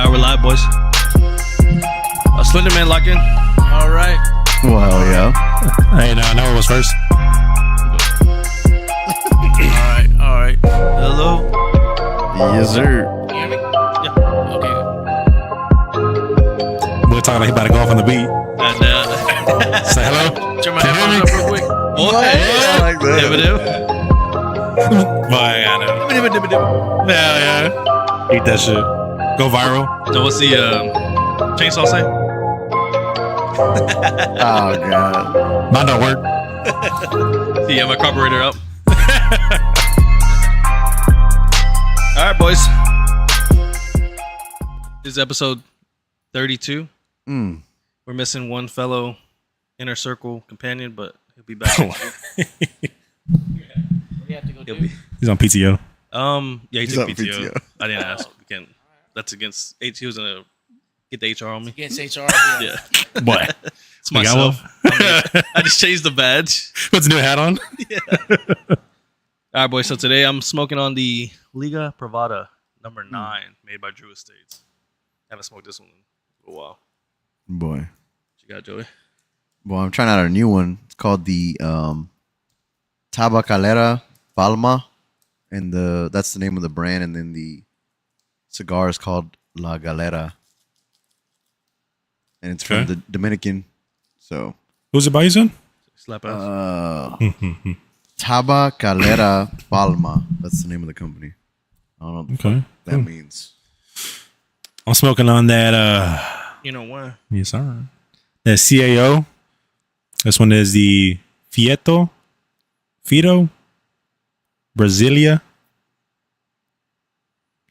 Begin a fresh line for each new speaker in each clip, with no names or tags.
We're live, boys. Slenderman lock in.
All right.
Well, yeah.
Hey, no, I know it was first.
All right.
Hello.
Yes, sir.
Can you hear me?
Yeah.
Okay.
We're talking like he about to go off on the beat.
And
Say hello.
Turn my
Can you hear
headphones up real quick.
boy,
I like that.
Boy, I know. Hell yeah. Eat that shit. Go viral.
So what's the chainsaw say?
Oh, God.
Mine don't work.
Yeah, my carburetor up. All right, boys. This is episode 32.
Mm.
We're missing one fellow inner circle companion, but he'll be back.
What do you have to go
He'll
do?
be.
He's on PTO.
Yeah, he
He's
took
on
PTO.
PTO.
I didn't ask. We can't. That's against H. He was gonna get the HR on me.
Against HR.
Yeah,
Boy.
it's
We got
myself.
one?
I just changed the badge.
Puts a new hat on.
All right, boys. So today I'm smoking on the Liga Privada number 9, made by Drew Estates. Haven't smoked this one in a while.
Boy.
What you got, Joey?
Well, I'm trying out a new one. It's called the Tabacalera Palma. And that's the name of the brand. And then the cigar is called La Galera. And it's from
Okay.
the Dominican. So,
Who's it by you, son?
Slap ass.
Tabacalera Palma. That's the name of the company. I don't know what
Okay.
that means.
I'm smoking on that,
You know what?
yes, sir. That CAO. This one is the Fido Brasilia.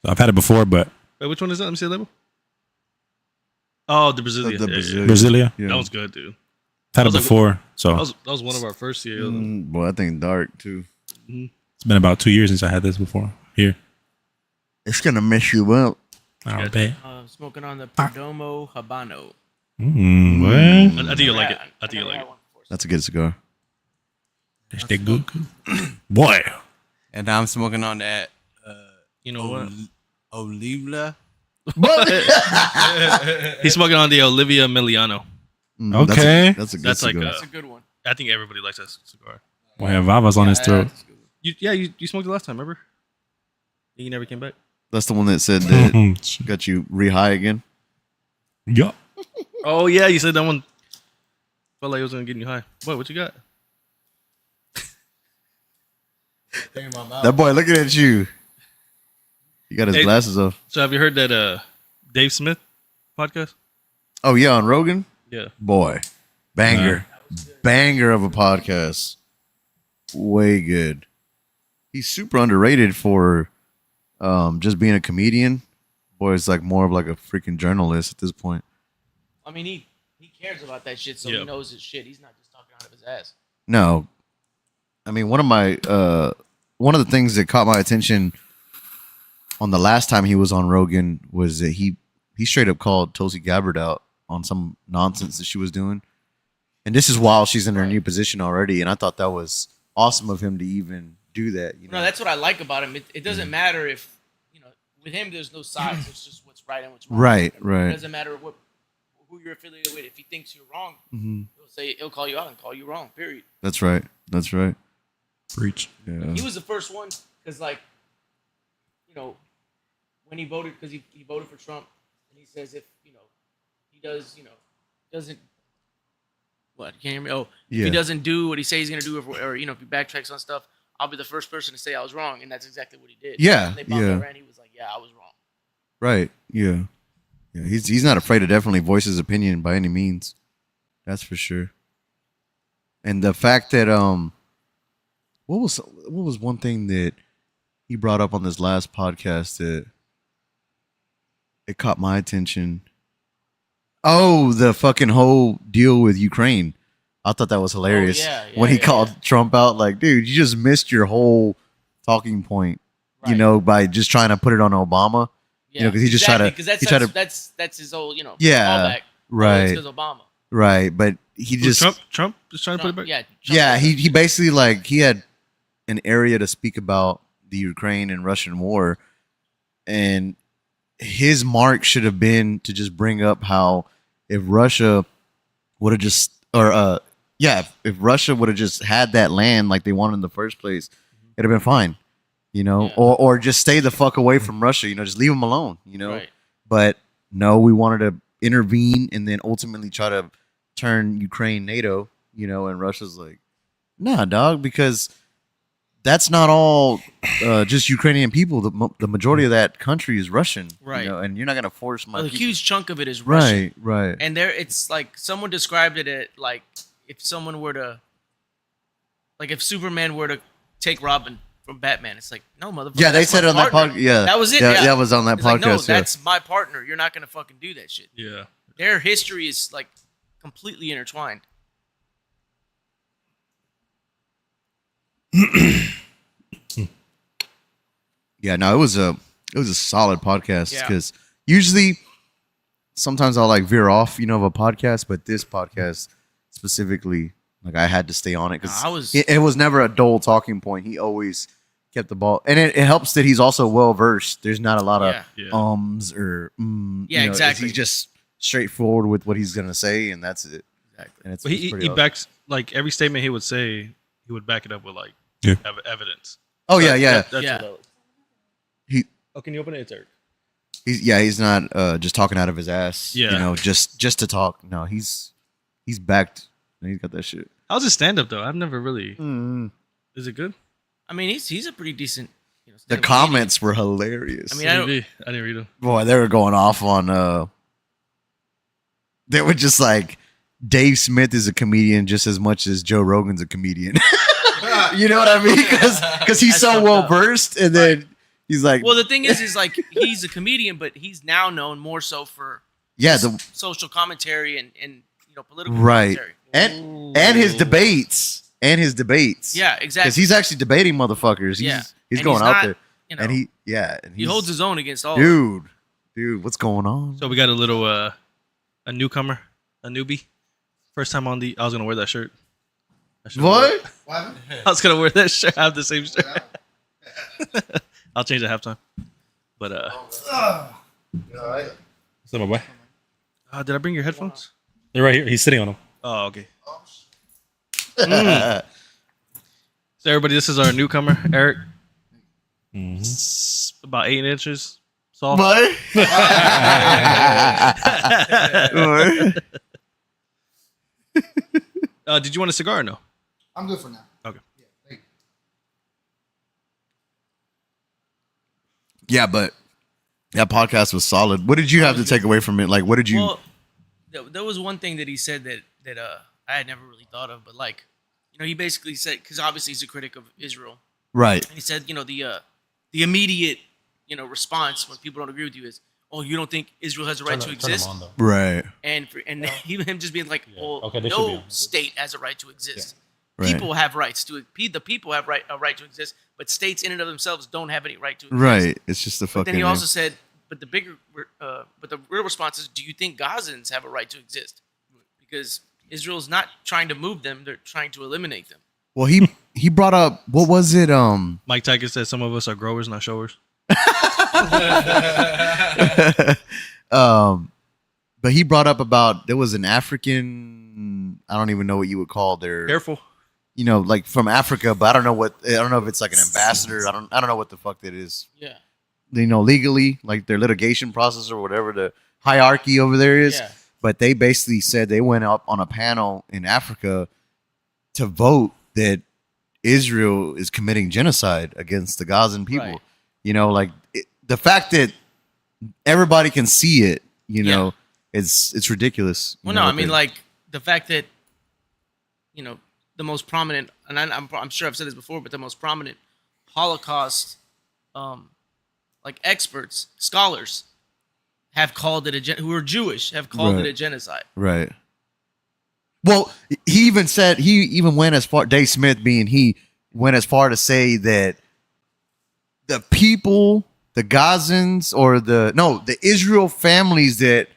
I've had it before, but
Wait, which one is that? Let me see the label. Oh, the Brasilia.
The
Yeah,
Brasilia.
Brasilia.
Yeah.
That was good, dude.
I've had it
That was
before, so
That was one of our first CEOs.
Boy, I think dark too.
it's been about 2 years since I had this before. Here.
It's gonna mess you up.
I'll
Yeah.
bet.
Smoking on the Perdomo Habano.
What?
I think you like it. I think you like it.
That's a good cigar.
Is that good? Boy.
And I'm smoking on that
You know what?
Olivia.
He's smoking on the Olivia Emiliano.
Okay.
That's a good
That's like
cigar.
That's a good one.
I think everybody likes that cigar.
Boy, have Vava's on his throat.
That's a good one.
You smoked it last time, remember? You never came back.
That's the one that said that got you re-high again.
Yup.
Oh yeah, you said that one felt like it was gonna get you high. What you got?
In my mouth.
That boy looking at you. He got his
Hey.
glasses off.
So have you heard that Dave Smith podcast?
Oh yeah, on Rogan.
Yeah.
Boy, banger, banger of a podcast. Way good. He's super underrated for just being a comedian. Boy, it's like more of like a freaking journalist at this point.
I mean, he cares about that shit, so
Yeah.
he knows his shit. He's not just talking out of his ass.
No, I mean one of the things that caught my attention on the last time he was on Rogan was that he straight up called Tulsi Gabbard out on some nonsense that she was doing, and this is while she's in her new position already. And I thought that was awesome of him to even do that. You know,
No, that's what I like about him. It doesn't matter if, with him, there's no sides. It's just what's right and what's wrong.
Right,
It
right.
doesn't matter who you're affiliated with. If he thinks you're wrong,
Mhm.
he'll call you out and call you wrong, period.
That's right. That's right.
Preach.
Yeah.
He was the first one because, when he voted, because he voted for Trump, and he says if, he does, doesn't, what, you can't hear me? Oh, if
Yeah.
he doesn't do what he says he's going to do, or, if he backtracks on stuff, I'll be the first person to say I was wrong, and that's exactly what he did.
Yeah,
And they bombed
yeah.
Iran, he was like, yeah, I was wrong.
Right. Yeah. Yeah. He's not afraid to definitely voice his opinion by any means. That's for sure. And the fact that what was one thing that he brought up on this last podcast that it caught my attention? Oh, the fucking whole deal with Ukraine. I thought that was hilarious.
yeah,
when he
yeah,
called
yeah.
Trump out, like, dude, you just missed your whole talking point,
Right.
by just trying to put it on Obama.
Yeah,
'cause he just tried to-
because that's,
he tried to-
that's his old,
Yeah,
fallback.
right.
Because Obama.
Right, but he just
Trump just trying to put it
Trump,
back.
yeah.
he basically he had an area to speak about the Ukraine and Russian war, and his mark should have been to just bring up how if Russia would have just, or if Russia would have just had that land like they wanted in the first place, it'd have been fine, you know,
Yeah.
or just stay the fuck away from Russia, you know, just leave them alone, you know.
Right.
But no, we wanted to intervene and then ultimately try to turn Ukraine NATO, you know, and Russia's like, nah, dog, because that's not all just Ukrainian people. The majority of that country is Russian,
Right.
You know, and you're not gonna force my
Well, a
people.
huge chunk of it is Russian.
Right.
And there, it's like someone described it at like if someone were to, like if Superman were to take Robin from Batman, it's like no motherfucker.
Yeah, they
that's
said
my
it on that
partner.
podcast. Yeah,
that was it.
Yeah,
Yeah,
that was on that
It's
podcast.
like, no,
yeah.
that's my partner. You're not gonna fucking do that shit.
Yeah.
Their history is like completely intertwined.
Yeah, no, it was a solid podcast
Yeah.
because usually sometimes I'll like veer off, you know, of a podcast, but this podcast specifically, like I had to stay on it because
No, I was-
it was never a dull talking point. He always kept the ball, and it helps that he's also well versed. There's not a lot of
Yeah.
Yeah.
or
Yeah, exactly.
He's just straightforward with what he's gonna say, and that's it.
Exactly.
And it's,
But
it's
he
pretty awesome.
backs like every statement he would say, he would back it up with like
Yeah.
evidence.
Oh yeah, yeah.
That's
Yeah.
what I was-
He
Oh, can you open it? It's Eric.
he's not just talking out of his ass.
Yeah.
You know, just to talk. No, he's backed. He's got that shit.
How's his stand up though? I've never really.
Mm.
Is it good?
I mean, he's a pretty decent. You know,
The
stand-up
comments were hilarious.
I mean, I don't-
Maybe. I didn't read them.
boy, they were going off on. They were just like, Dave Smith is a comedian just as much as Joe Rogan's a comedian. You know what I mean? Because he's
That's
so
fucked
well
up.
versed, and then he's like,
Well, the thing is like he's a comedian, but he's now known more so for
yeah, the
social commentary and you know political
right,
commentary.
and his debates,
Yeah,
because
exactly.
he's actually debating motherfuckers. He's
Yeah.
he's
And
going
he's
out
not,
there,
you know,
and and
he
he's-
holds his own against all. of them.
dude, what's going on?
So we got a little a newcomer, a newbie. First time on the. I was gonna wear that shirt. I should've
What?
I was gonna wear that shirt. I have the same shirt. I'll change at halftime. But
What's up, my boy?
did I bring your headphones?
They're right here. He's sitting on them.
Oh, okay. So everybody, this is our newcomer, Eric.
Mm-hmm.
It's about 8 inches soft.
What?
Did you want a cigar or no?
I'm good for now.
Okay.
Yeah, thank you.
Yeah, but that podcast was solid. What did you have to take away from it? Like, what did you?
Well, there was one thing that he said that I had never really thought of, but like, you know, he basically said, because obviously he's a critic of Israel,
right.
and he said, you know, the immediate, you know, response when people don't agree with you is, oh, you don't think Israel has a right to exist,
Right.
and even him just being like, well,
Okay, they should be
no
on.
state has a right to exist.
Right.
People have rights to the people have a right to exist, but states in and of themselves don't have any right to exist.
Right. It's just a
But
fucking.
then he also said, but the real response is, do you think Gazans have a right to exist? Because Israel's not trying to move them; they're trying to eliminate them.
well, he brought up what was it?
Mike Tyson said some of us are growers, not showers.
But he brought up about there was an African. I don't even know what you would call their.
Careful.
You know, like from Africa, but I don't know what. I don't know if it's like an ambassador. I don't know what the fuck that is.
Yeah,
You know, legally, like their litigation process or whatever the hierarchy over there is.
yeah,
But they basically said they went up on a panel in Africa to vote that Israel is committing genocide against the Gazan people.
Right.
You know, like the fact that everybody can see it, you
Yeah.
know, it's ridiculous. you
Well,
know,
no, I
what
mean
they-
like the fact that you know the most prominent, and I'm sure I've said this before, but the most prominent Holocaust, like experts, scholars, have called it who are Jewish have called
Right.
it a genocide.
right. Well, he even went as far. Dave Smith being he went as far to say that the people, the Gazans, or the Israel families that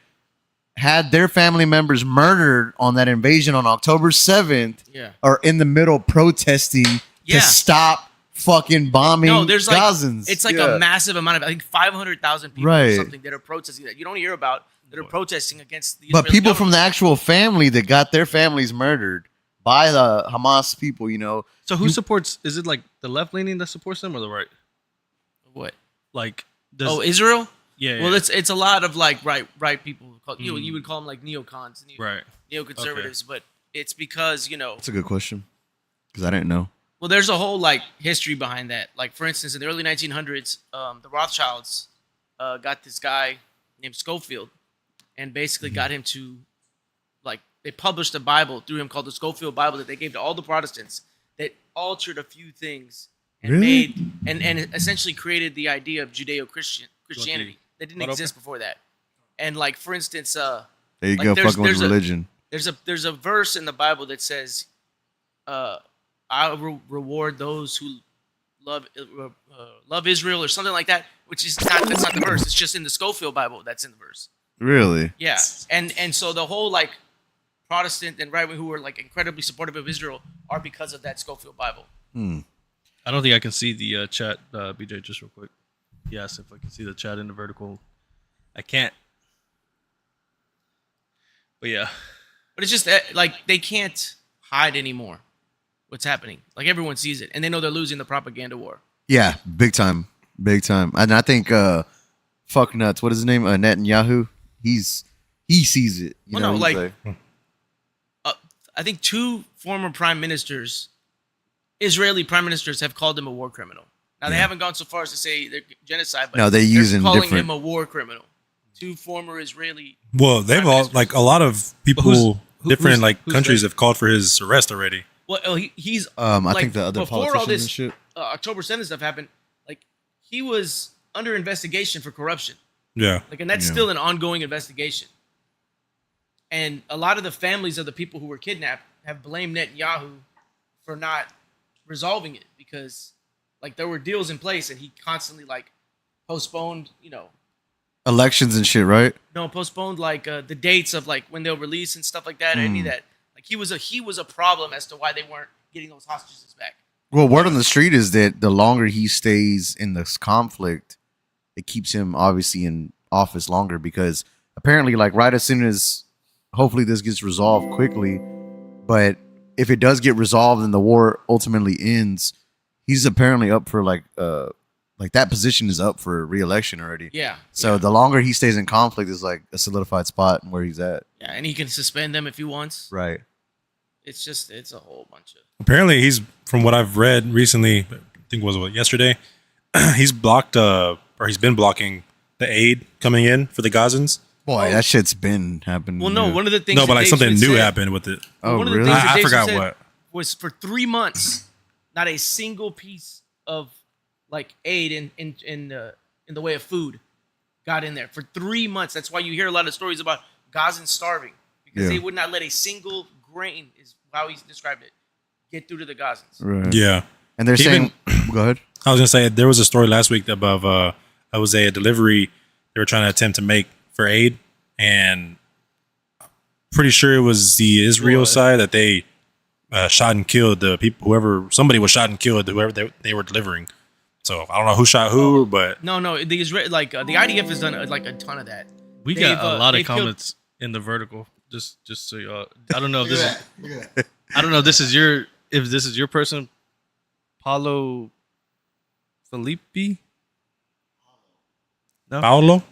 had their family members murdered on that invasion on October 7th
Yeah,
are in the middle protesting
Yeah.
to stop fucking bombing
No, there's like
Gazans.
it's like
Yeah.
a massive amount of, I think 500,000 people or
Right.
something that are protesting that you don't hear about that are protesting against the
But
Israeli
people from
government.
the actual family that got their families murdered by the Hamas people, you know.
So who supports? Is it like the left leaning that supports them or the right?
What?
Like, does,
Oh, Israel?
yeah,
Well,
yeah.
it's a lot of like right people. You would call them like neocons,
right.
neoconservatives, but it's because
That's a good question because I didn't know.
well, there's a whole like history behind that. Like for instance, in the early 1900s, the Rothschilds got this guy named Schofield, and basically got him to like they published a Bible through him called the Schofield Bible that they gave to all the Protestants that altered a few things and
Really?
made and essentially created the idea of Christianity that didn't exist before that. And like for instance,
There you
Like,
go,
there's-
fucking with
there's a-
religion.
there's a verse in the Bible that says, "I will reward those who love Israel" or something like that. Which is not that's not the verse. It's just in the Schofield Bible that's in the verse.
Really?
Yeah, and so the whole like Protestant and right wing who were like incredibly supportive of Israel are because of that Schofield Bible.
I don't think I can see the chat, BJ, just real quick. Yes, if I can see the chat in the vertical. I can't. But yeah.
But it's just that, like they can't hide anymore what's happening. Like everyone sees it, and they know they're losing the propaganda war.
Yeah, big time. Big time. And I think fuck nuts, what is his name? Netanyahu. He sees it. You
Well,
know
no,
what I'm
like-
saying?
I think 2 former prime ministers, Israeli prime ministers, have called him a war criminal. Now they haven't gone so far as to say they're genocide, but
No, they're using
calling
different-
him a war criminal. 2 former Israeli.
Well, they've
Prime
all
ministers.
like a lot of people,
who's-
different like
who's
countries
they?
have called for his arrest already.
Well, he's.
I
like,
think the other
before
politicians
all this
and shit.
October 7th stuff happened, like he was under investigation for corruption.
Yeah,
Like, and that's
Yeah.
still an ongoing investigation. And a lot of the families of the people who were kidnapped have blamed Netanyahu for not resolving it because, like, there were deals in place and he constantly like postponed,
Elections and shit, right?
postponed like the dates of like when they'll release and stuff like that. Any of that, like he was a problem as to why they weren't getting those hostages back.
Well, word on the street is that the longer he stays in this conflict, it keeps him obviously in office longer because apparently, like, right as soon as hopefully this gets resolved quickly, but if it does get resolved and the war ultimately ends, he's apparently up for like that position is up for re-election already.
Yeah.
So the longer he stays in conflict is like a solidified spot and where he's at.
Yeah, and he can suspend them if he wants.
Right.
It's a whole bunch of.
apparently he's from what I've read recently. I think it was yesterday. He's blocked or he's been blocking the aid coming in for the Gazans.
Boy, that shit's been happening.
Well, no,
dude.
one of the things.
No,
that
but like
Dave
something
Schmidt
new
said-
happened with it.
Oh,
one of the
really?
things that
I
Dave
forgot
said
what.
was for 3 months, not a single piece of like aid in the way of food got in there for 3 months. That's why you hear a lot of stories about Gazans starving because
Yeah.
they would not let a single grain, is how he described it, get through to the Gazans.
Right.
Yeah,
And they're
Even-
saying, go ahead.
I was gonna say there was a story last week about it was a delivery they were trying to attempt to make for aid, and pretty sure it was the Israel
What?
side that they shot and killed the people. Somebody was shot and killed whoever they were delivering. So I don't know who shot who, but
No, the Israel the IDF has done like a ton of that.
We
They've,
got a lot of
they've killed-
comments in the vertical. Just so y'all, I don't know if this is. I don't know if this is your person, Paulo Felipe. No,
Pablo,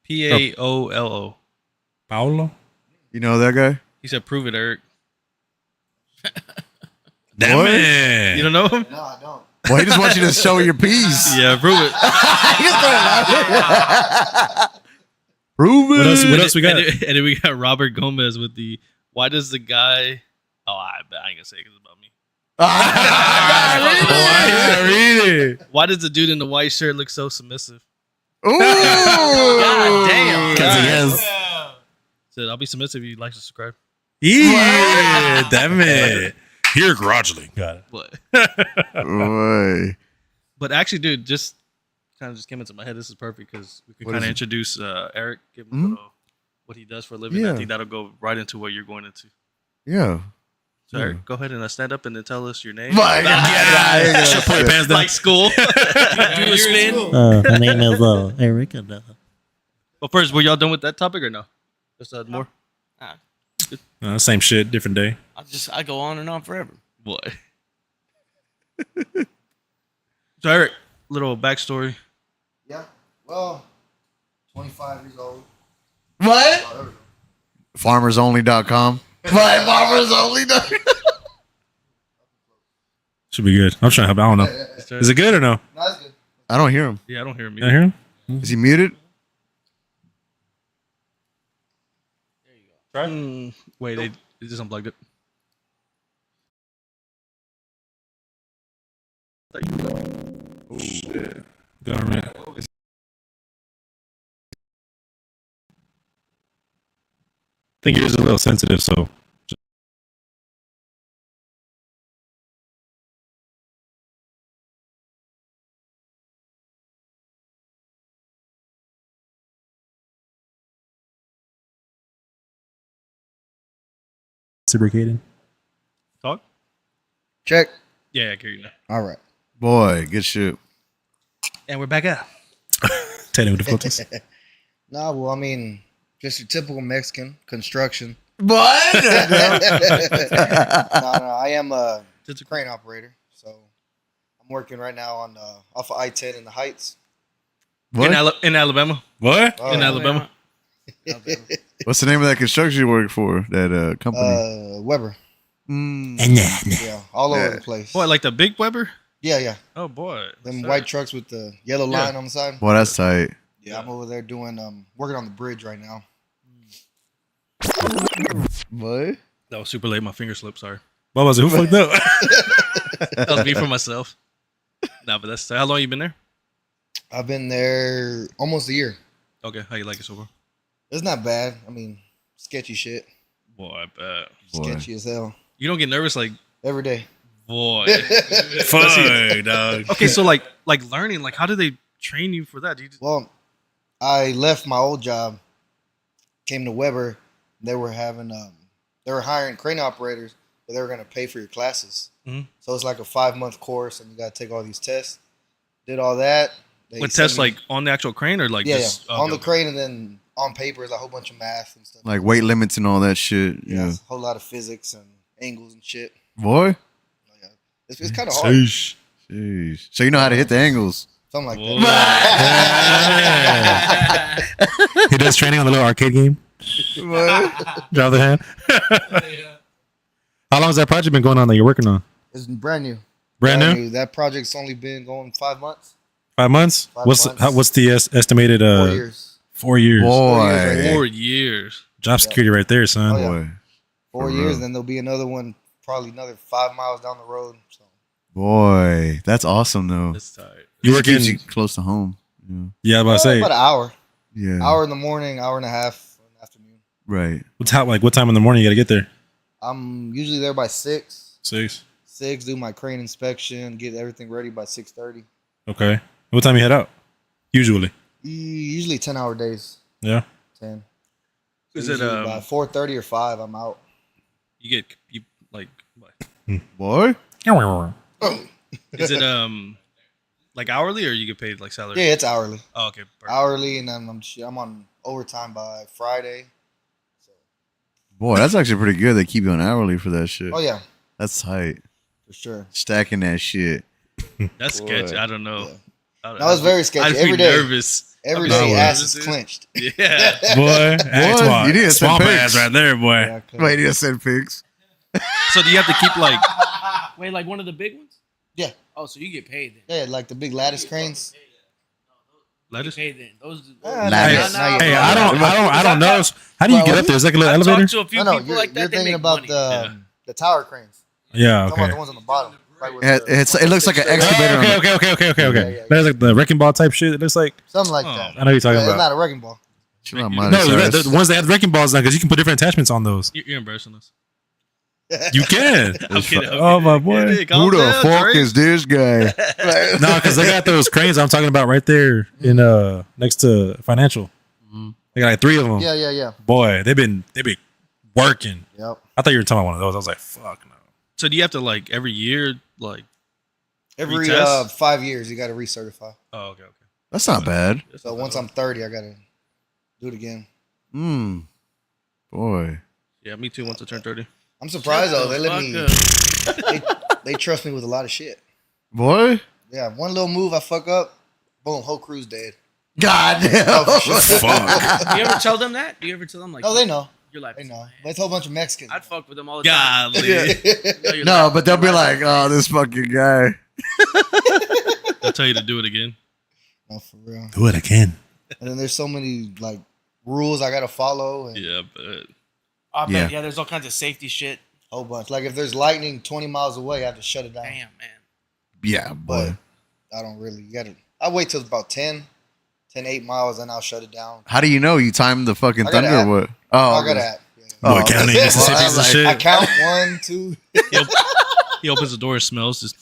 Yeah. Paolo.
Paolo.
You know that guy?
He said, "Prove it, Eric."
Damn
What?
it!
You don't know him?
No, I don't. Well, he just wants you to show your piece.
Yeah, prove it.
Prove it.
What else we got?
And then we got Robert Gomez with the. Why does the guy? Oh, I ain't gonna say it 'cause it's about me.
Read it.
Why does the dude in the white shirt look so submissive?
Ooh.
God damn.
Because he is.
Said, "I'll be submissive if you'd like to subscribe."
Yeah, damn it. Here, gradually. Got it.
What?
Boy.
But actually, dude, just kind of just came into my head. This is perfect because we could
What
kind
is
of
it?
introduce Eric, give him
Mhm.
a little, what he does for a living.
Yeah.
I think that'll go right into what you're going into.
Yeah.
So Eric, go ahead and stand up and then tell us your name.
Yeah, should put your pants down.
Like school.
Do a spin.
My name is Eric. And,
Well, first, were y'all done with that topic or no? Just more.
Same shit, different day.
I go on and on forever.
Boy. So Eric, little backstory.
Yeah. Well, 25 years old.
What?
Oh, there we go.
Farmersonly.com. Right, farmersonly.com.
Should be good. I'm trying to help. I don't know. Is it good or no?
No, that's good.
I don't hear him.
Yeah, I don't hear him.
You hear him?
Is he muted?
Wait, they just unplugged it.
Government. I think yours is a little sensitive, so. Reciprocating.
Talk.
Check.
Yeah, I can hear you now.
All right.
Boy, good shit.
And we're back out.
Technical difficulties.
Nah, well, I mean, just your typical Mexican construction.
What?
No, I am a crane operator, so I'm working right now on off of I-10 in the Heights.
In Alabama.
What?
Oh,
In Alabama.
What's the name of that construction you work for? That company?
Weber.
Mm.
Yeah, all over
Yeah.
the place.
Boy, like the big Weber.
Yeah.
Oh boy.
Them
Sorry.
white trucks with the yellow
Yeah.
line on the side.
Boy, that's tight.
Yeah, I'm over there doing working on the bridge right now.
What?
That was super late. My finger slipped. Sorry.
What was it? Who fucked up?
That was me for myself. Nah, but that's how long you been there?
I've been there almost a year.
Okay, how you like it so far?
It's not bad. I mean, sketchy shit.
Boy, I bet.
Boy.
Sketchy as hell.
You don't get nervous, like
Every day.
boy.
Fuck, dog.
Okay, so like learning, like how do they train you for that? Do you just,
Well, I left my old job, came to Weber. They were having they were hiring crane operators, but they were gonna pay for your classes.
Mhm.
So it's like a 5-month course, and you gotta take all these tests. Did all that. They
what
sent
tests
me-
like on the actual crane or like
yeah,
just
on the
okay.
crane, and then on paper is a whole bunch of math and stuff.
Like weight limits and all that shit.
yeah,
Yeah.
it's a whole lot of physics and angles and shit.
Boy.
Yeah. It's kind of hard.
Sheesh.
Jeez. So you know how to hit the angles.
Something like
Whoa.
that.
He does training on the little arcade game. Drop the hand. How long has that project been going on that you're working on?
It's brand new.
Brand new?
That project's only been going 5 months.
5 months?
5
What's
months.
what's the estimated
4 years.
4 years?
Boy.
4 years right there.
4 years.
Job security right there, son.
Oh, yeah.
Boy.
4
For
years,
real.
and then there'll be another one, probably another 5 miles down the road. So
Boy. That's awesome though.
That's tight.
You
It
working?
keeps you close to home. Yeah.
Yeah, I was about to say.
about an hour.
Yeah.
Hour in the morning, hour and a half in the afternoon.
Right.
What time in the morning you got to get there?
I'm usually there by 6.
6.
6, do my crane inspection, get everything ready by 6:30.
Okay. What time you head out? Usually.
Usually 10-hour days.
Yeah.
10.
Is it
Usually by 4:30 or 5, I'm out.
you like what?
Boy.
Is it like hourly or you get paid like salary?
Yeah, it's hourly.
Oh, okay. Perfect.
Hourly, and then I'm on overtime by Friday. So,
Boy, that's actually pretty good. They keep you on hourly for that shit.
oh yeah,
That's tight.
for sure.
Stacking that shit.
That's
Boy.
sketchy. I don't know.
Yeah.
I
No, it's very sketchy.
I'd
Every
be
day.
nervous.
Every
I'd be
day,
so
ass
nervous.
is clenched.
Yeah.
Boy. That's why.
You need to send
Swamp
pics.
ass right there, boy.
Yeah, okay.
Wait, you send pics.
So do you have to keep like?
Wait, like one of the big ones?
Yeah.
Oh, so you get paid then?
Yeah, like the big lattice cranes.
You
Lettuce?
get paid then. Those.
Lattice.
Hey, I don't know. How do you get up there? Is that like a little
I've
elevator?
talked to a few
No,
people
you're,
like that.
you're
They
thinking
make
about
money.
the tower cranes.
Yeah.
Talking about
Okay.
the ones on the bottom. Right where
It looks like an
straight up.
excavator. on
Okay.
Yeah, yeah.
That's like the wrecking ball type shit. It looks like.
Something like
Oh.
that.
I know you're talking
Yeah, it's
about.
not a wrecking ball.
Chill out,
No,
No,
Miley
the ones that have wrecking balls now because you can put different attachments on those.
You're embarrassing us.
You can.
I'm kidding.
Oh, my boy.
Yeah, calm
Who the
down,
fuck
Drake.
is this guy?
No, because they got those cranes I'm talking about right there in next to financial. They got like 3 of them.
Yeah.
Boy, they've been working.
Yep.
I thought you were talking about one of those. I was like, fuck no.
So do you have to like every year like?
Every
Retest?
5 years, you got to recertify.
Oh, okay.
That's not bad.
So once I'm 30, I got to do it again.
Boy.
Yeah, me too. Once I turn 30.
I'm surprised though. They let
Fuck
me.
up.
They trust me with a lot of shit.
Boy.
Yeah, one little move I fuck up, boom, whole crew's dead.
God damn.
Oh, shit.
Fuck.
Do you ever tell them that? Do you ever tell them like?
No, they know.
Your life.
They
is
know.
in my hands?
But it's a whole bunch of Mexicans.
I'd fuck with them all the time.
Golly.
Know your
No,
life-
but they'll be
your life
like,
is in
oh,
my
this fucking guy.
I'll tell you to do it again.
No, for real.
Do it again.
And then there's so many like rules I gotta follow and
Yeah, but
I bet,
Yeah.
yeah, there's all kinds of safety shit.
a whole bunch. Like if there's lightning 20 miles away, I have to shut it down.
Damn, man.
Yeah, boy.
But I don't really. You gotta. I wait till it's about 10, 8 miles, and I'll shut it down.
How do you know you timed the fucking
I got
thunder
an
or what? Oh,
I got an app. Yeah.
Oh,
Boy, counting
okay.
Mississippi's
Well,
and
I
I
shit.
count 1, 2.
he opens the door, it smells. Just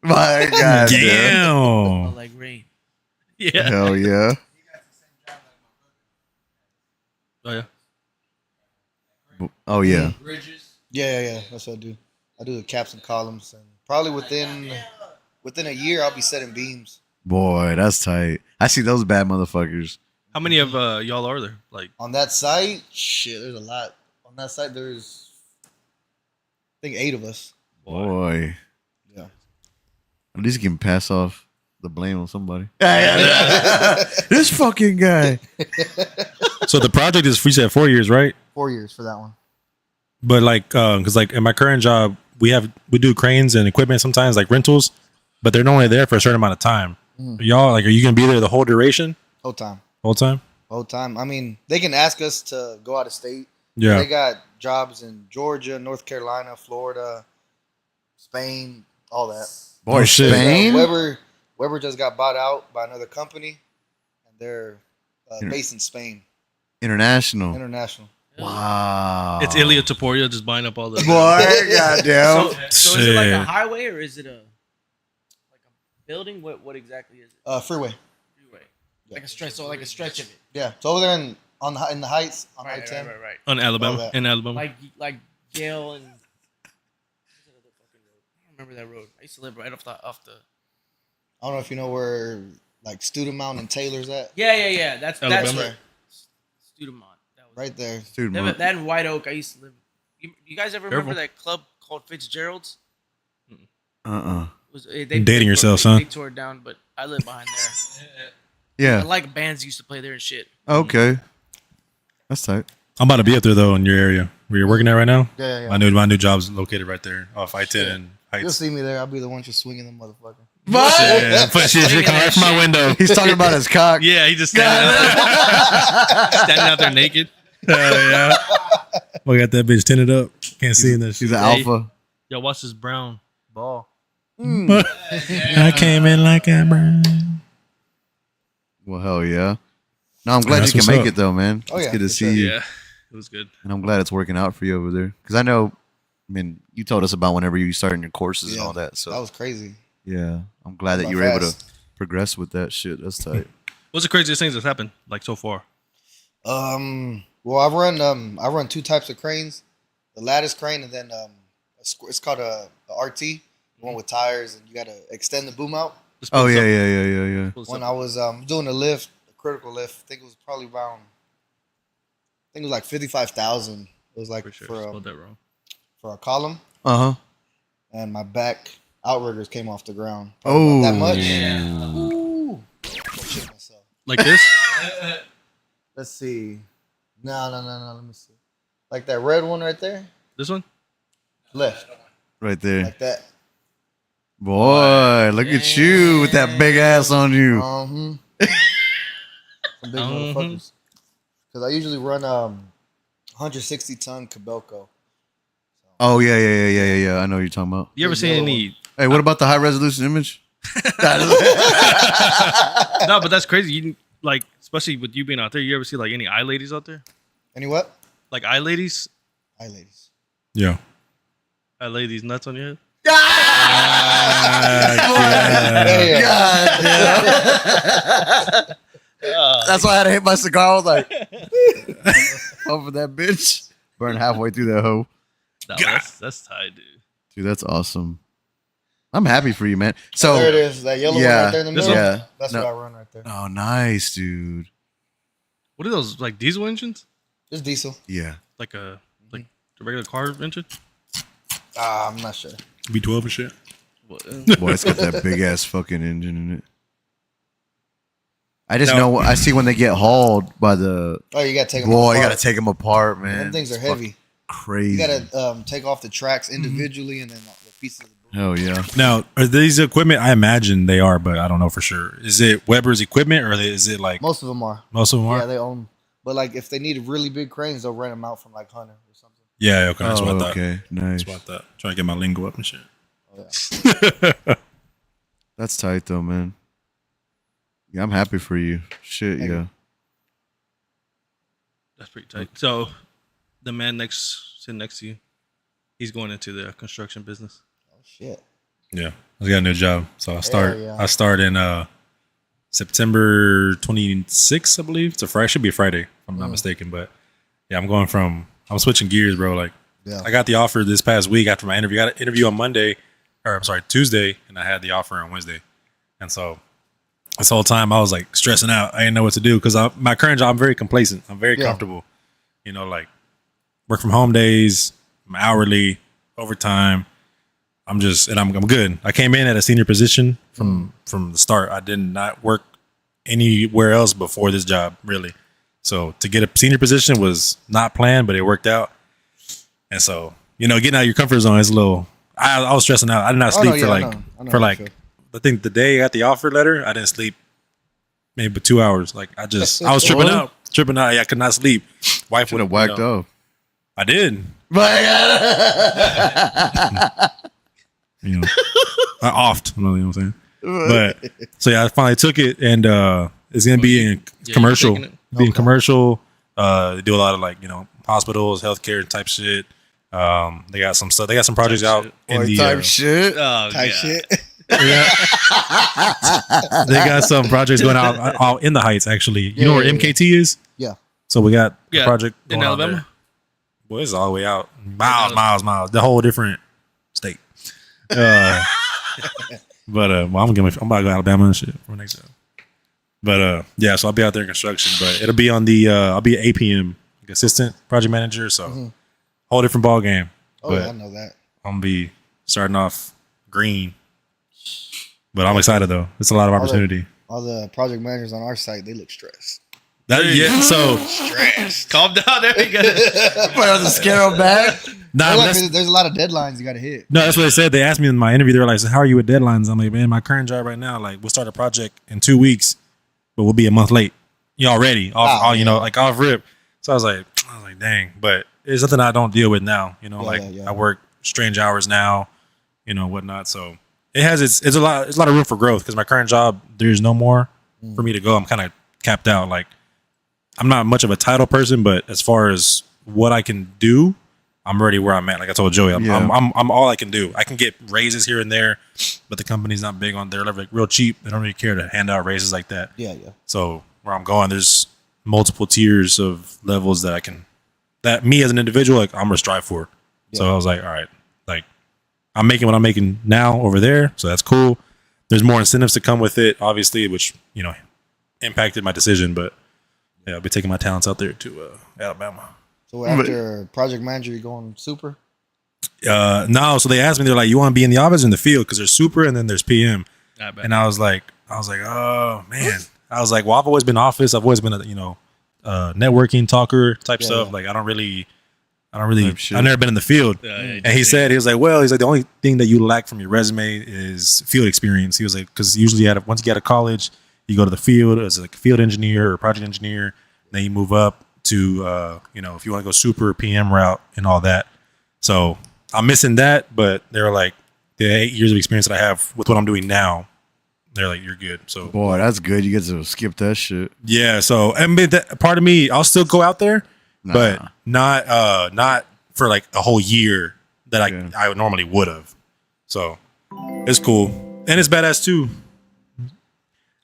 My God. damn.
Damn.
Like rain.
yeah.
Hell yeah.
Oh yeah.
Oh yeah.
Yeah. That's what I do. I do the caps and columns, and probably within a year, I'll be setting beams.
Boy, that's tight. I see those bad motherfuckers.
How many of y'all are there? Like,
On that site, shit, there's a lot. On that site, there's I think 8 of us.
Boy.
Yeah.
At least you can pass off the blame on somebody. This fucking guy.
So the project is free set 4 years, right?
4 years for that one.
But like, because like in my current job, we do cranes and equipment sometimes, like rentals, but they're only there for a certain amount of time. Y'all, like, are you gonna be there the whole duration?
Whole time.
Whole time?
Whole time. I mean, they can ask us to go out of state.
Yeah.
They got jobs in Georgia, North Carolina, Florida, Spain, all that.
Boy,
Oh, shit.
Spain?
Weber just got bought out by another company, and they're based in Spain,
International.
international.
Wow.
it's Ilya Taporia just buying up all the.
Boy, goddamn.
So is it like a
Shit.
highway or is it a building? What exactly is it?
Freeway.
Freeway. Like a stretch. So like a stretch of it.
Yeah. So over there in the heights on
Right,
I-10.
right.
On Alabama.
All that.
In Alabama.
Like Yale and what's that other fucking road? I don't remember that road. I used to live right off the.
I don't know if you know where like Student Mountain and Taylor's at.
Yeah. That's
Alabama.
where Studemont. That was
Right there.
Dude,
That in White Oak. I used to live. You guys ever remember
Careful.
that club called Fitzgerald's?
uh-uh.
It was, they
Dating yourself,
tore,
son.
They tore it down, but I live behind there. I
Yeah.
like bands used to play there and shit.
Okay. That's tight.
I'm about to be up there though in your area where you're working at right now.
Yeah.
My new job's located right there off I-10 and
You'll
Heights.
see me there. I'll be the one just swinging them motherfucker.
Yeah, put shit coming right from my window.
He's talking about his cock.
Yeah, he just standing out there naked.
Yeah. We got that bitch tinted up. Can't see in that
He's
shit.
an alpha.
Yo, watch this brown ball.
I came in like a bird.
Well, hell yeah. No, I'm glad
That's
you can
what's
make
up.
it though, man.
Oh,
It's
yeah,
good to
for
see
sure.
you.
Yeah, it was good.
And I'm glad it's working out for you over there. Because I know, I mean, you told us about whenever you starting your courses and
Yeah,
all that. So
That was crazy.
yeah, I'm glad that
By
you were able to
fast.
progress with that shit. That's tight.
What's the craziest things that's happened like so far?
Well, I run 2 types of cranes, the lattice crane and then it's called a RT, the one with tires and you got to extend the boom out.
Let's pull
Oh
this
yeah,
up.
yeah.
Pull this
When
up.
I was doing a lift, a critical lift, I think it was probably around, I think it was like 55,000. It was like
For sure,
for
spelled that wrong.
a column,
Uh huh.
and my back outriggers came off the ground.
Oh,
Probably about that much.
yeah.
Ooh. Shit myself.
Like this?
Let's see. No. Let me see. Like that red one right there.
This one?
Left.
Right there.
Like that.
Boy, look at you with that big ass on you.
Some big
Mhm.
motherfuckers. Because I usually run 160 ton Cabelco.
Oh yeah. I know what you're talking about.
You ever
Big
seen
yellow
any?
Hey, what about the high resolution image?
No, but that's crazy. You like, especially with you being out there. You ever see like any eye ladies out there?
Any what?
Like eye ladies?
Hi, ladies.
Yeah.
Eye ladies nuts on your head?
Hey,
God damn. That's why I had to hit my cigar. I was like, over that bitch. Burn halfway through that hoe.
No, that's tight, dude.
Dude, that's awesome. I'm happy for you, man. So
there it is. That yellow one right there in the
This
middle.
one? Yeah.
That's
No.
what I run right there.
Oh, nice, dude.
What are those, like diesel engines?
It's diesel.
Yeah.
Like a regular car engine?
I'm not sure.
V12 and shit.
What,
Boy, it's got that big ass fucking engine in it. I just
No.
know I see when they get hauled by the
Oh, you gotta take them.
boy. You
apart.
gotta take them apart, man.
Them things are
It's
heavy.
fucking Crazy.
You gotta take off the tracks individually and then the pieces of the boom.
Hell yeah.
Now, are these equipment? I imagine they are, but I don't know for sure. Is it Weber's equipment or is it like
Most of them are.
most of them are?
Yeah, they own. But like, if they need really big cranes, they'll rent them out from like Hunter or something.
Yeah, okay. That's
Oh,
what I thought.
okay. Nice.
That's what I thought. Trying to get my lingo up and shit.
Oh, yeah.
That's tight though, man. Yeah, I'm happy for you. Shit,
Thank
yeah.
you.
That's pretty tight. So, the man sitting next to you, he's going into the construction business.
Oh shit.
Yeah, I got a new job, so
yeah.
I start in September 26th, I believe. It's a Friday. Should be a Friday, if I'm not mistaken. But yeah, I'm switching gears, bro. Like,
Yeah.
I got the offer this past week after my interview. I got an interview on Monday, or I'm sorry, Tuesday, and I had the offer on Wednesday. And so this whole time I was like stressing out. I didn't know what to do because my current job, I'm very complacent. I'm very
Yeah.
comfortable. You know, like work from home days, I'm hourly, overtime. I'm good. I came in at a senior position from the start. I did not work anywhere else before this job, really. So to get a senior position was not planned, but it worked out. And so, you know, getting out of your comfort zone is a little. I was stressing out. I did not
Oh,
sleep
no,
for
yeah, I
like
know. I know
for
how you
like
feel.
I think the day I got the offer letter, I didn't sleep maybe but 2 hours. Like I was tripping out. Yeah, I could not sleep. Wife
Would
would
have whacked up.
I did. You know, I offed. You know what I'm saying? But so yeah, I finally took it, and it's gonna be in
you're
commercial.
taking it?
Be in commercial. They do a lot of like hospitals, healthcare type shit. They got some stuff. They got some projects
Type
out
shit.
in
Boy,
the
type shit.
Oh,
Type
yeah.
shit.
they got some projects going out in the Heights. Actually, you know where
yeah,
MKT is?
Yeah.
So we got a
Yeah,
project
in
going out
Alabama?
there. Boy, it's all the way out, miles, the whole different state. But well, I'm about to go to Alabama and shit for next job. But yeah, so I'll be out there in construction, but it'll be on the I'll be an APM, like assistant project manager, so whole different ball game.
Oh,
But
yeah, I know that.
I'm gonna be starting off green, but I'm excited though. It's a lot of opportunity.
All the project managers on our site, they look stressed.
So
Stressed.
Calm down. There you go.
To scare him back.
nah, but that's,
There's a lot of deadlines you got to hit.
no, that's what they said. They asked me in my interview. They were like, "So how are you with deadlines?" I'm like, "Man, my current job right now, like, we'll start a project in 2 weeks, but we'll be a month late. You already off, like off rip." So I was like, "Dang!" But it's something I don't deal with now. You know,
Yeah.
I work strange hours now, whatnot. So it has it's a lot of room for growth because my current job there's no more for me to go. I'm kind of capped out. Like I'm not much of a title person, but as far as what I can do, I'm already where I'm at. Like I told Joey, I'm all I can do. I can get raises here and there, but the company's not big on. They're like real cheap. They don't really care to hand out raises like that.
Yeah.
So where I'm going, there's multiple tiers of levels that me as an individual, like I'm gonna strive for. So I was like, all right, like I'm making what I'm making now over there, so that's cool. There's more incentives to come with it, obviously, which impacted my decision. But yeah, I'll be taking my talents out there to Alabama.
So after project manager, you going super?
No, so they asked me, they're like, you want to be in the office or in the field? Because there's super and then there's PM.
Not bad.
And I was like, oh man. I was like, well, I've always been office. I've always been a networking talker type stuff.
Yeah.
Like I don't really.
Type shit.
I've never been in the field.
Yeah,
And he was like, the only thing that you lack from your resume is field experience. He was like, because usually once you get out of college, you go to the field as like a field engineer or project engineer. Then you move up to, if you want to go super PM route and all that. So I'm missing that, but they're like, the 8 years of experience that I have with what I'm doing now, they're like, you're good. So
Boy, that's good. You get to skip that shit.
yeah. So I mean, that part of me, I'll still go out there, but not for like a whole year that I normally would have. So it's cool. And it's badass too.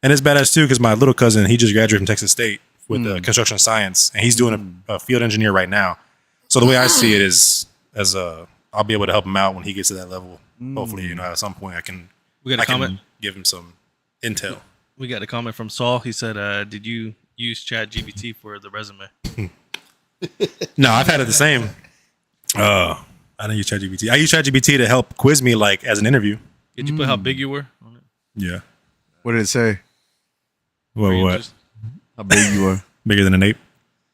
Because my little cousin, he just graduated from Texas State with construction science, and he's doing a field engineer right now. So the way I see it is as I'll be able to help him out when he gets to that level. Hopefully, at some point I can
We got a comment.
give him some intel.
We got a comment from Saul. He said, "Did you use ChatGPT for the resume?"
No, I've had it the same. I don't use ChatGPT. I use ChatGPT to help quiz me like as an interview.
Did you put how big you were on it?
Yeah.
What did it say?
Were you
What?
just-
How big you are?
Bigger than an ape?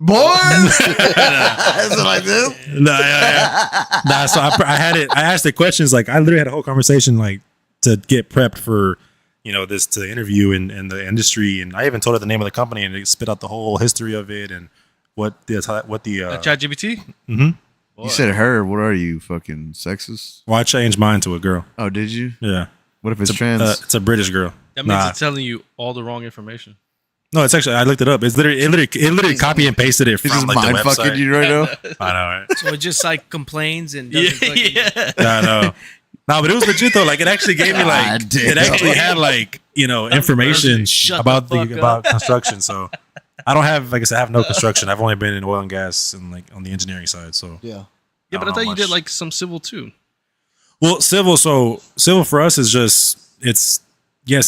Boy, is it like this?
No, yeah. Nah, so I had it. I asked the questions. Like I literally had a whole conversation like to get prepped for this to the interview and the industry. And I even told it the name of the company and it spit out the whole history of it and what the
ChatGPT?
You said her. What are you, fucking sexist?
Well, I changed mine to a girl.
Oh, did you?
Yeah.
What if it's trans?
It's a British girl.
That means
Nah.
it's telling you all the wrong information.
No, it's actually I looked it up. It's literally copy and pasted it
He's
from
just
like the
mind fucking
website.
you right now.
I know, right?
So it just like complains and doesn't fucking-
yeah.
I know. No, but it was legit though. Like it actually gave me like
God damn.
it actually had like information
Shut
about
the fuck
about construction. So I don't have like I said, I have no construction. I've only been in oil and gas and like on the engineering side. So
Yeah.
Yeah, but I
don't
thought
know
you did
much.
like some civil too.
well, civil. So civil for us is just it's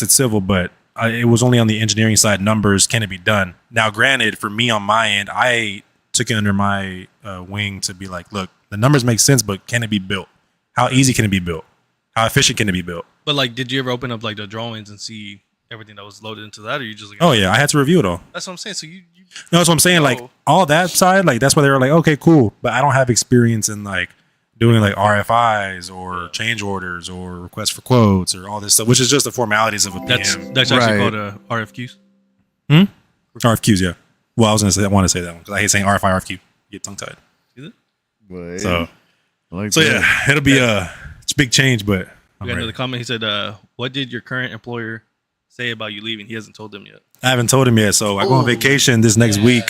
civil, but it was only on the engineering side. Numbers, can it be done? Now, granted, for me on my end, I took it under my wing to be like, look, the numbers make sense, but can it be built? How easy can it be built? How efficient can it be built?
But like, did you ever open up like the drawings and see everything that was loaded into that, or you just like?
Oh yeah, I had to review it all.
That's what I'm saying. So you
No, that's what I'm saying. Like
Oh.
all that side, like that's why they were like, okay, cool. But I don't have experience in like doing like RFIs or change orders or requests for quotes or all this stuff, which is just the formalities of a PM.
that's actually
Right.
called RFQs.
RFQs, yeah. Well, I was gonna say I want to say that one because I hate saying RFI, RFQ. Get tongue tied.
Is it?
But,
So
I like
so
that.
yeah, it'll be it's a big change, but I'm
We got
ready.
another comment. He said, "What did your current employer say about you leaving?" He hasn't told them yet.
I haven't told him yet, so I go on vacation this next week,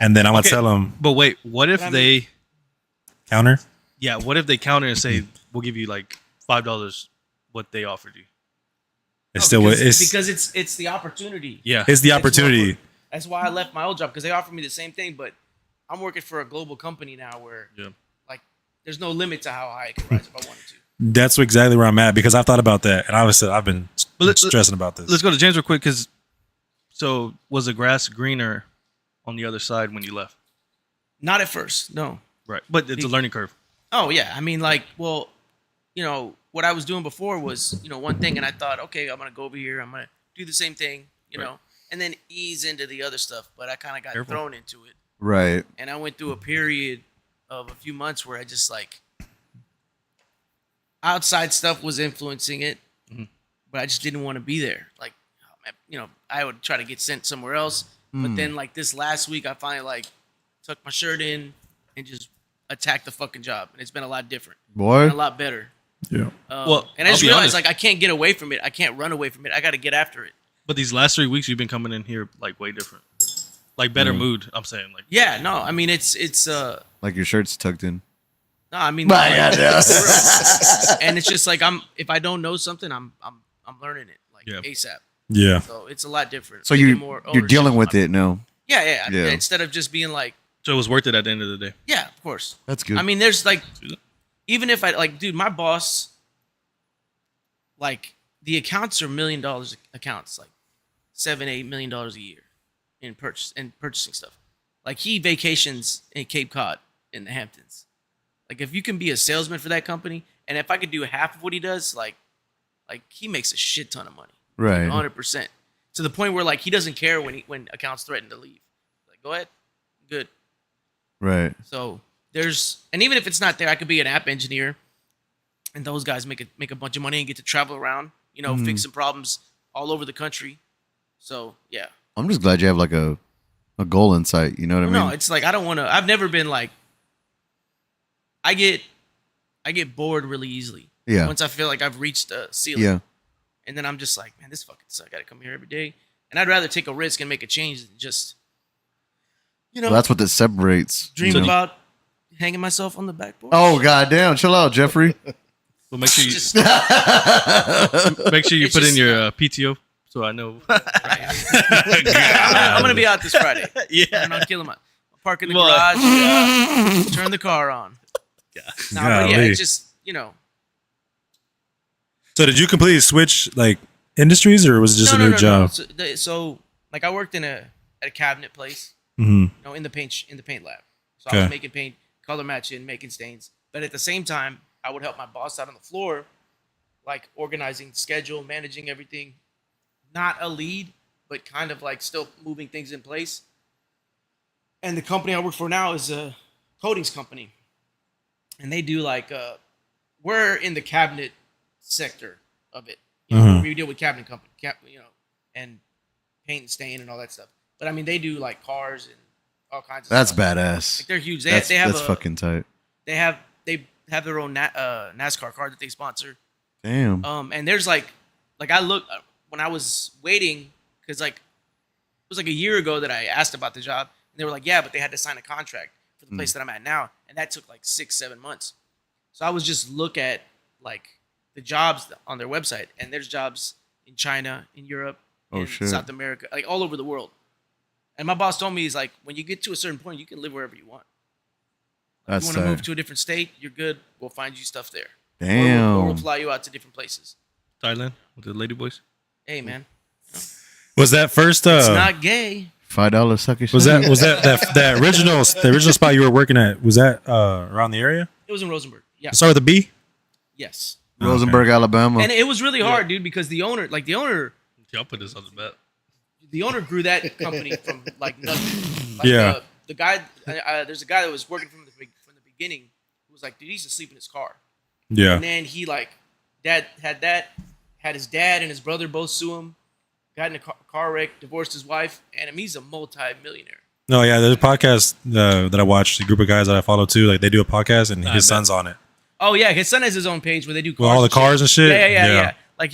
and then I'm gonna
Okay.
tell him
But wait, what if they?
counter.
Yeah, what if they counter and say, "We'll give you like $5 what they offered you"?
It's still
because it's the opportunity.
Yeah,
it's the
It's
opportunity.
That's why I left my old job because they offered me the same thing, but I'm working for a global company now where
Yeah.
like there's no limit to how high I can rise if I wanted to.
That's exactly where I'm at because I've thought about that, and obviously I've been
But let-
stressing about this.
Let's go to James real quick. Because so was the grass greener on the other side when you left?
Not at first, no.
Right, but it's a learning curve.
Oh yeah, I mean like, well, what I was doing before was one thing, and I thought, okay, I'm gonna go over here, I'm gonna do the same thing, and then ease into the other stuff. But I kind of got
Careful.
thrown into it,
Right.
and I went through a period of a few months where I just like outside stuff was influencing it, but I just didn't want to be there. Like, I would try to get sent somewhere else, but then like this last week, I finally like tucked my shirt in and just attacked the fucking job, and it's been a lot different,
Boy.
and a lot better.
Yeah.
Well,
And I
I'll
just
be
realized
honest.
like I can't get away from it. I can't run away from it. I got to get after it.
But these last 3 weeks, you've been coming in here like way different, like better mood. I'm saying like
Yeah, no, I mean it's
Like your shirt's tucked in.
no, I mean
But, yeah,
like,
yeah.
for real. And it's just like if I don't know something, I'm learning it like
Yeah.
ASAP.
Yeah.
So it's a lot different.
So
Taking
you're
more
you're dealing
ownership.
with it now.
Yeah.
Yeah.
Instead of just being like,
so it was worth it at the end of the day.
yeah, of course.
That's good.
I mean, there's like, even if I like, dude, my boss, like the accounts are $1 million accounts, like $7-8 million a year in purchasing stuff. Like he vacations in Cape Cod in the Hamptons. Like if you can be a salesman for that company, and if I could do half of what he does, like he makes a shit ton of money,
right.
100%. To the point where like he doesn't care when accounts threaten to leave. Like go ahead, good.
Right.
So and even if it's not there, I could be an app engineer, and those guys make a bunch of money and get to travel around, fixing problems all over the country. So yeah,
I'm just glad you have like a goal in sight. You know what I mean?
no, it's like I don't want to. I've never been like. I get bored really easily.
Yeah.
Once I feel like I've reached a ceiling,
Yeah.
and then I'm just like, man, this fucking sucks. I gotta come here every day, and I'd rather take a risk and make a change than just,
Well, that's what that separates.
dream
you know?
about hanging myself on the backboard.
Oh goddamn! Chill out, Jeffrey.
But make sure you
Just-
make sure you
It's
put in
just-
your PTO so I know.
I'm gonna be out this Friday.
Yeah.
I'm not killing my park in the
Well,
garage. turn the car on.
Yeah.
Nah, but yeah,
Golly.
it's just,
So did you completely switch like industries, or was it just a new job?
So, like, I worked at a cabinet place,
Hmm.
in the paint lab. So I
Okay.
was making paint, color matching, making stains. But at the same time, I would help my boss out on the floor, like organizing schedule, managing everything. Not a lead, but kind of like still moving things in place. And the company I work for now is a coatings company, and they do like we're in the cabinet sector of it.
Mhm.
We deal with cabinet company, and paint and stain and all that stuff. But I mean, they do like cars and all kinds of
That's
stuff.
badass.
Like, they're huge.
That's
They have
fucking tight.
they have their own NASCAR car that they sponsor.
Damn.
And there's like I look when I was waiting, because like it was like a year ago that I asked about the job, and they were like, yeah, but they had to sign a contract for the place that I'm at now, and that took like 6-7 months. So I was just look at like the jobs on their website, and there's jobs in China, in Europe,
Oh,
in
shit.
South America, like all over the world. And my boss told me, he's like, when you get to a certain point, you can live wherever you want.
That's
You want to move
tight.
to a different state, you're good. We'll find you stuff there. Or we'll
Damn.
fly you out to different places.
Thailand with the lady boys.
Hey, man,
Was that first?
it's not gay.
$5 sucker.
Was that original spot you were working at? Was that around the area?
It was in Rosenberg. Yeah.
Start with a B.
Yes.
Rosenberg, Alabama?
And it was really hard, dude, because the owner
Y'all put this on the bet.
grew that company from like nothing. Like,
Yeah.
the guy, there's a guy that was working from the beginning who was like, dude, he used to sleep in his car.
Yeah.
And then he like, had his dad and his brother both sue him, got in a car wreck, divorced his wife, and I mean, he's a multi-millionaire.
No, yeah. There's a podcast that I watched. A group of guys that I follow too. Like they do a podcast, and his son's on it.
Oh yeah, his son has his own page where they do cars.
With all the cars and shit?
Yeah.
Yeah.
Like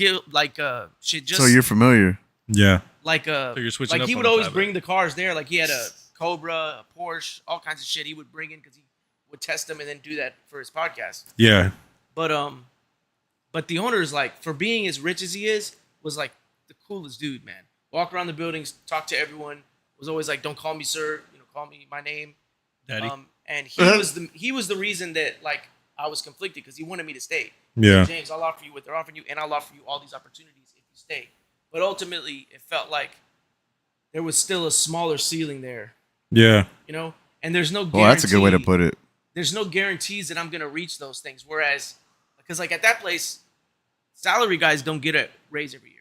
shit. Just
So you're familiar.
Yeah.
like
you're switching
like
up
he
on
would
the
always
Flatbed.
bring the cars there. Like he had a Cobra, a Porsche, all kinds of shit he would bring in because he would test them and then do that for his podcast.
Yeah.
But the owner is like, for being as rich as he is, was like the coolest dude, man. Walk around the buildings, talk to everyone. Was always like, don't call me sir, call me my name.
Daddy.
And he was the reason that like I was conflicted because he wanted me to stay.
Yeah.
James, I'll offer you what they're offering you, and I'll offer you all these opportunities if you stay. But ultimately, it felt like there was still a smaller ceiling there,
Yeah.
And there's no guarantee.
Well, that's a good way to put it.
There's no guarantees that I'm gonna reach those things. Whereas, because like at that place, salary guys don't get a raise every year.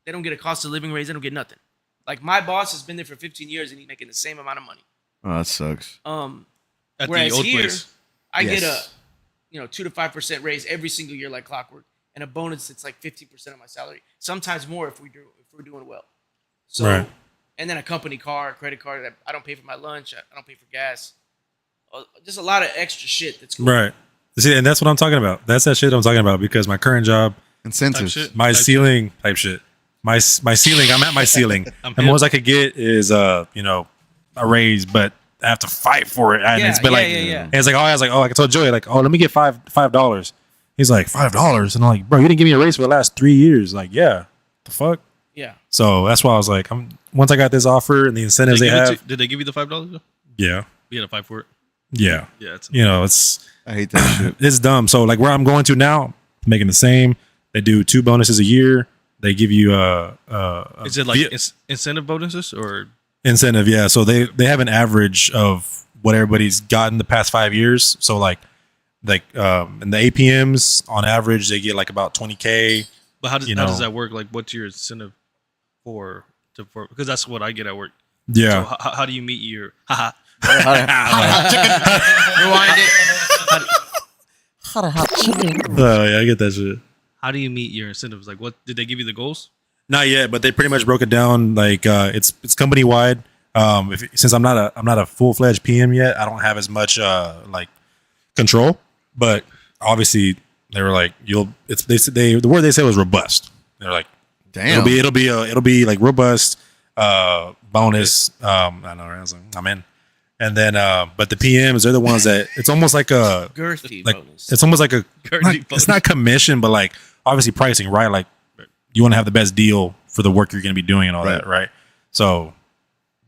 They don't get a cost of living raise. They don't get nothing. Like my boss has been there for 15 years and he's making the same amount of money.
Oh, that sucks.
At
Whereas
the old
here,
place.
I get
Yes.
a 2 to 5% raise every single year like clockwork, and a bonus that's like 50% of my salary. Sometimes more if we're doing well. So,
Right.
and then a company car, a credit card that I don't pay for my lunch. I don't pay for gas. Just a lot of extra shit that's cool.
Right. See, and that's what I'm talking about. That's that shit I'm talking about because my current job,
Incentives.
shit.
my
Type
ceiling type shit. My ceiling, I'm at my ceiling.
I'm
The
hip.
most I could get is a raise, but I have to fight for it. And
Yeah,
it's been
yeah.
And it's like, I was like, I told Joey, like, let me get $5. He's like, $5? And I'm like, bro, you didn't give me a raise for the last 3 years. Like, yeah. The fuck?
Yeah.
So that's why I was like, once I got this offer and the incentives they have.
Did they give you the $5?
Yeah.
You had to fight for it.
Yeah.
Yeah, it's
It's
I hate that shit.
it's dumb. So like where I'm going to now, making the same. They do 2 bonuses a year. They give you
is it like incentive bonuses or
incentive? Yeah. So they have an average of what everybody's gotten the past 5 years. So like in the APMs on average they get like about 20K.
but how does
You
how does
know.
that work? Like what's your incentive for because that's what I get at work.
Yeah.
So how do you meet your haha?
Rewind it.
Yeah, I get that shit.
How do you meet your incentives? Like what did they give you the goals?
Not yet, but they pretty much broke it down. Like it's company wide. Since I'm not a full fledged PM yet, I don't have as much like control. But obviously, they were like, the word they said was robust. They're like,
Damn.
it'll be like robust bonus. I know, right? I was like, I'm in. And then, but the PMs, they're the ones that it's almost like a
Girthy
like
bonus.
it's almost like a
Girthy
it's not commission, but like obviously pricing, right? Like you want to have the best deal for the work you're going to be doing and all that,
Right.
right? So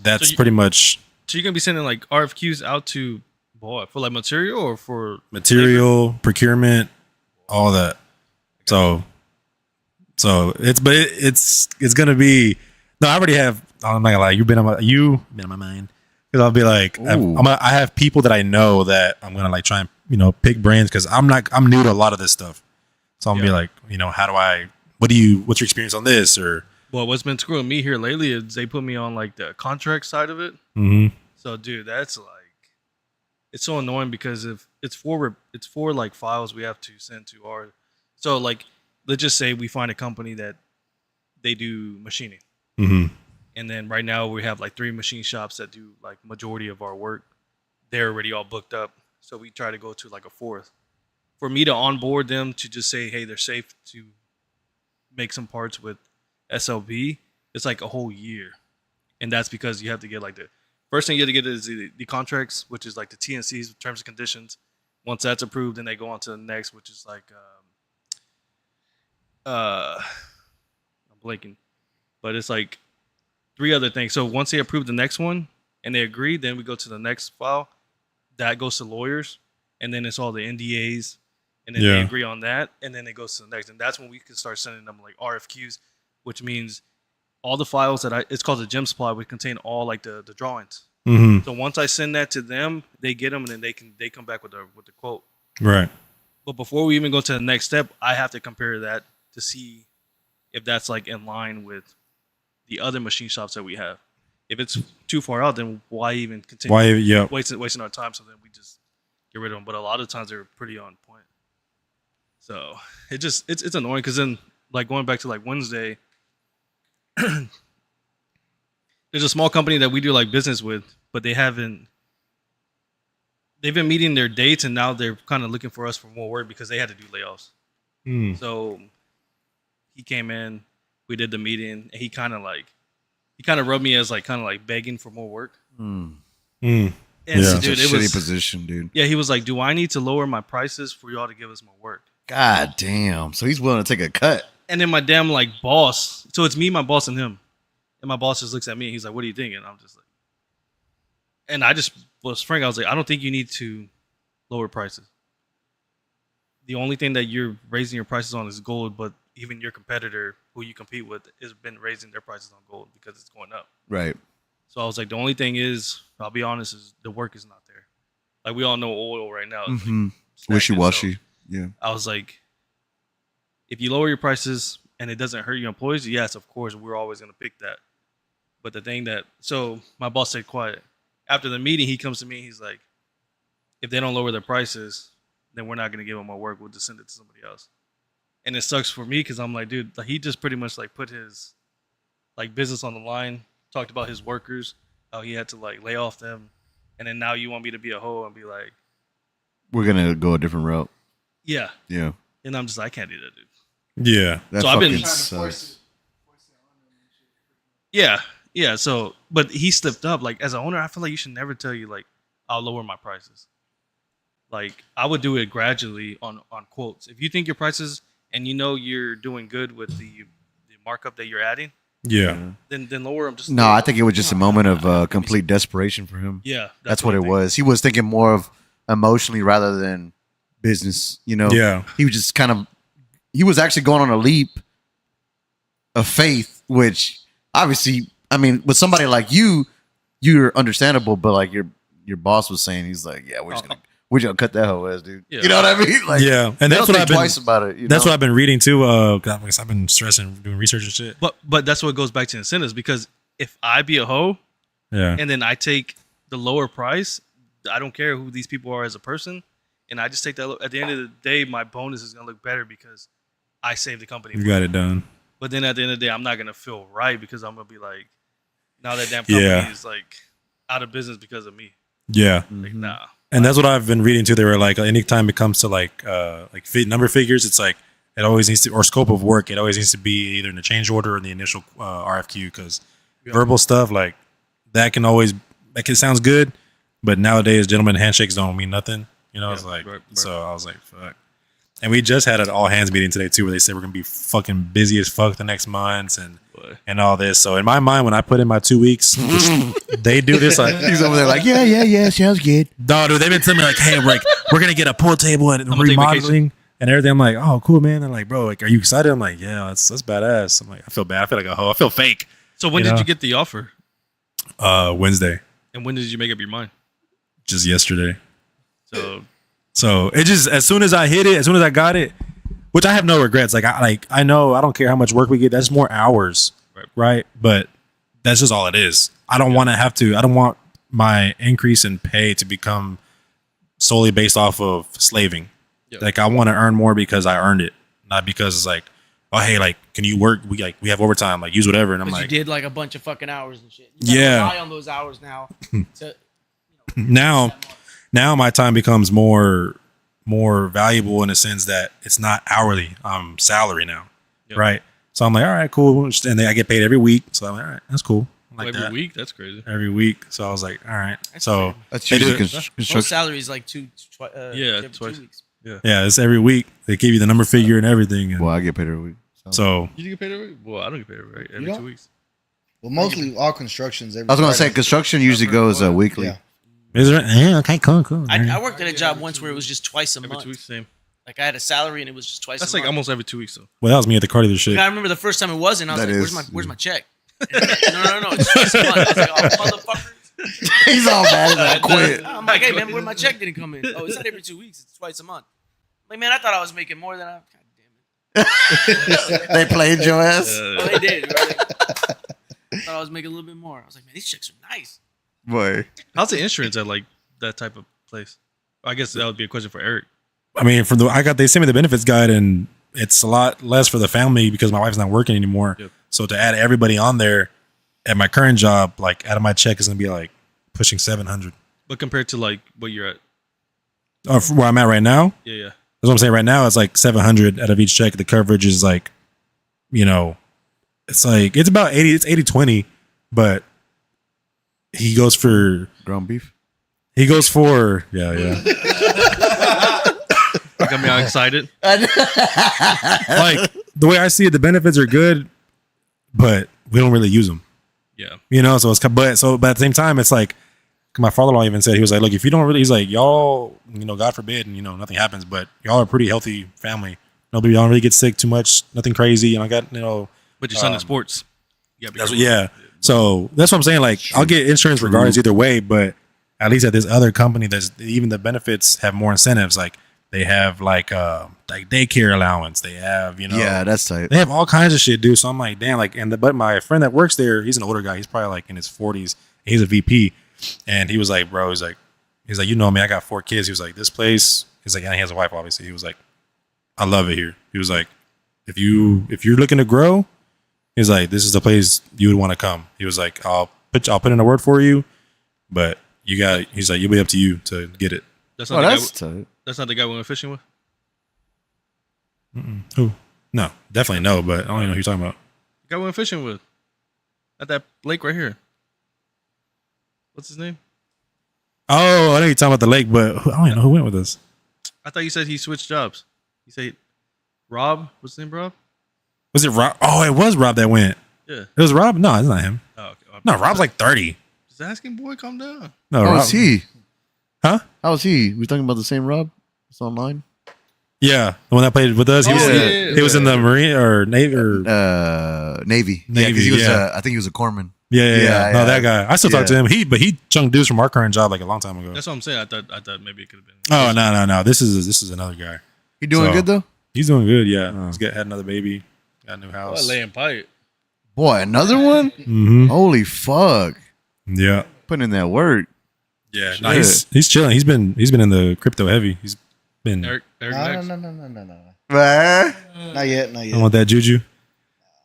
that's
So you-
pretty much
So you're gonna be sending like RFQs out to Boy, for like material or for
Material, procurement, all that. So it's gonna be. No, I already have. I'm not gonna lie. You've been on my mind because I'll be like, I have people that I know that I'm gonna like try and pick brands because I'm new to a lot of this stuff. So I'm gonna be like, what's your experience on this or.
Well, what's been screwing me here lately is they put me on like the contract side of it.
Mm-hmm.
So, dude, that's like, it's so annoying because if it's for like files we have to send to our, so like, let's just say we find a company that they do machining,
Mm-hmm.
and then right now we have like 3 machine shops that do like majority of our work. They're already all booked up, so we try to go to like a 4th. For me to onboard them to just say, hey, they're safe to make some parts with SLB, it's like a whole year, and that's because you have to get like the first thing you have to get is the contracts, which is like the TNCs, terms and conditions. Once that's approved, then they go on to the next, which is like I'm blanking, but it's like 3 other things. So once they approve the next one and they agree, then we go to the next file. That goes to lawyers, and then it's all the NDAs, and then they agree on that, and then it goes to the next, and that's when we can start sending them like RFQs, which means all the files that it's called a gem supply, would contain all like the drawings.
Mm-hmm.
So once I send that to them, they get them, and then they come back with the quote.
Right.
But before we even go to the next step, I have to compare that to see if that's like in line with the other machine shops that we have. If it's too far out, then why even continue wasting our time? So then we just get rid of them. But a lot of times they're pretty on point. So it's annoying because then like going back to like Wednesday, there's a small company that we do like business with, but they've been meeting their dates, and now they're kind of looking for us for more work because they had to do layoffs. So he came in, we did the meeting, and he kind of rubbed me as like kind of like begging for more work. And
Dude,
dude,
it
it
was
was
shitty position, dude.
Yeah, he was like, "Do I need to lower my prices for y'all to give us more work?"
God damn. So he's willing to take a cut.
And then my damn like boss. So it's me, my boss, and him. And my boss just looks at me. And he's like, "What are you thinking?" And I'm just like, and I just was frank. I was like, "I don't think you need to lower prices. The only thing that you're raising your prices on is gold, but even your competitor, who you compete with, has been raising their prices on gold because it's going up."
Right.
So I was like, the only thing is, I'll be honest, is the work is not there. Like we all know oil right now. Is
Mm-hmm.
like
Wishy-washy. Yeah.
I was like, if you lower your prices and it doesn't hurt your employees, yes, of course, we're always going to pick that. But the thing so my boss stayed quiet. After the meeting, he comes to me. He's like, if they don't lower their prices, then we're not going to give them more work. We'll just send it to somebody else. And it sucks for me because I'm like, dude, like, he just pretty much like put his like business on the line, talked about his workers, how he had to like lay off them. And then now you want me to be a hoe and be like,
We're going to go a different route.
yeah.
Yeah.
And I'm just, I can't do that, dude.
Yeah.
That
So I've been
fucking
trying
sucks.
Yeah. Yeah. So, but he slipped up. Like, as an owner, I feel like you should never tell you, like, I'll lower my prices. Like, I would do it gradually on quotes. If you think your prices and you know you're doing good with the markup that you're adding,
Yeah.
then lower them. Just
No, I think it was just a moment of complete desperation for him.
yeah,
That's what it was. He was thinking more of emotionally rather than business, you know?
Yeah.
He was just he was actually going on a leap of faith, which obviously, I mean, with somebody like you, you're understandable, but like your boss was saying, he's like, yeah, we're just gonna cut that hoe ass, dude.
Yeah.
You know what I mean? Like,
Yeah. And
they
that's
don't
what
think
I've been
twice about it.
That's what I've been reading too. God, I've been stressing, doing research and shit.
But that's what goes back to incentives, because if I be a hoe
Yeah.
and then I take the lower price, I don't care who these people are as a person, and I just take that. At the end of the day, my bonus is gonna look better because I saved the company.
You got it done.
But then at the end of the day, I'm not gonna feel right because I'm gonna be like, now that damn company is like out of business because of me.
Yeah.
Like, nah.
And that's what I've been reading too. They were like, anytime it comes to like number figures, it's like it always needs to, or scope of work, it always needs to be either in the change order or in the initial RFQ, because verbal stuff like that sounds good, but nowadays gentlemen handshakes don't mean nothing. You know, it's like, so I was like, fuck. And we just had an all hands meeting today too, where they said we're gonna be fucking busy as fuck the next months, and
boy.
and all this. So in my mind, when I put in my 2 weeks, they do this like
He's over there like, yeah, sounds good.
no, dude. They've been telling me like, hey, we're gonna get a pool table and
gonna take
remodeling and everything. I'm like, oh, cool, man. They're like, bro, like, are you excited? I'm like, yeah, that's badass. I'm like, I feel bad. I feel like a hoe. I feel fake.
So when
You
did
know?
you get the offer?
Wednesday,
And when did you make up your mind?
just yesterday.
So
So it just as soon as I hit it, as soon as I got it, which I have no regrets. I know I don't care how much work we get. That's more hours, right? But that's just all it is. I don't want to have to. I don't want my increase in pay to become solely based off of slaving.
Yep.
Like I want to earn more because I earned it, not because it's like, oh hey, like can you work? We have overtime. Like use whatever. And I'm
Because
like,
you did like a bunch of fucking hours and shit. You gotta
Yeah.
rely on those hours now. To,
now my time becomes more valuable in the sense that it's not hourly. I'm salary now,
Yep.
right? So I'm like, all right, cool. And then I get paid every week. So I'm like, all right, that's cool. I like
every
that.
week? That's crazy.
Every week. So I was like, all right.
That's
So
That's
They
usually
do-
most
construction.
salaries like
Yeah,
every
twice.
2 weeks.
yeah, it's every week. They give you the number figure and everything. And
Well, I get paid every week.
so
You get paid every week? Well, I don't get paid every
don't?
2 weeks.
Well, mostly all constructions. Every
I was gonna say
Friday.
construction usually goes weekly.
Yeah.
is there?
Yeah, okay, cool.
I worked at a job once where it was just twice a
Every
month.
2 weeks, same.
Like I had a salary and it was just twice.
That's
a
like
month.
almost every 2 weeks, though.
Well, that was me at the car dealership.
And I remember the first time it wasn't. I was
That
like,
is-
where's my check?" No, it's twice a month. I was like, "Oh, motherfuckers!"
He's all mad at I quit.
I'm like, "Hey, man, where my check didn't come in? Oh, it's not every 2 weeks. It's twice a month." I'm like, man, I thought I was making more than I. God damn it!
They played your ass.
Oh, they did. Right? I thought I was making a little bit more. I was like, man, these checks are nice.
Boy.
How's the insurance at like that type of place? I guess that would be a question for Eric.
I mean, they sent me the benefits guide, and it's a lot less for the family because my wife's not working anymore.
Yep.
So to add everybody on there at my current job, like out of my check is gonna be like pushing 700.
But compared to like what you're at,
From where I'm at right now,
yeah.
that's what I'm saying. Right now, it's like 700 out of each check. The coverage is like, it's like it's about 80. It's 80-20, but he goes for
Ground beef.
yeah.
Got me all excited.
Like the way I see it, the benefits are good, but we don't really use them.
Yeah.
So but at the same time, it's like my father-in-law even said, he was like, look, if you don't really, he's like, y'all, God forbid, and nothing happens, but y'all are a pretty healthy family. Y'all don't really get sick too much, nothing crazy. And I got,
But your son in sports.
yeah. So that's what I'm saying. Like, I'll get insurance regardless either way, but at least at this other company, there's even the benefits have more incentives. Like they have like daycare allowance. They have,
Yeah, that's tight.
they have all kinds of shit, dude. So I'm like, damn, like, but my friend that works there, he's an older guy. He's probably like in his 40s. He's a VP, and he was like, bro, he's like, you know me, I got 4 kids. He was like, this place. He's like, and he has a wife, obviously. He was like, I love it here. He was like, if you're looking to grow, he's like, this is the place you would want to come. He was like, I'll put in a word for you, but he's like, you'll be up to you to get it.
That's
Oh,
not,
that's
the guy,
tight.
that's not the guy we went fishing with?
Who? No, definitely no, but I don't even know who you're talking about.
The guy we went fishing with. At that lake right here. What's his name?
Oh, I know you're talking about the lake, but I don't even know who went with us.
I thought you said he switched jobs. You say Rob? What's his name, Rob?
Was it Rob? Oh, it was Rob that went.
Yeah.
It was Rob? No, it's not him.
Oh, okay.
No, Rob's like 30.
Just asking, boy, calm down.
No,
How
Rob.
was he?
Huh?
How was he? We talking about the same Rob? It's online.
Yeah, the one that played with us. He was,
Oh, yeah.
he was in the Marine or Navy or
Navy. Yeah,
Navy,
because he was.
yeah.
I think he was a corpsman.
yeah. No,
yeah.
that guy. I still talk to him. He chunked dudes from our current job like a long time ago.
That's what I'm saying. I thought maybe it could have been.
Oh no. This is another guy.
He doing
So-
good though.
He's doing good. Yeah,
Oh.
had another baby, got a new house.
laying pipe.
Boy, another one.
Mm-hmm.
Holy fuck!
Yeah,
Putting in that work.
yeah. No, he's chilling. He's been in the crypto heavy. He's been.
Eric
No,
next.
no.
Right?
Not yet.
I want that juju.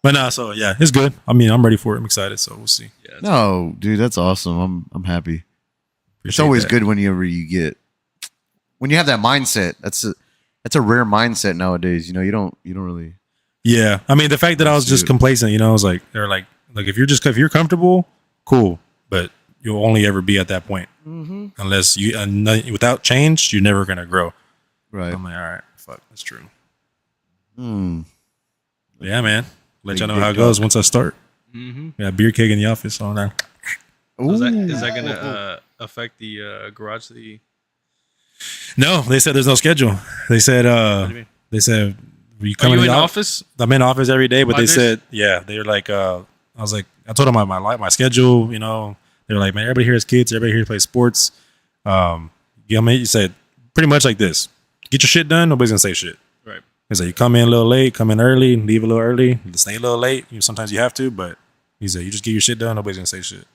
But no, so yeah, it's good. I mean, I'm ready for it. I'm excited. So we'll see.
Yeah,
No, dude, that's awesome. I'm happy. It's
Appreciate
always
that.
good whenever you have that mindset. That's a rare mindset nowadays. You don't really.
Yeah, I mean the fact that I was just
Dude.
complacent, I was like, they're like if you're comfortable, cool, but you'll only ever be at that point unless without change, you're never gonna grow.
Right.
I'm like, all right, fuck, that's true.
Hmm.
Yeah, man, let
Big
y'all know how it
dick
goes
talk.
once I start.
Mm-hmm.
Yeah, beer keg in the office all that.
Is that
Ooh.
gonna affect the garage?
No, they said there's no schedule. They said
What do you mean?
they said you
Are
come
you
in
in
the
the
office.
office?
I'm in the office every day, but
5
they
days?
said yeah, they're like I was like I told them my schedule. You know, they're like man, everybody here has kids. Everybody here plays sports. You said pretty much like this. Get your shit done. Nobody's gonna say shit.
Right.
He said you come in a little late, come in early, leave a little early, stay a little late. Sometimes you have to, but he said you just get your shit done. Nobody's gonna say shit.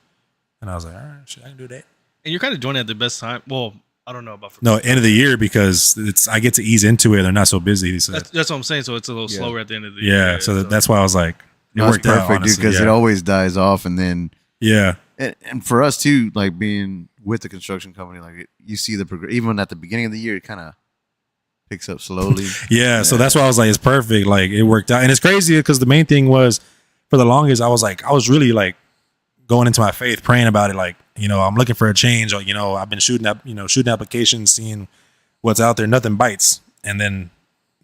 And I was like, all right, shit, I can do that.
And you're kind of joining at the best time. Well, I don't know about
No, end of the year because I get to ease into it. They're not so busy. He said,
That's what I'm saying. So it's a little
Yeah.
slower at the end of the
yeah.
year.
So that's why I was like, it
No, it's
worked out,
perfect, dude,
honestly.
because
yeah.
it always dies off, and then
yeah.
and for us too, like being with the construction company, like you see the even at the beginning of the year, it kind of picks up slowly.
Yeah, so that's why I was like, it's perfect. Like it worked out, and it's crazy because the main thing was, for the longest, I was really like going into my faith, praying about it. Like I'm looking for a change. Or, I've been shooting applications, seeing what's out there. Nothing bites, and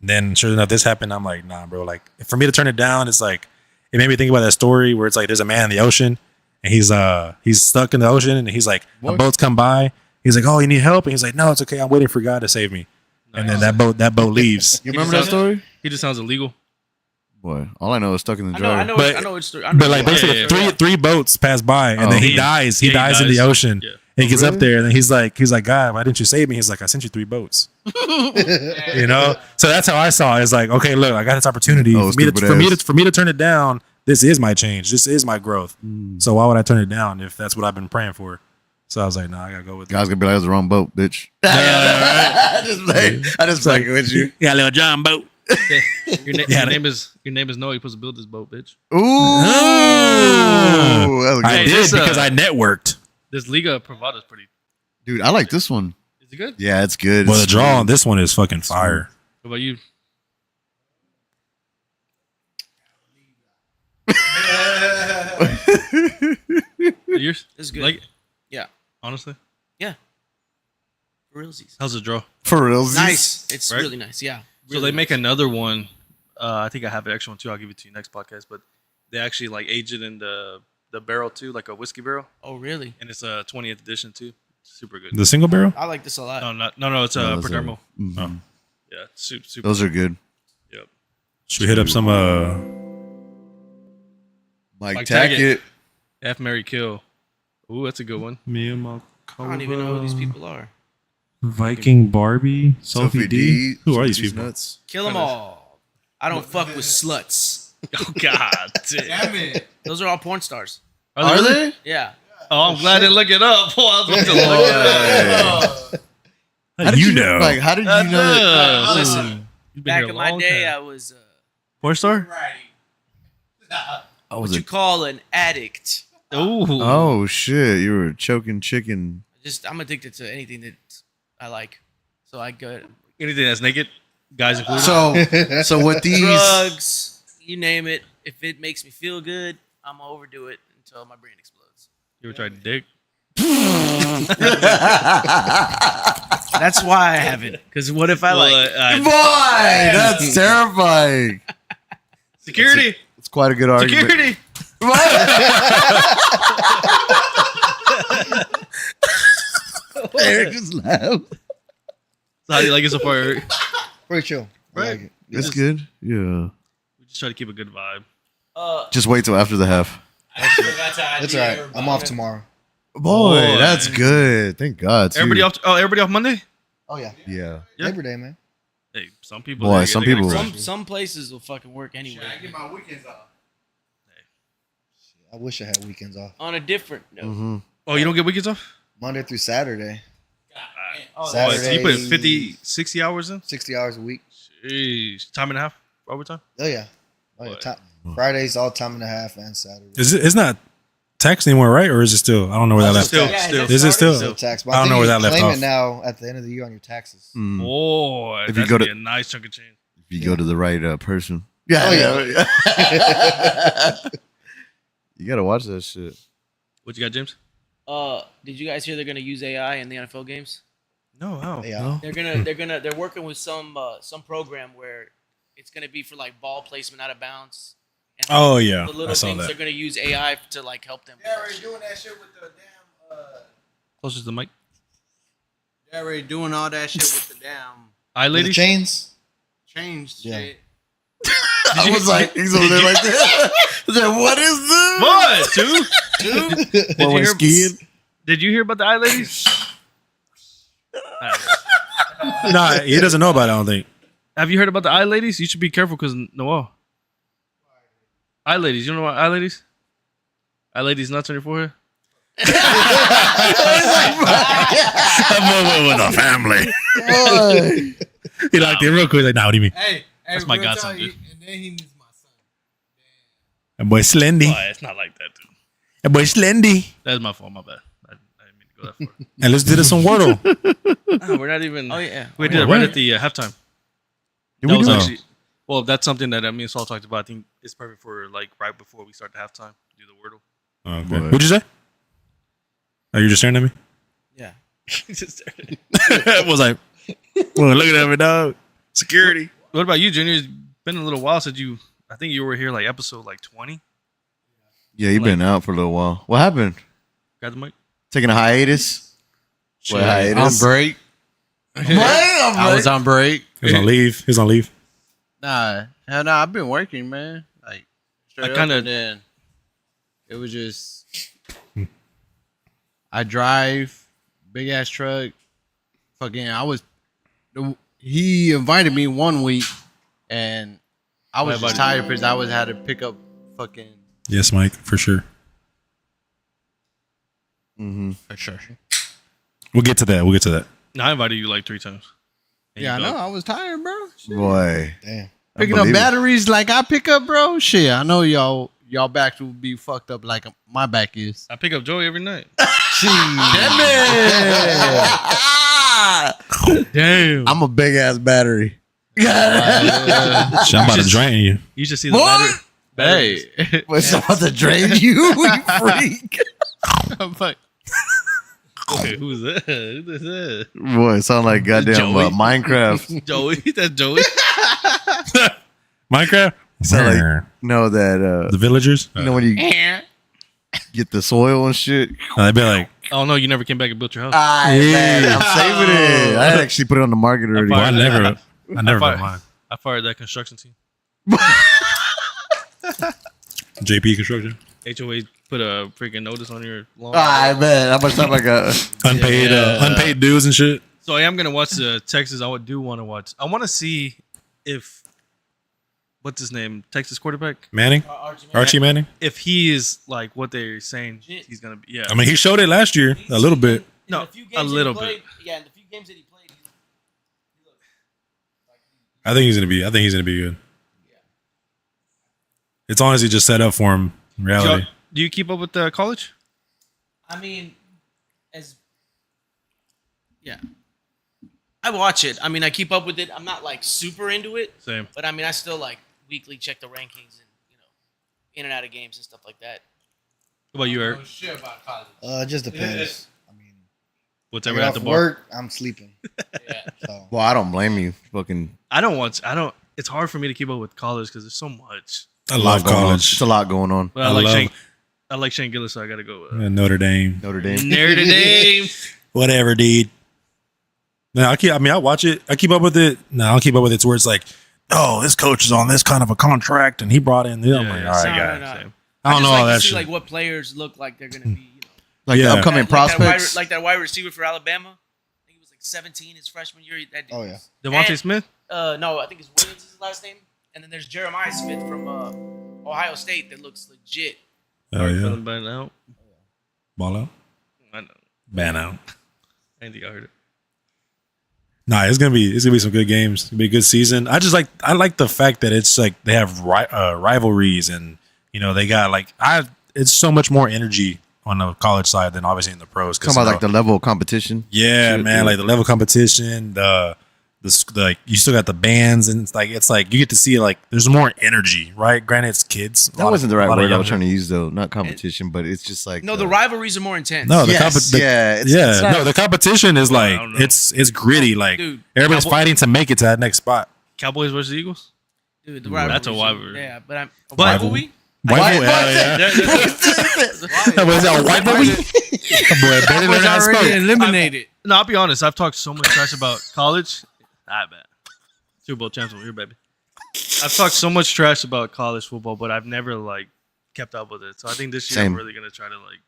then sure enough, this happened. I'm like, nah, bro. Like for me to turn it down, it's like it made me think about that story where it's like there's a man in the ocean, and he's stuck in the ocean, and he's like a boat's come by. He's like, oh, you need help, and he's like, no, it's okay. I'm waiting for God to save me. And then that boat leaves.
You remember that story?
He just sounds illegal.
Boy, all I know is stuck in the
I
dryer.
know.
But-
I know it's. I know
But like
it's-
basically
yeah.
three boats pass by, and
Oh.
then he
Yeah.
dies. He
Yeah, he
dies in the
dies.
ocean.
Yeah.
And he gets up
really?
there, and then he's like, God, why didn't you save me? He's like, I sent you 3 boats. So that's how I saw it. It's like, okay, look, I got this opportunity
Oh, stupid ass.
for me to turn it down. This is my change. This is my growth.
Mm.
So why would I turn it down if that's what I've been praying for? So I was like, nah, I gotta go with it.
Guys gonna be like, "That's the wrong boat, bitch." I just like with you.
Yeah, little John boat.
Your name is Noah. You're supposed to build this boat, bitch.
Ooh,
Ah.
that was
I
good.
did
this,
because I networked.
This Liga Privada is pretty.
Dude, I like this one.
Is it good?
Yeah, it's good.
Well, the
It's
draw on
smooth.
this one is fucking fire.
What about you? Yours?
It's good.
Like it?
Yeah.
Honestly,
For realsies.
how's the draw?
For real.
Nice. It's
Right?
really nice. Yeah.
So
Really
they make
nice.
another one. I think I have an extra one too. I'll give it to you next podcast. But they actually like age it in the barrel too, like a whiskey barrel,
Oh, really?
and it's a 20th edition too. Super good.
The single barrel?
I like this a lot.
No, it's a
those are-
Perdermo.
Mhm.
Yeah, super.
Those are good.
Yep.
Should we hit up some
Mike
Mike
Tackett.
Tackett. F Mary Kill. Ooh, that's a good one.
me and my
I don't even know who these people are.
Viking Barbie, Sophie D. Who are these
Sophie's
people?
Nuts.
Kill them all. I don't fuck with sluts.
Oh God. damn.
Those are all porn stars.
Are they?
Yeah.
Oh, I'm glad I didn't look it up. Oh, I was about to look it up.
How do you know?
Like, how did you know that?
Listen,
You've been
back
here
in
a
my
long
day,
time.
I was
Porn star?
I
what
was
you call an addict.
Ooh.
oh shit! You were choking chicken.
I'm addicted to anything that I like. So I go
Anything that's naked, guys included.
So with these,
drugs, you name it. If it makes me feel good, I'm gonna overdo it until my brain explodes.
You ever tried dick?
That's why I haven't. Because what if I like?
boy, that's terrifying.
Security.
It's quite a good argument.
Security.
Eric just laughed.
So how do you like it so far, Eric?
Pretty chill. I
Right.
like it.
It's good. Yeah.
We just try to keep a good vibe.
Just wait till after the half.
It's all right. I'm off tomorrow.
Boy,
Boy.
that's good. Thank God. too.
Everybody off. Everybody off Monday.
Oh yeah.
Yeah.
Yeah.
Labor Day, man.
Hey, some people.
Boy,
they-
some
they got
people-
crushed.
Some places will fucking work anyway.
I wish I had weekends off.
On a different note.
Mm-hmm.
Oh, you don't get weekends off?
Monday through Saturday,
Oh,
Boy,
Saturday.
so you put 50, 60 hours in?
60 hours a week.
Jeez. Time and a half overtime?
Oh yeah. Oh yeah.
What?
Fridays all time and a half and Saturday.
It's not tax anymore, right? Or is it still? I don't know where that left.
Still,
Yeah,
still.
that's
Is it still?
Still tax. But
I don't know
think
where
you
that left
claim
off.
it now at the end of the year on your taxes.
Mm.
Boy,
If you
that's
go
gonna
to-
be a nice chunk of change.
If you go to the right person.
Oh,
yeah. You gotta watch that shit.
What you got, James?
Did you guys hear they're gonna use AI in the NFL games?
No, how?
Yeah.
They're working with some program where it's gonna be for like ball placement out of bounds And
Oh yeah,
the
I
little
saw
things
that.
they're gonna use AI to like help them.
They're already doing that shit with the damn.
Closer to the mic.
They're already doing all that shit with the damn
Eye
With the
ladies.
chains.
change
Yeah.
shit.
I was like, he's over there like that. I was like, what is this?
What? Two? Did
What,
you
when
hear?
skiing?
Did you hear about the eye ladies?
Nah, he doesn't know about it. I don't think.
Have you heard about the eye ladies? You should be careful because Noel. Eye ladies. You know what eye ladies? Eye ladies nuts on your forehead.
I'm over with the family. He liked it real quick. Like, nah, what do you mean?
Hey,
That's my
real
godson,
talk,
dude.
And then he needs my son.
That boy Slendy.
Oh, it's not like that, dude.
That boy Slendy.
That's my fault. My bad. I didn't mean to go that far.
And let's do this on Wordle.
No, we're not even.
Oh yeah.
We did it
What?
right at the halftime.
Did
That
we
was
do
it?
actually. Well, that's something that me and Saul talked about. I think it's perfect for like right before we start the halftime. Do the Wordle.
Okay.
What?
What'd you say? Oh, you're just staring at me?
Yeah.
Just-
I was like, well, look at me, dog. Security.
what about you, Junior? It's been a little while since you. I think you were here like episode like 20.
Yeah, you've been out for a little while. What happened?
Got the mic.
Taking a hiatus? What
On
hiatus?
break. I was on break.
He was on leave. He was on leave.
Nah, hell no, I've been working, man. Like, straight
I
up,
kinda-
and then it was just I drive big ass truck. Fucking, he invited me one week, and I was just tired because I had to pick up fucking
Yes, Mike, for sure.
Mm-hmm.
for sure.
We'll get to that. We'll get to that.
No, I invited you like 3 times. And
Yeah, I
you
know.
go.
I was tired, bro. Shit.
Boy.
Damn.
I
Picking up
believe it.
batteries like I pick up, bro. Shit, I know y'all backs will be fucked up like my back is.
I pick up Joey every night. Damn.
I'm a big ass battery.
Shit, I'm about to drain you.
You should see the
What?
battery.
Hey,
What's about to drain you, you freak?
fuck.
Okay, who's that? Who's that?
Boy, it sound like goddamn
Joey.
Minecraft.
Joey. That's Joey.
Minecraft?
Sound like no that
the villagers?
you know when you get the soil and shit.
They'd be like,
Oh no, you never came back and built your house.
Man, I'm saving it. I actually put it on the market already.
well, I never
fired-
built mine.
I fired that construction team.
JP Construction.
HOA put a freaking notice on your lawn.
Man, how much time I got?
Unpaid dues and shit.
So I am gonna watch the Texas. I do want to watch. I want to see if what's his name, Texas quarterback,
Manning? Archie Manning?
if he is like what they're saying
Legit.
he's gonna be. Yeah,
I mean, he showed it last year a little bit.
No,
In the few
a
games that he
little
played-
bit.
Yeah, in the few games that he played,
I think he's gonna be good. It's honestly just set up for him in reality.
Do you keep up with the college?
I mean, I watch it. I mean, I keep up with it. I'm not like super into it,
Same.
but I mean, I still like weekly check the rankings and in and out of games and stuff like that.
What about you, Eric?
Shit about college.
It just depends. I mean,
What's
I
ever
get
at
off
the bar?
work, I'm sleeping.
Yeah.
So
Well, I don't blame you. Fucking
I don't. It's hard for me to keep up with college because there's so much.
I love
going on.
college.
It's a lot going on.
But
I
I like Shane Gillis, so I gotta go.
Notre Dame.
Notre Dame.
Notre Dame.
Whatever, dude. No, I watch it. I keep up with it. No, I don't keep up with it to where it's like, oh, this coach is on this kind of a contract and he brought in this. I'm like, all right,
No,
guys.
no, no.
Same.
I don't know
just
all
like
that
to see
shit.
like what players look like they're gonna be.
Like
Yeah.
the upcoming prospects.
Like that wide receiver for Alabama. I think he was like 17 his freshman year. That dude
Oh, yeah.
was-
Devontae
And-
Smith.
No, I think it's Williams is his last name. And then there's Jeremiah Smith from Ohio State that looks legit.
Oh, yeah.
Feeling bad out.
Ball out.
I know.
Ban out.
I think I heard it.
Nah, it's gonna be some good games. It's gonna be a good season. I like the fact that it's like they have rivalries and they got it's so much more energy on the college side than obviously in the pros.
Talking about like the level of competition.
yeah,
shit,
man,
yeah.
like the level of competition, the like you still got the bands and it's like you get to see like there's more energy, right? Granted, it's kids.
That wasn't the right word I was trying
to.
to use though. Not competition, but it's just like
No, the rivalries are more intense.
No, the
Yes, yeah,
no, the competition is like
don't know.
it's gritty. Like
Dude,
everybody's
Cowboy-
fighting to make it to that next spot.
Cowboys versus Eagles.
Dude, the
That's a
rivalry.
rivalry.
Yeah, but I'm. A
But-
rivalry?
White boy, yeah. What is that, white boy? Boy, better
Was
learn how to
already
smoke.
eliminated.
No, I'll be honest. I've talked so much trash about college. I bet. Super Bowl champs over here, baby. I've talked so much trash about college football, but I've never like kept up with it. So I think this year
Same.
I'm really gonna try to like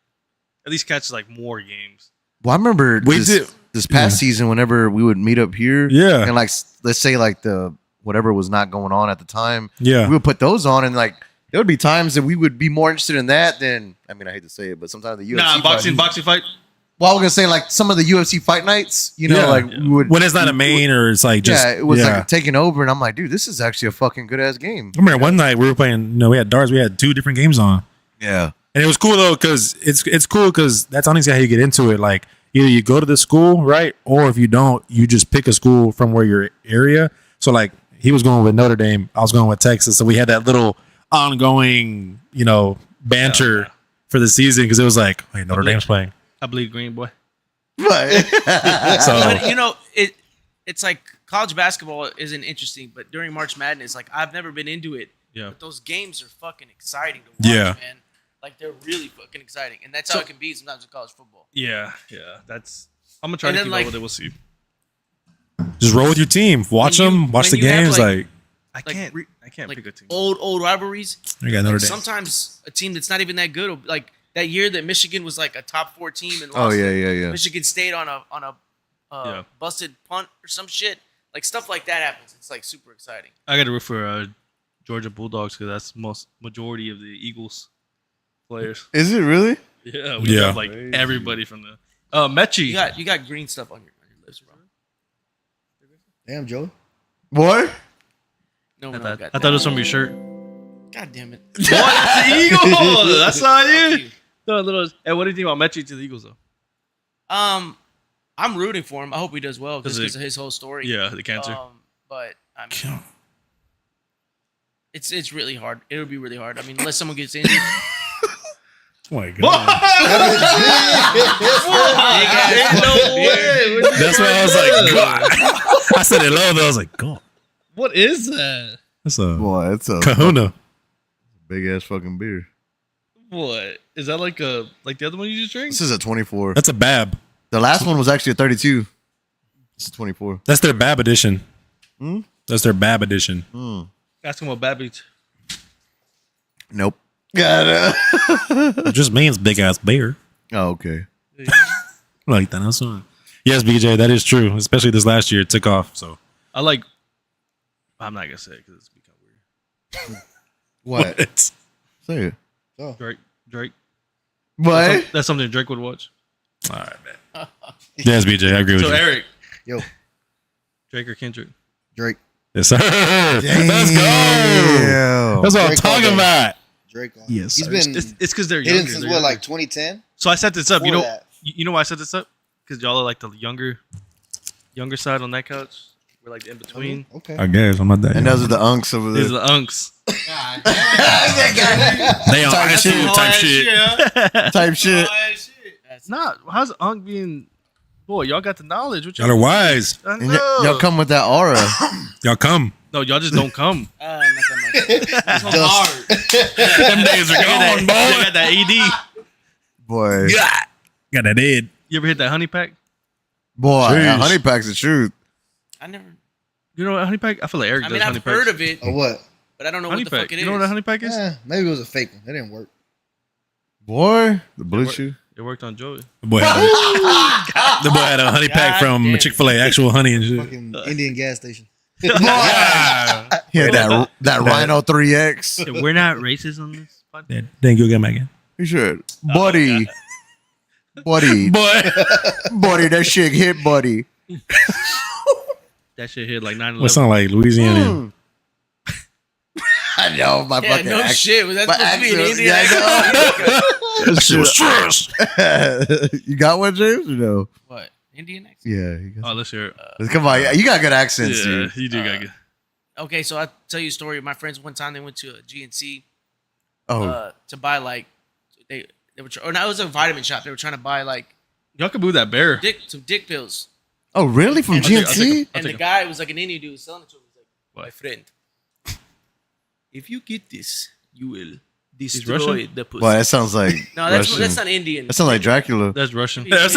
at least catch like more games.
Well, I remember
We did-
this past season whenever we would meet up here.
Yeah.
And like, let's say like the whatever was not going on at the time,
Yeah.
we would put those on, and like there would be times that we would be more interested in that than, I mean, I hate to say it, but sometimes the UFC.
Nah, boxing fight.
Well, I was gonna say like some of the UFC fight nights, you know,
Yeah.
like we would.
When it's not a main or it's like just.
yeah, it was like taking over, and I'm like, dude, this is actually a fucking good ass game.
I remember one night we were playing, we had darts, we had 2 different games on.
Yeah.
And it was cool though, because it's cool because that's honestly how you get into it. Like either you go to the school, right? Or if you don't, you just pick a school from where your area. So like he was going with Notre Dame, I was going with Texas. So we had that little ongoing, banter for the season because it was like, wait, Notre Dame's playing.
I bleed green, boy.
Right.
So
But it's like college basketball isn't interesting, but during March Madness, like I've never been into it.
Yeah.
But those games are fucking exciting to watch,
Yeah.
man. Like they're really fucking exciting, and that's how it can be sometimes in college football.
Yeah. That's. I'm gonna try
And
to
then,
keep
like-
up with it. We'll see.
just roll with your team, watch
When you-
them, watch the
when you have,
games.
like-
Like,
I
Like,
can't
Like
pick a team.
old rivalries.
you got Notre
Like
Dame.
sometimes a team that's not even that good, will- like that year that Michigan was like a top 4 team and
Oh
lost.
yeah,
to
yeah, yeah.
Michigan State on a
Yeah.
busted punt or some shit. Like stuff like that happens. It's like super exciting.
I got to root for Georgia Bulldogs because that's majority of the Eagles players.
Is it really?
Yeah, we
Yeah.
have like everybody from the Mechie.
You got green stuff on your lips, bro.
Damn, Joey.
What?
No,
I
no,
thought,
God
I thought it was from your shirt.
God damn it.
What? It's the Eagles. That's not
Fuck
you.
you.
Throw a little. Hey, what do you think about Mechie to the Eagles though?
I'm rooting for him. I hope he does well
Does
because
it-
of his whole story.
Yeah, the cancer.
But I mean, it's really hard. It would be really hard. I mean, unless someone gets injured.
Oh my god.
no way.
That's why I was like, God. I said it low though. I was like, God.
What is that?
That's a
Boy, it's a
kahuna.
big ass fucking beer.
What is that like the other one you just drank?
This is a 24.
That's a Bab.
The last one was actually a 32. This is 24.
That's their Bab edition.
Hmm?
That's their Bab edition.
Ask him about Bad Beats.
Nope. Got it.
It just means big ass bear.
Oh, okay.
Like that. That's fine. Yes, BJ, that is true. Especially this last year, it took off. So
I like. I'm not gonna say it because it's become weird.
What? Say it.
Drake.
What?
That's something Drake would watch.
all right, man. Yes, BJ, I agree with
So
you.
Eric,
Yo,
Drake or Kendrick?
Drake.
Yes, sir. Let's go.
Damn.
That's what I'm
Drake all
talking
day.
about.
Drake. On.
Yes,
He's
sir.
been
It's because they're
hitting
younger.
since
They're
what,
younger.
like 2010?
So I set this up. You
Before
know,
that.
you know why I set this up? Because y'all are like the younger side on that couch. We're like in between.
Okay.
I guess I'm not that.
And
young.
those are the unks over
These
there.
are the unks.
They on ice cream type shit.
Type shit.
It's not. How's unk being? Boy, y'all got the knowledge. What
Y'all are wise.
I
And
know.
y'all come with that aura.
Y'all come.
No, y'all just don't come.
Not that much.
Dust.
Them days are gone,
You
boy.
got that ED.
Boy.
Yeah. Got that id.
You ever hit that honey pack?
Boy.
Jeez.
Honey pack's the truth.
I never.
You know what honey pack? I feel like Eric
I
does
mean,
honey
I've
packs.
heard of it,
Or what?
but I don't know
Honey
what the
pack.
fuck it is.
You know what a honey pack is?
Maybe it was a fake one. That didn't work.
Boy. The blue shoe.
It worked on Joey.
The boy had a honey pack
God
from
damn.
Chick-fil-A, actual honey and shit.
Fucking Indian gas station.
He had that Rhino 3X.
Yeah, we're not racist on this podcast.
Yeah, didn't go get him again.
You should. Buddy. Buddy.
Boy.
Buddy, that shit hit buddy.
That shit hit like 9/11.
What sound like Louisiana?
I know my
Yeah,
fucking
no
accent.
shit. Was that
My
supposed to be an
accent,
Indian
yeah,
accent?
That shit was stressed.
You got one, James, or no?
What? Indian accent?
Yeah. You got
Oh, let's hear it.
Come on. You got good accents,
Yeah,
dude.
you do got good.
Okay, so I'll tell you a story. My friends one time they went to a GNC
Oh.
to buy like they were or no, it was a vitamin shop. They were trying to buy like
Y'all can boo that bear.
some dick pills.
Oh, really? From
I'll take- I'll
GNC?
take 'em.
And the
take 'em.
guy was like an Indian dude selling it to him. He was like,
What?
my friend, if you get this, you will
Russian?
destroy the pussy.
Boy, that sounds like
No, that's
Russian.
not Indian.
That sounds like Dracula.
That's Russian.
He was-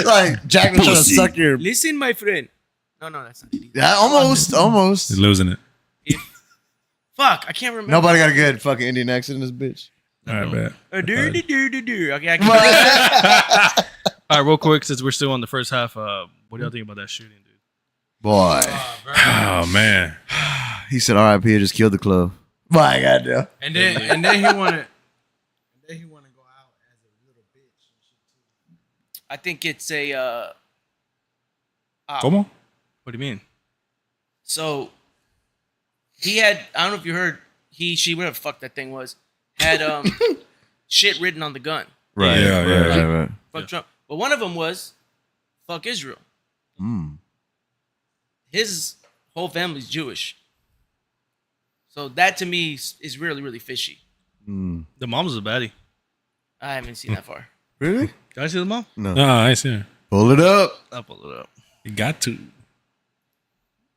Like Jack was trying to suck your.
Listen, my friend. No, that's not Indian.
Yeah, almost.
He's losing it.
Fuck, I can't remember.
Nobody got a good fucking Indian accent in this bitch.
All right, bet.
Okay, I can't.
All right, real quick, since we're still on the first half, what do y'all think about that shooting, dude?
Boy,
Oh man.
he said R.I.P. Just killed the club. My goddamn.
And then he wanted go out as a little bitch.
I think it's a.
Como?
What do you mean?
So he had. I don't know if you heard. He, she, whatever the fuck that thing was, had shit written on the gun.
Right.
Yeah.
Right.
Fuck Trump. But one of them was, fuck Israel. His whole family's Jewish. So that to me is really, really fishy.
The mom was a baddie.
I haven't seen that far.
Really?
Can I see the mom?
No.
No, I see it.
Pull it up.
I'll pull it up.
You got to.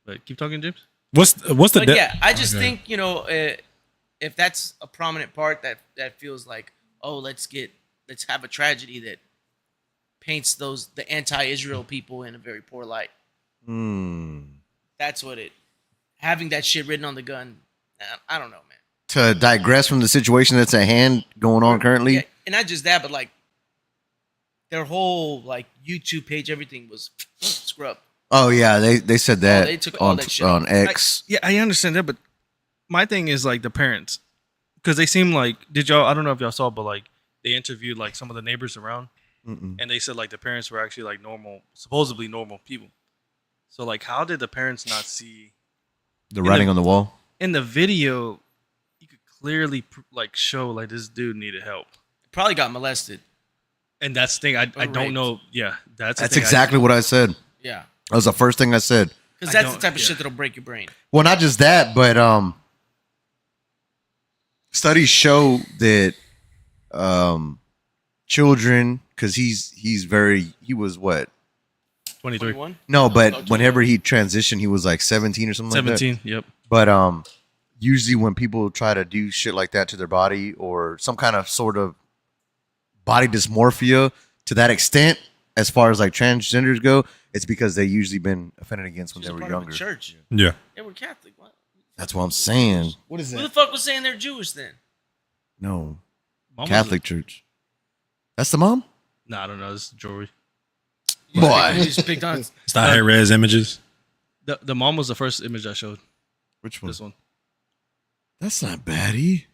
But keep talking, James.
What's the
But yeah, I just think, if that's a prominent part that feels like, oh, let's have a tragedy that paints the anti-Israel people in a very poor light. That's what having that shit written on the gun. I don't know, man.
To digress from the situation that's at hand going on currently.
Yeah, and not just that, but like their whole like YouTube page, everything was scrubbed.
Oh yeah, they said that
they took all
on
that shit
on
off.
X.
Yeah, I understand that, but my thing is like the parents, because they seem like I don't know if y'all saw, but like they interviewed like some of the neighbors around, and they said like the parents were actually like supposedly normal people. So like, how did the parents not see
The writing on the wall.
in the video? You could clearly like show like this dude needed help,
Probably got molested.
and that's the thing. I don't
raped.
know. Yeah, that's the
That's
thing.
exactly what I said.
Yeah,
That was the first thing I said.
because
I
that's the
don't-
type of
yeah.
shit that'll break your brain.
Well, not just that, but studies show that children, because he was what?
23,
21.
No,
Oh,
but
21.
whenever he transitioned, he was like 17 or something like that.
17. Yep.
But usually when people try to do shit like that to their body or some kind of sort of body dysmorphia to that extent, as far as like transgenders go, it's because they usually been offended against when
She's
they
a
were
part of a
younger.
church.
Yeah.
They were Catholic. What?
That's what I'm saying.
What is
Who the
that?
fuck was saying they're Jewish then?
No,
Mom was
Catholic church. That's the mom.
Nah, I don't know. This is jewelry.
Boy.
You just picked on.
It's not high res images.
The mom was the first image I showed.
Which one?
This one.
That's not baddie.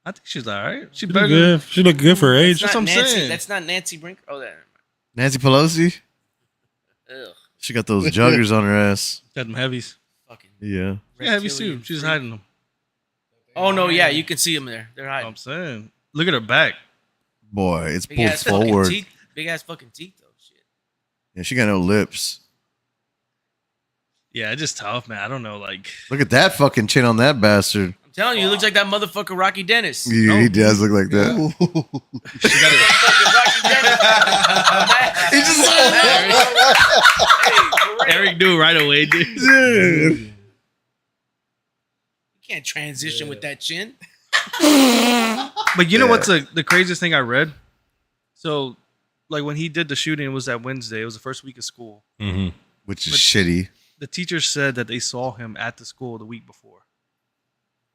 I think she's all right. She's
She
better
look
than
good. She look good for her age.
That's
Not
what I'm
Nancy,
saying.
That's not Nancy Brinker. Oh, that.
Nancy Pelosi.
Ugh.
She got those juggers on her ass.
got them heavies.
Fucking.
Yeah.
Yeah, heavy
reptilian
too. She's
freak.
hiding them.
Oh no, yeah, you can see them there. They're hiding.
I'm saying. Look at her back.
Boy, it's
Big
pulled
ass fucking
forward.
teeth. Big ass fucking teeth though. Shit.
Yeah, she got no lips.
Yeah, it's just tough, man. I don't know. Like,
Look at that fucking chin on that bastard.
I'm telling you, it looks like that motherfucker Rocky Dennis.
Yeah, he does look like that.
Fucking Rocky Dennis.
He just
Hey, for real.
Eric do it right away, dude.
You can't transition with that chin.
But you know what's the craziest thing I read? So, like when he did the shooting, it was that Wednesday. It was the first week of school.
Mm-hmm.
Which is shitty.
The teachers said that they saw him at the school the week before.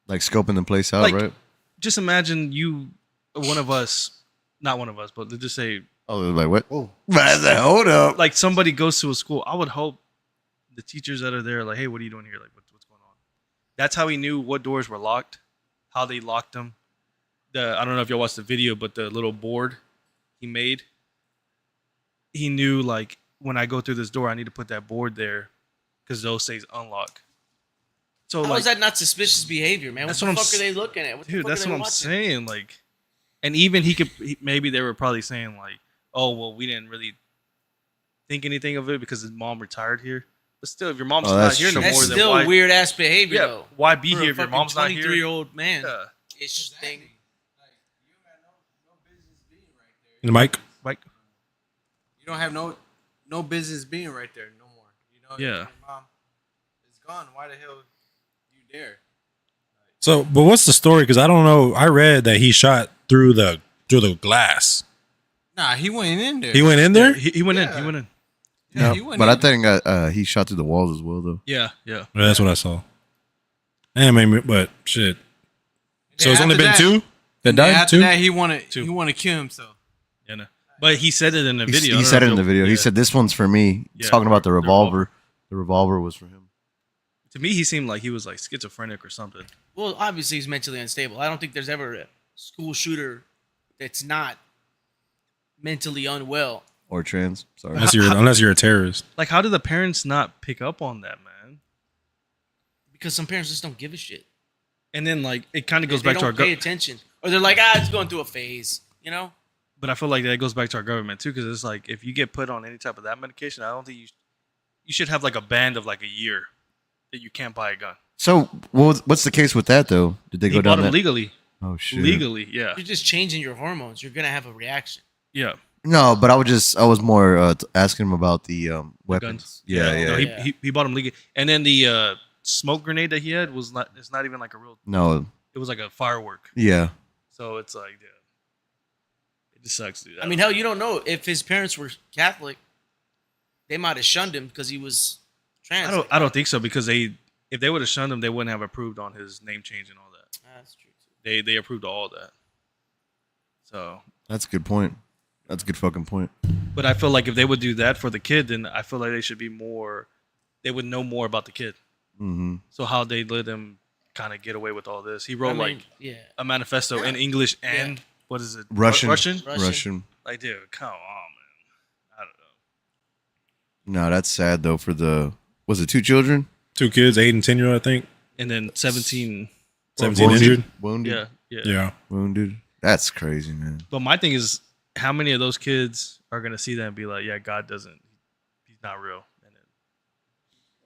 Like scoping the place out,
Like-
right?
Just imagine you, one of us, not one of us, but let's just say,
Oh, they're like what?
Oh,
Hold up.
like somebody goes to a school. I would hope the teachers that are there, like, hey, what are you doing here? Like, what's going on? That's how he knew what doors were locked, how they locked them. I don't know if y'all watched the video, but the little board he made, he knew like when I go through this door, I need to put that board there because those says unlock. So
How
like,
is that not suspicious behavior, man?
That's
what
what
the
I'm
fuck are they looking at? What the
dude,
fuck
that's
are they
what I'm
watching?
saying. Like, and even maybe they were probably saying like, oh well, we didn't really think anything of it because his mom retired here. But still, if your mom's
Oh,
not
that's
here no
true.
more,
That's
then
still
why?
weird ass behavior
Yeah,
though.
why be
For a
here if your
fucking
mom's not here?
23-year-old man.
Yeah.
Ish thing.
The mic.
Like,
You don't have no business being right there no more. You know,
Yeah.
your mom is gone. Why the hell you dare.
So, but what's the story? Because I don't know. I read that he shot through the glass.
Nah, he went in there.
He went in there.
He went in.
Yeah.
He went in.
Yeah,
No,
he went
but I
in.
think he shot through the walls as well, though.
Yeah.
Yeah, that's what I saw. And but shit. So it's
Then
only
after
been
that-
two that
And
died.
after
Two.
that, he wanted
Two.
to kill himself.
Yeah. No. But he said it in the
He,
video. I
he
don't
said
know
it in
if
the
you'll-
video. He
yeah.
said, "This one's for me." He's
Yeah,
talking about the
the revolver.
revolver. The revolver was for him.
To me, he seemed like he was like schizophrenic or something.
Well, obviously he's mentally unstable. I don't think there's ever a school shooter that's not mentally unwell.
Or trans. Sorry.
Unless you're a terrorist.
Like, how did the parents not pick up on that, man?
Because some parents just don't give a shit.
And then like it kind of goes
They
back to our
don't pay
government.
attention, or they're like, it's going through a phase, you know.
But I feel like that goes back to our government too, because it's like if you get put on any type of that medication, I don't think you should have like a ban of like a year that you can't buy a gun.
So, what's the case with that though? Did they
He
go
bought
down
them
that?
legally.
Oh shit.
Legally, yeah,
You're just changing your hormones. You're gonna have a reaction.
yeah.
No, but I was more asking him about the weapons.
Guns.
Yeah, yeah.
No,
Yeah.
he bought them legally, and then the smoke grenade that he had was not. It's not even like a real.
No,
It was like a firework.
yeah.
So it's like, yeah, it just sucks, dude.
I mean, hell, you don't know if his parents were Catholic. They might have shunned him because he was trans.
I don't think so because if they would have shunned him, they wouldn't have approved on his name change and all that.
That's true too.
They approved all that. So,
That's a good point. That's a good fucking point.
but I feel like if they would do that for the kid, then I feel like they should be more. They would know more about the kid.
Mm-hmm.
So how they let him kind of get away with all this? He wrote
I mean,
like
yeah.
a manifesto in English and what is it?
Russian.
Russian.
Russian.
Like, dude, come on, man. I don't know.
No, that's sad though. For the was it 2 children?
2 kids, 8 and 10-year-old, I think.
And then 17.
17 injured.
Wounded.
Yeah, yeah,
Yeah.
Wounded. That's crazy, man.
But my thing is, how many of those kids are gonna see that and be like, "Yeah, God doesn't. He's not real." And then,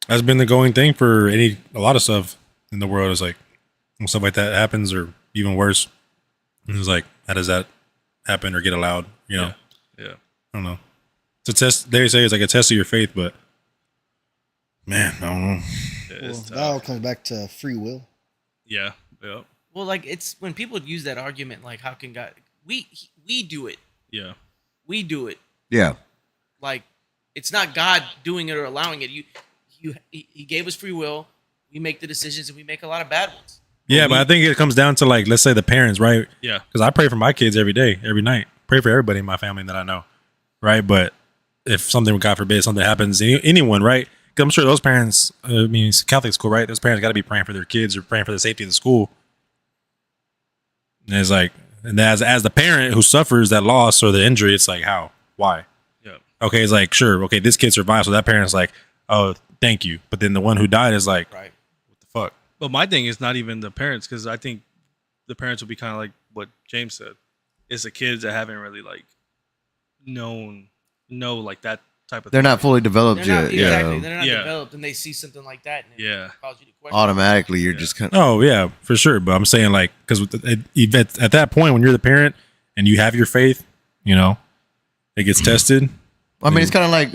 That's been the going thing for a lot of stuff in the world. Is like when stuff like that happens, or even worse. It's like, how does that happen or get allowed? You know,
yeah,
I don't know. It's a test. They say it's like a test of your faith, but man, I don't know.
yeah,
Well,
it's
that all
tough.
comes back to free will.
Yeah, yeah,
Well, like it's when people use that argument, like, how can God? We do it.
yeah.
We do it.
Yeah.
Like, it's not God doing it or allowing it. He gave us free will. We make the decisions, and we make a lot of bad ones.
Yeah, but I think it comes down to, like, let's say the parents, right?
Yeah.
Because I pray for my kids every day, every night. Pray for everybody in my family that I know, right? But if something, God forbid, something happens, anyone, right? 'Cause I'm sure those parents, I mean, it's Catholic school, right? Those parents got to be praying for their kids or praying for the safety of the school. And it's like, and as the parent who suffers that loss or the injury, it's like, how? Why?
Yeah.
Okay, it's like, sure, okay, this kid survived, so that parent's like, oh, thank you. But then the one who died is like,
Right.
what the fuck?
But my thing is not even the parents, because I think the parents will be kind of like what James said. It's the kids that haven't really like know like that type of
They're
thing.
not fully developed
They're not,
yet.
exactly.
Yeah.
They're not
Yeah.
developed, and they see something like that, and it
Yeah.
causes you to question.
Automatically, you're
Yeah.
just kind of.
Oh yeah, for sure. But I'm saying, like, because at that point when you're the parent and you have your faith, you know, it gets tested.
I mean, it's kind of like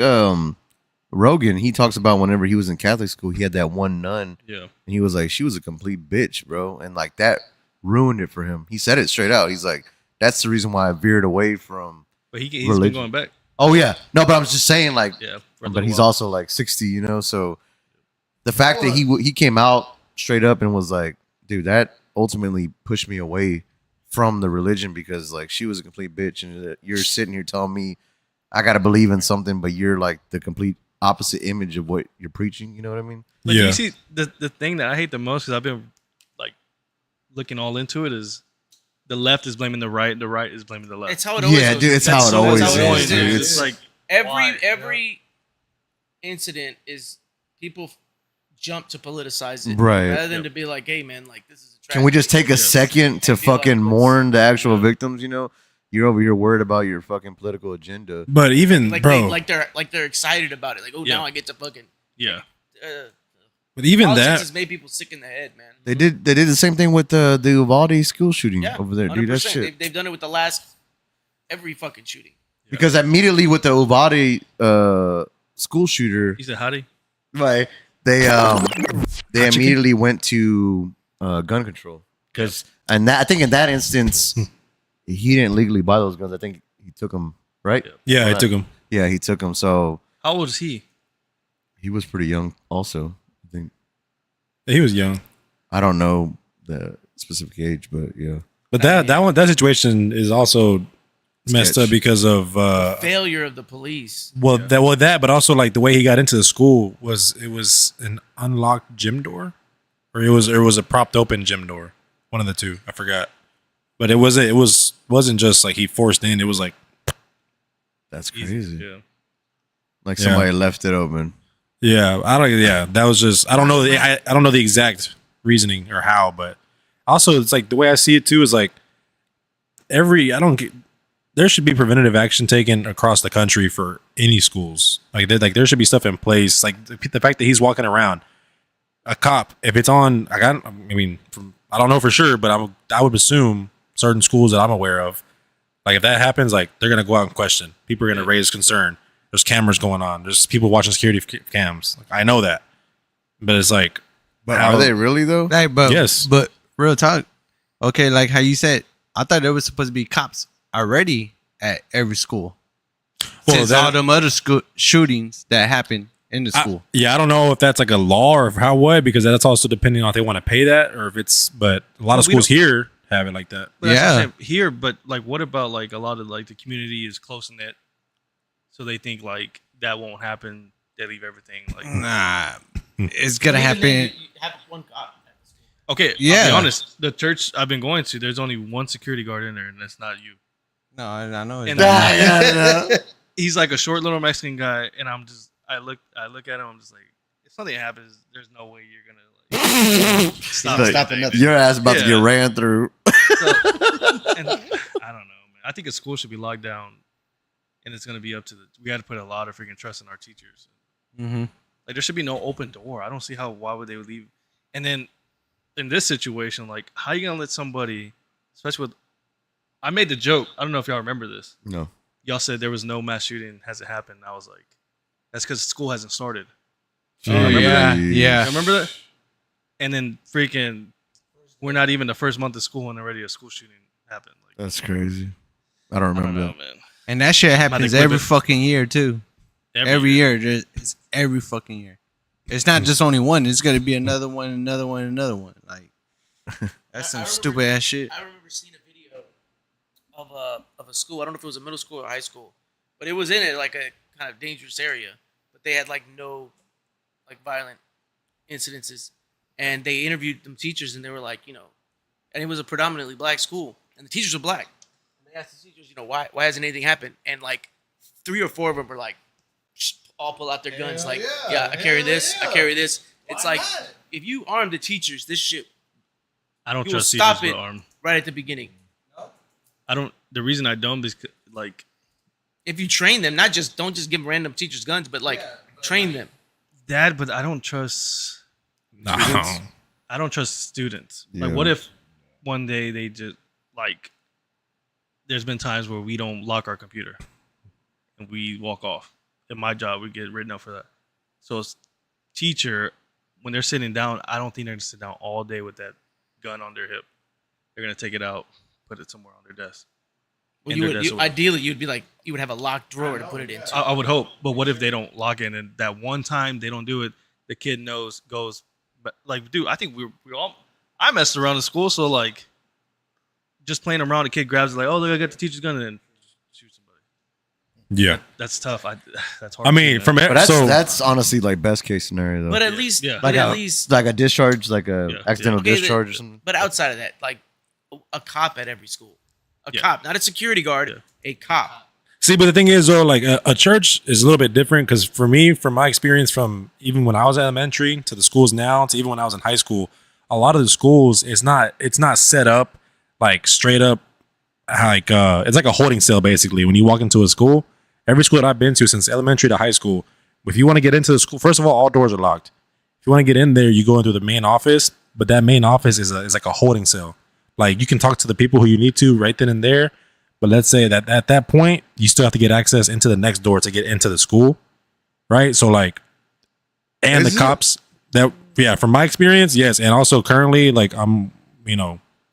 Rogan. He talks about whenever he was in Catholic school, he had that one nun,
Yeah.
and he was like, she was a complete bitch, bro, and like that ruined it for him. He said it straight out. He's like, that's the reason why I veered away from.
But he's been
Religion.
going back.
Oh yeah, no, but I was just saying, like,
Yeah. for a
but
little
he's
while.
also like 60, you know. So the fact that he came out straight up and was like, dude, that ultimately pushed me away from the religion because like she was a complete bitch, and you're sitting here telling me I got to believe in something, but you're like the complete opposite image of what you're preaching. You know what I mean?
But do
Yeah.
you see the thing that I hate the most, because I've been like looking all into it, is the left is blaming the right is blaming the left.
It's how it always
Yeah,
goes.
dude, it's
That's
how it
so-
always
that's
is,
how it always
dude.
is.
It's
It's like
every incident is people jump to politicize it,
Right.
rather than
Yep.
to be like, hey man, like this is a
Can we just take a
Yes.
second to
I feel like
fucking
let's-
mourn the actual victims? You know, you're over here worried about your fucking political agenda.
But even
like
bro,
they're excited about it. Like, oh,
Yeah.
now I get to fucking.
yeah.
but even
Politics
that,
has made people sick in the head, man.
They did the same thing with the Uvalde school shooting
Yeah,
over there, dude. That
100%.
shit.
They've done it with the last every fucking shooting.
Because immediately with the Uvalde school shooter,
He said howdy.
right? They they
Hot chicken?
immediately went to gun control because, and that I think in that instance, he didn't legally buy those guns. I think he took them, right?
Yeah, it took him.
Yeah, he took them. So
How old is he?
he was pretty young, also. I think
He was young.
I don't know the specific age, but yeah,
But that situation is also messed
Sketch.
up because of
Failure of the police.
that, but also like the way he got into the school was an unlocked gym door, or it was a propped open gym door, one of the two. I forgot, but it wasn't just like he forced in. It was like
that's
Easy.
crazy.
Yeah.
Like
Yeah.
somebody left it open.
that was just I don't know the exact reasoning or how, but also it's like the way I see it too is like there should be preventative action taken across the country for any schools. Like there should be stuff in place. Like the fact that he's walking around, a cop, if it's on, I don't know for sure, but I would assume certain schools that I'm aware of, like if that happens, like they're gonna go out and question. People are gonna raise concern. There's cameras going on. There's people watching security cams. Like, I know that, but it's like,
But
how-
are they really though?
Like, but
Yes.
but real talk. Okay, like how you said, I thought there was supposed to be cops already at every school.
Well,
Since all them other school shootings that happened in the school.
I don't know if that's like a law or what, because that's also depending on if they want to pay that or if it's. But a lot of
We
schools
don't-
here have it like that.
But that's what I'm
Yeah.
saying. Here, but like, what about like a lot of like the community is close knit, so they think like that won't happen. They leave everything like.
Nah, it's gonna
Even then,
happen.
you have one cop.
Okay, I'll
Yeah.
be honest. The church I've been going to, there's only one security guard in there, and that's not you.
No, I know. It's
And
not.
he's like a short little Mexican guy, and I look at him. I'm just like, if something happens, there's no way you're gonna like stop
Like,
anything.
nothing.
Your ass about to
Yeah.
get ran through.
So, and I don't know, man. I think a school should be locked down, and it's gonna be up to we got to put a lot of freaking trust in our teachers.
Mm-hmm.
Like there should be no open door. I don't see why would they leave. And then in this situation, like how you gonna let somebody, especially with, I made the joke. I don't know if y'all remember this.
No.
Y'all said there was no mass shooting, hasn't happened. I was like, that's because school hasn't started.
Oh,
remember
yeah,
that?
yeah.
Remember that? And then freaking, we're not even the first month of school and already a school shooting happened. Like,
That's crazy. I don't
I don't
remember
know,
that.
man.
And that shit happens
think we're
every
the-
fucking year too. Every year. It's every fucking year. It's not just only one. It's gonna be another one, another one, another one. Like that's some
I remember-
stupid ass shit.
I remember seeing a video of a school. I don't know if it was a middle school or high school, but it was in it like a kind of dangerous area. But they had like no like violent incidences, and they interviewed them teachers, and they were like, and it was a predominantly black school, and the teachers were black. And they asked the teachers, why hasn't anything happened? And like 3 or 4 of them were like, all pull out their guns, like, I carry this, I carry this. It's like if you arm the teachers, this shit
I don't
you will
trust
stop
teachers
it
with armed.
right at the beginning.
I don't. The reason I don't is like
If you train them, don't just give random teachers guns, but like train them.
that, but I don't trust.
No.
I don't trust students. Like,
Yeah.
what if one day they just like? There's been times where we don't lock our computer, and we walk off. In my job, we get written up for that. So, as teacher, when they're sitting down, I don't think they're gonna sit down all day with that gun on their hip. They're gonna take it out, put it somewhere on their desk.
Well,
And their desk will-
ideally you'd be like you would have a locked drawer to put it into.
I would hope, but what if they don't log in and that one time they don't do it, the kid goes, but like, dude, I think we all, I messed around in school, so like, just playing around, the kid grabs it like, oh, look, I got the teacher's gun, and then shoot somebody.
Yeah.
That's tough. That's hard.
I
to
mean,
do, man.
from
But that's
so
that's honestly like best case scenario though.
but at
Yeah.
least,
Yeah.
but
like
at
a,
least,
like a discharge, like a
Yeah.
accidental
Okay,
discharge or something.
but outside of that, like a cop at every school, a
Yeah.
cop, not a security guard,
Yeah.
a cop.
See, but the thing is, though, like a church is a little bit different because for me, from my experience, from even when I was elementary to the schools now to even when I was in high school, a lot of the schools it's not set up like straight up like it's like a holding cell basically. When you walk into a school, every school that I've been to since elementary to high school, if you want to get into the school, first of all doors are locked. If you want to get in there, you go into the main office, but that main office is like a holding cell. Like you can talk to the people who you need to right then and there. But let's say that at that point, you still have to get access into the next door to get into the school, right? So like, and
Is
the
it?
cops that yeah, from my experience, yes, and also currently, like I'm,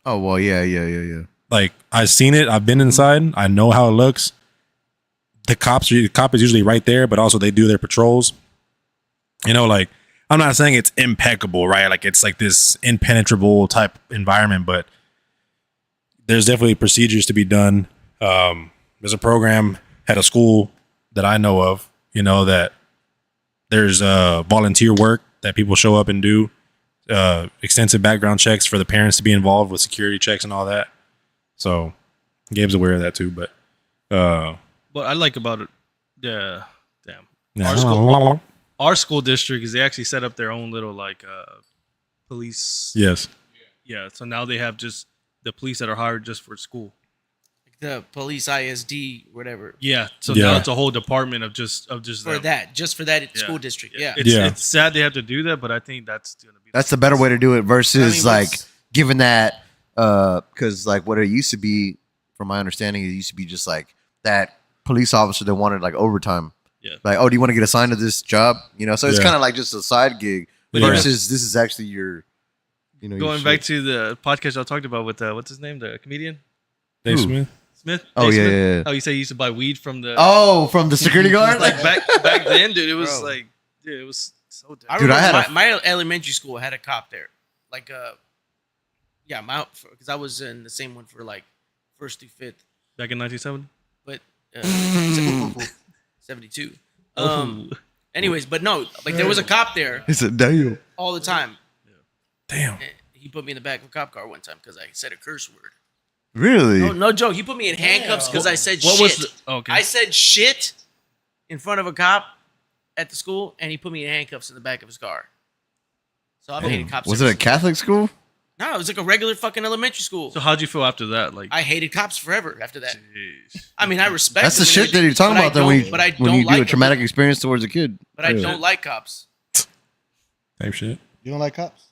Oh well, yeah.
like I've seen it. I've been inside. I know how it looks. The cop is usually right there, but also they do their patrols. Like I'm not saying it's impeccable, right? Like it's like this impenetrable type environment, but there's definitely procedures to be done. There's a program at a school that I know of, that there's volunteer work that people show up and do, extensive background checks for the parents to be involved with security checks and all that. So Gabe's aware of that too, but
What I like about it, yeah, damn.
yeah.
Our school district is they actually set up their own little like police.
Yes.
Yeah, so now they have just the police that are hired just for school.
Like the police ISD, whatever.
Yeah, so
Yeah.
now it's a whole department of just
For
them.
that, just for that
Yeah.
school district. Yeah.
It's sad they have to do that, but I think that's gonna be
That's the better way to do it versus like
what's-
giving that because like what it used to be, from my understanding, it used to be just like that police officer that wanted like overtime.
Yeah.
Like, oh, do you want to get assigned to this job? So it's
Yeah.
kind of like just a side gig
But
versus this is actually your, your
Going
shit.
back to the podcast I talked about with what's his name, the comedian
Dave
Who?
Smith.
Smith.
Oh
Dave
yeah,
Smith?
yeah, yeah.
Oh, you say you used to buy weed from the
From the security guard.
like back then, dude. It was
Bro.
like, dude, it was so
I
Dude, I
remember
had
my elementary school had a cop there. Like, yeah, because I was in the same one for like 1st through 5th,
back in 1970.
but 72. Anyways, but no, like there was a cop there
He said, "Damn."
all the time.
Damn.
And he put me in the back of a cop car one time because I said a curse word.
Really?
No joke. He put me in handcuffs because I said
What
shit.
was the, okay?
I said shit in front of a cop at the school, and he put me in handcuffs in the back of his car. So I've hated cops.
Was it a Catholic school?
No, it was like a regular fucking elementary school.
so how'd you feel after that? Like,
I hated cops forever after that.
jeez.
I mean, I respect.
That's the
them and
shit that
everything,
you're talking
but I
about. Then when
don't- but I
when
don't
you do
like
a
them.
traumatic experience towards a kid.
But I
Yeah.
don't like cops.
Same shit.
You don't like cops?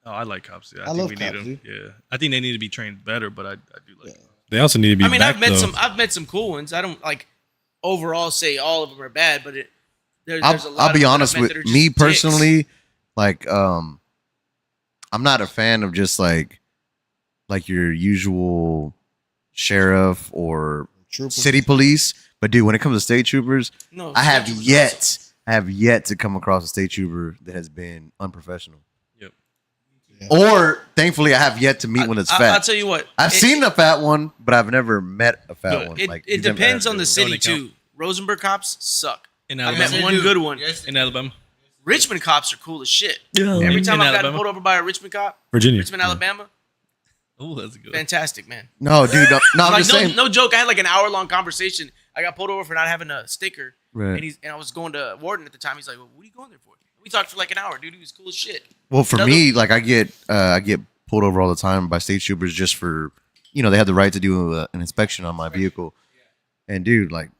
Oh, I like cops. Yeah, I,
I
think
love
we
cops,
need them.
dude.
Yeah, I think they need to be trained better, but I do like.
Yeah.
them.
They also need to be.
I mean,
back,
I've met
though.
I've met some cool ones. I don't like overall say all of them are bad, but there's a lot.
I'll be
of them
honest
I've met
with
that are just
me
dicks.
personally. Like, I'm not a fan of just like your usual sheriff or
Trooper.
city police. But dude, when it comes to state troopers,
No,
I have
state troopers
yet to come across a state trooper that has been unprofessional.
Yep.
Yeah.
Or thankfully, I have yet to meet one that's
I'll
fat.
tell you what.
I've seen a fat one, but I've never met a fat
Look,
one.
It,
Like
it
you've never
depends
had
on the
to-
city
Don't they count?
too. Rosenberg cops suck.
In
I've
Alabama.
met one good one.
In Alabama.
Richmond cops are cool as shit.
Yeah.
Every
In
time I've gotten
Alabama?
pulled over by a Richmond cop,
Virginia.
Richmond, Alabama,
Oh, that's a good.
fantastic, man.
No, dude. No, I'm
Like,
just
no,
saying.
no joke. I had like an hour-long conversation. I got pulled over for not having a sticker,
Right.
and I was going to Warden at the time. He's like, well, "What are you going there for?" We talked for like an hour, dude. He was cool as shit.
Well, for
Another-
me, like I get pulled over all the time by state troopers just for, they have the right to do an inspection on my vehicle. And dude, like,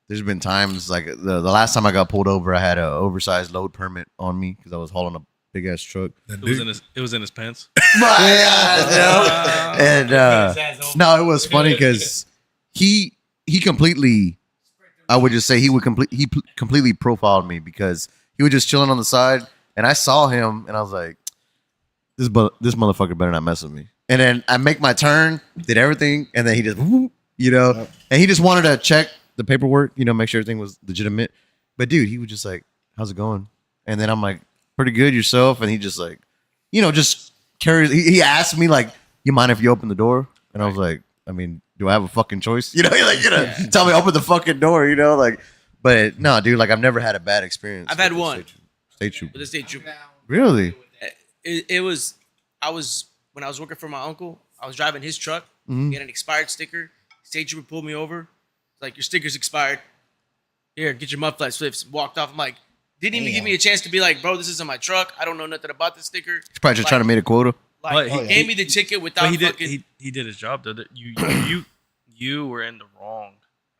there's been times like the last time I got pulled over, I had an oversized load permit on me because I was hauling a big ass truck.
It was in his pants.
And no, it was funny because he completely, I would just say completely profiled me because he was just chilling on the side, and I saw him, and I was like, this motherfucker better not mess with me. And then I make my turn, did everything, and then he just, and he just wanted to check the paperwork, make sure everything was legitimate. But dude, he was just like, "How's it going?" And then I'm like, "Pretty good, yourself?" And he just like, just carries. He asked me like, "You mind if you open the door?" And I was like, "I mean, do I have a fucking choice?" He's like, tell me open the fucking door, like. But no, dude, like I've never had a bad experience.
I've had
with a
one.
state trooper.
With the state trooper.
Really?
I was when I was working for my uncle. I was driving his truck.
Mhm.
He had an expired sticker. State trooper pulled me over. It's like, your sticker's expired. Here, get your mud flaps flips. Walked off. I'm like, didn't even give me a chance to be like, bro, this isn't my truck. I don't know nothing about this sticker.
He's probably just trying to make a quota.
Like,
But
he
he-
gave me the ticket without
But he did.
fucking.
He did his job. Though. You were in the wrong.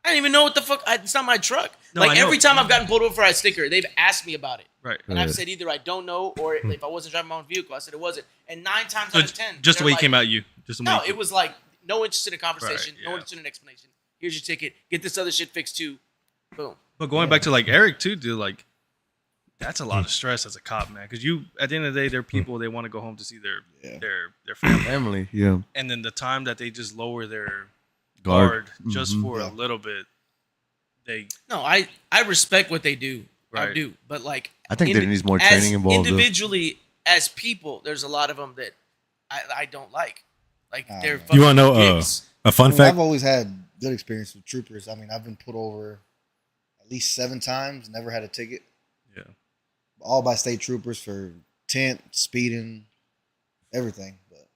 I didn't even know what the fuck. It's not my truck.
No, I
like
know.
every time I've gotten pulled over for a sticker, they've asked me about it,
Right.
and I've said either I don't know or if I wasn't driving my own vehicle, I said it wasn't. And 9 times
So
out of 10,
just the
they're
way he
like,
came at you. Just the way
No,
he
it was like no interest in a conversation,
Right,
no
yeah.
interest in an explanation. Here's your ticket. Get this other shit fixed too. Boom.
But going back to like Eric too, dude. Like, that's a lot of stress as a cop, man. Because you, at the end of the day, they're people. They want to go home to see
Yeah.
their family,
Family, yeah.
and then the time that they just lower their
Guard.
guard just
Mhm.
for
Yeah.
a little bit, they
No, I respect what they do. I
Right.
do, but like
I think there needs more
as
training involved. though.
individually as people. There's a lot of them that I don't like. Like
Nah,
they're
man.
fucking
You wanna know,
dicks.
A fun
I mean,
fact.
I've always had good experience with troopers. I mean, I've been put over at least 7 times, never had a ticket.
yeah.
All by state troopers for tent, speeding, everything. But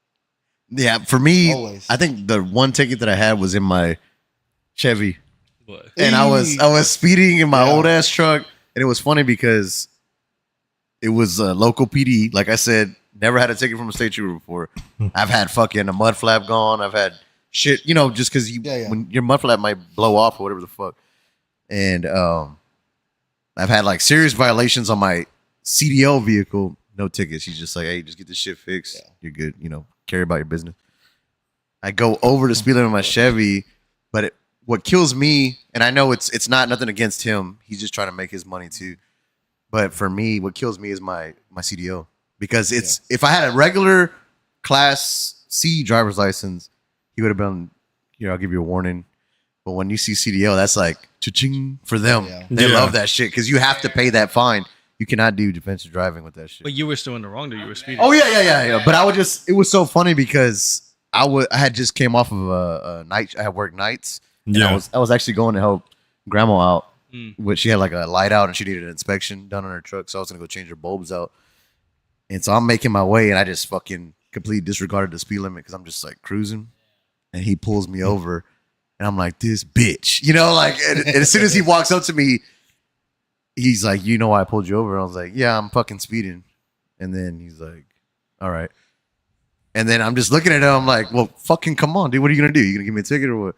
Yeah, for me,
Always.
I think the one ticket that I had was in my Chevy,
But
and I was speeding in my
Yeah.
old ass truck, and it was funny because it was a local PD. Like I said, never had a ticket from a state trooper before. I've had fucking a mud flap gone. I've had shit, just because
Yeah.
when your mud flap might blow off or whatever the fuck, and I've had like serious violations on my CDL vehicle. No tickets. He's just like, hey, just get this shit fixed.
Yeah.
You're good. Care about your business. I go over to speed limit in my Chevy, but what kills me, and I know it's not nothing against him. He's just trying to make his money too. But for me, what kills me is my CDL, because if I had a regular Class C driver's license, he would have been, I'll give you a warning. But when you see CDL, that's like cha-ching for them.
Yeah.
They
Yeah.
love that shit because you have to pay that fine. You cannot do defensive driving with that shit.
But you were still in the wrong, though. You were speeding.
Oh yeah. But it was so funny because I had just came off of a night. I had worked nights. And
Yeah.
I was actually going to help grandma out.
Mm.
Which she had like a light out and she needed an inspection done on her truck, so I was gonna go change her bulbs out. And so I'm making my way, and I just fucking completely disregarded the speed limit because I'm just like cruising, and he pulls me over, and I'm like, this bitch, and as soon as he walks up to me, he's like, you know why I pulled you over? And I was like, yeah, I'm fucking speeding. And then he's like, all right. And then I'm just looking at him, I'm like, well, fucking come on, dude, what are you gonna do? You gonna give me a ticket or what?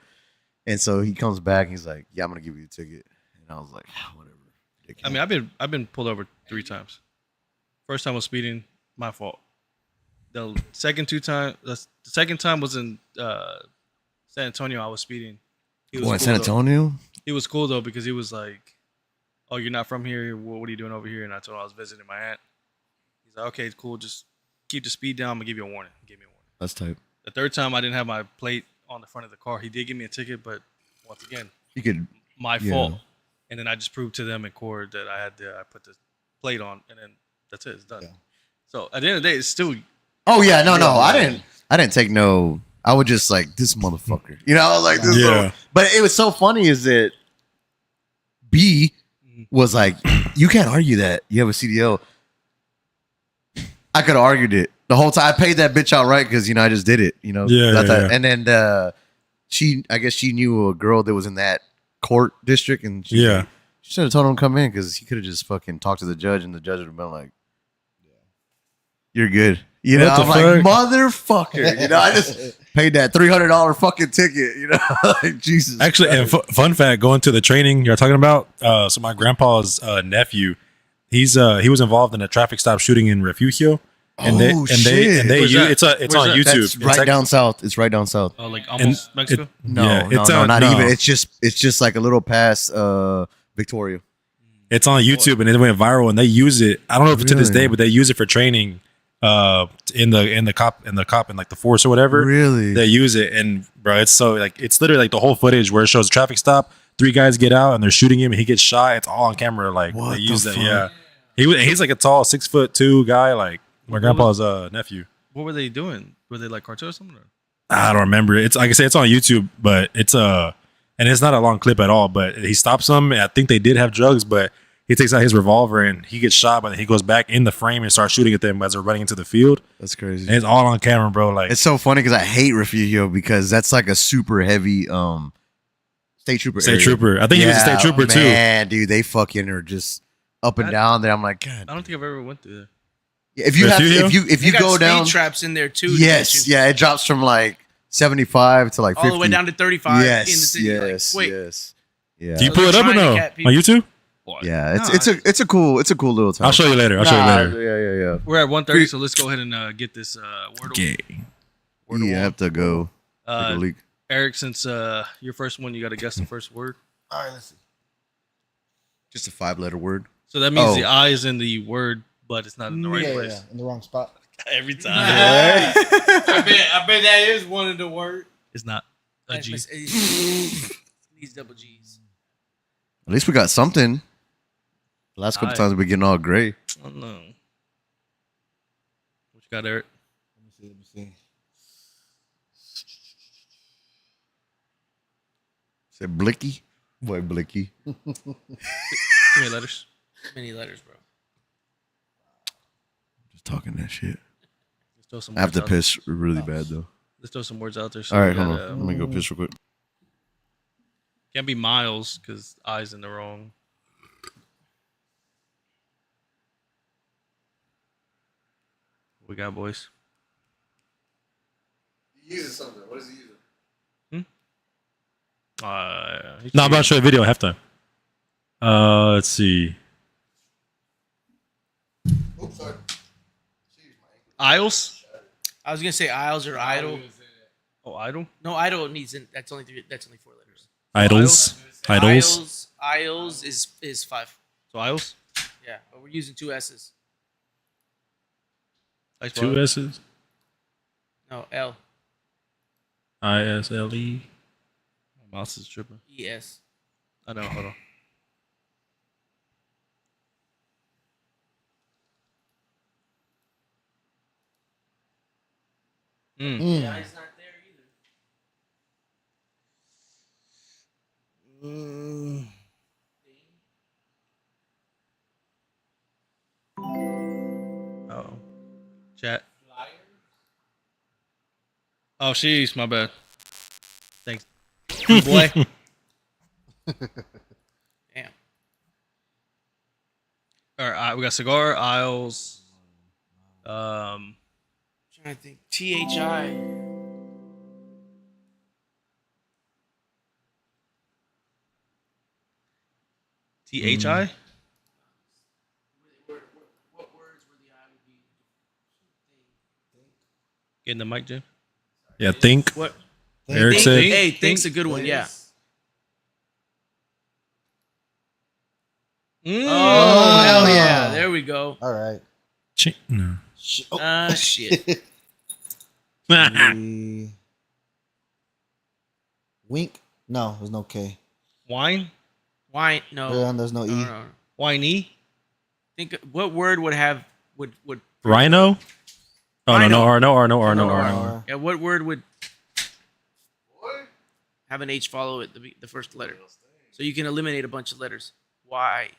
And so he comes back, and he's like, yeah, I'm gonna give you a ticket. And I was like, whatever.
I mean, I've been pulled over 3 times. First time was speeding, my fault. The second time was in San Antonio. I was speeding. He was
What,
cool,
San
though.
Antonio?
He was cool though because he was like, "Oh, you're not from here. What are you doing over here?" And I told him I was visiting my aunt. He's like, "Okay, cool. Just keep the speed down. I'm gonna give you a warning." He gave me a warning.
That's type.
The third time I didn't have my plate on the front of the car. He did give me a ticket, but once again,
You could.
my
Yeah.
fault. And then I just proved to them in court that I put the plate on, and then that's it. It's done.
Yeah.
So at the end of the day, it's still
Oh yeah, no. I didn't take no. I would just like this motherfucker. Like this.
Yeah.
Little, but it was so funny is that B was like, you can't argue that you have a CDL. I could have argued it the whole time. I paid that bitch outright because I just did it.
Yeah,
I thought-
yeah.
And then I guess she knew a girl that was in that court district, and she should have told him to come in because he could have just fucking talked to the judge, and the judge would have been like, "You're good."
What the
I'm like,
fuck?
motherfucker. I just paid that $300 fucking ticket. Like, Jesus.
Actually, and fun fact, going to the training you're talking about. So my grandpa's nephew, he was involved in a traffic stop shooting in Refugio, and they
shit.
Where's that?
it's
Where's
on
that?
YouTube.
That's
It's
right
like-
down south. It's right down south.
like almost Mexico.
No,
it's
not
no.
even. It's just like a little past Victoria.
It's on YouTube, and it went viral, and they use it. I don't know if it's to this
Really?
day, but they use it for training. In the cop and like the force or whatever.
Really?
They use it, and bro, it's so like it's literally like the whole footage where it shows a traffic stop. 3 guys get out and they're shooting him, and he gets shot. It's all on camera. Like
What
they use
the
that.
fuck?
Yeah, he's like a tall 6'2" guy. Like my grandpa's nephew.
What were they doing? Were they like cartoons or something? Or?
I don't remember. It's like I say, it's on YouTube, but it's and it's not a long clip at all. But he stops them. And I think they did have drugs, but he takes out his revolver and he gets shot, but then he goes back in the frame and starts shooting at them as they're running into the field.
That's crazy.
And it's all on camera, bro. Like
It's so funny because I hate Refugio because that's like a super heavy state trooper.
state
area.
trooper. I think he was a state trooper too.
Man, dude, they fucking are just up and
I-
down there. I'm like, God.
I don't think I've ever went through there.
If you have,
Refugio?
if
They
you
got
go
speed
down,
traps in there too. to
yes,
get you
yeah, it drops from like 75 to like 50.
all the way down to 35 in the
Yes,
city.
yes,
like, wait,
yes, yeah,
Do you
Those
pull
are
it up or
trying to
no
cat
on
people.
YouTube?
yeah.
No,
It's a cool little time.
I'll show you later. I'll show you
Nah,
later.
Yeah.
We're at 1:30, so let's go ahead and get this word.
You have to go. Take a leak.
Eric, since your first one, you got to guess the first word.
All right, let's see.
Just a 5-letter word.
So that means
Oh.
the I is in the word, but it's not in the right
yeah,
place.
yeah, in the wrong spot.
Every time.
I bet that is one of the words.
It's not a G.
These double G's.
At least we got something. The last couple
Alright.
times we getting all gray.
I don't know. What you got, Eric?
Let me see.
Said Blicky. Boy, Blicky.
Too many letters.
Many letters, bro.
Just talking that shit.
Let's throw some
I have
words
to
out.
piss really bad though.
Let's throw some words out there. So
All
we
right, hold
got,
on. Let me go piss real quick.
Can't be Miles because I's in the wrong. What we got, boys?
He uses something. What is he using?
He's
No, I'm
cheating.
about to show a video at halftime. Let's see.
Oops, sorry.
Isles?
I was gonna say Isles or Idol.
Oh, Idol?
No, Idol needs in. That's only 4 letters.
Idols. Idols.
Isles is 5.
So Isles?
Yeah, but we're using 2 S's.
I spell
2
it.
S's.
No, L
ISLE.
My mouse is tripping.
E S.
I know. Hold on.
Yeah, it's not there either.
Oh. Chat. Oh, sheesh. My bad. Thanks. Boy.
Damn.
All right. We got cigar, Isles.
Trying to think. THI.
THI?
What words were the I would be?
Getting the mic, Jim.
Yeah, think.
What?
Eric
Think,
said.
hey, think's a good one. Yeah. Oh hell yeah! There we go.
All right.
No.
Shit.
The- Wink? No, there's no K.
Wine?
Why? No.
There's no E.
No.
Winey?
Think what word would have would
Rhino. Oh no,
Rhino.
no R, no R, no R, no
No
R.
R.
No R.
Yeah, what word would have an H follow it the first letter? So you can eliminate a bunch of letters. Why?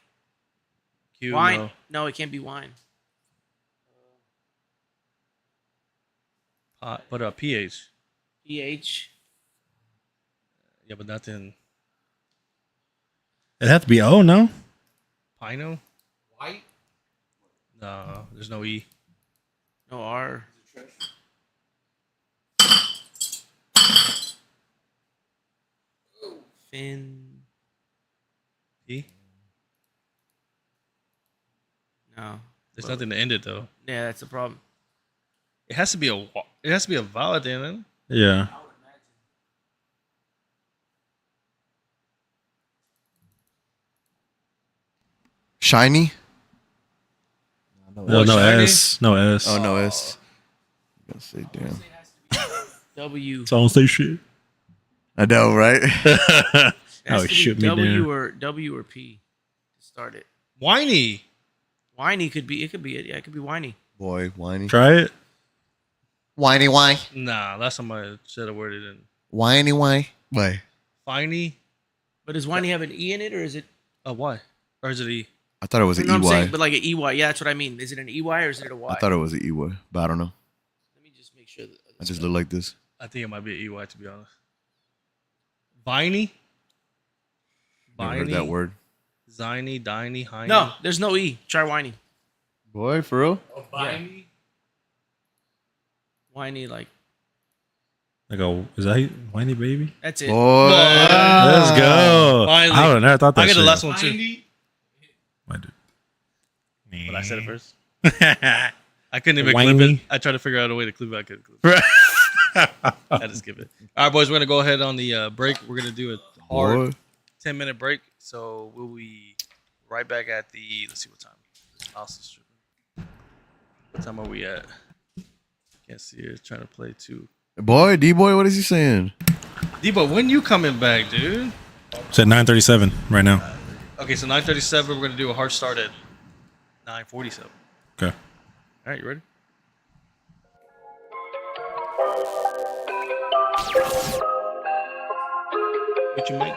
Q,
Wine?
no.
No, it can't be wine.
But PH.
PH.
Yeah, but nothing.
It had to be O, no?
Pino? White? No, there's no E.
No R. Fin.
E?
No.
There's nothing to end it though.
Yeah, that's the problem.
It has to be a vowel at the end.
Yeah.
Shiny?
No, no
shiny?
S. No S.
Oh no, S. I gotta say damn.
W.
So I don't say shit.
I know, right?
It has
Oh,
to be
shoot me down.
W or P to start it.
Whiny.
Whiny could be. It could be it. Yeah, it could be whiny.
Boy, whiny.
Try it.
Whiny why?
Nah, last time I said a word it didn't.
Whiny why? Why?
Finey.
But does whiny have an E in it or is it?
Why? Or is it E?
I thought it was an
No, I'm saying,
EY.
but like an EY. Yeah, that's what I mean. Is it an EY or is it a Y?
I thought it was an EY, but I don't know.
Let me just make sure that.
I just look like this.
I think it might be an EY to be honest. Viney?
Never heard that word.
Ziny, Diney, Heiny.
No, there's no E. Try whiny.
Boy, for real?
Whiny. Whiny, like
Like a, is that whiny baby?
that's it.
Boy.
Let's go.
Finally.
I would have never thought that.
I get the
shit.
last one too.
I did.
But I said it first. I couldn't even clip
Whiny.
it. I tried to figure out a way to clip it. I couldn't clip it. I had to skip it. All right, boys, we're gonna go ahead on the break. We're gonna do a hard
Boy.
10-minute break. So we'll right back at the. Let's see what time. Austin's tripping. What time are we at? Can't see it. Trying to play too.
Boy, D-boy, what is he saying?
Debo, when you coming back, dude?
It's at 9:37 right now.
Okay, so 9:37. We're gonna do a hard start at 9:47.
Okay.
All right, you ready? What you make?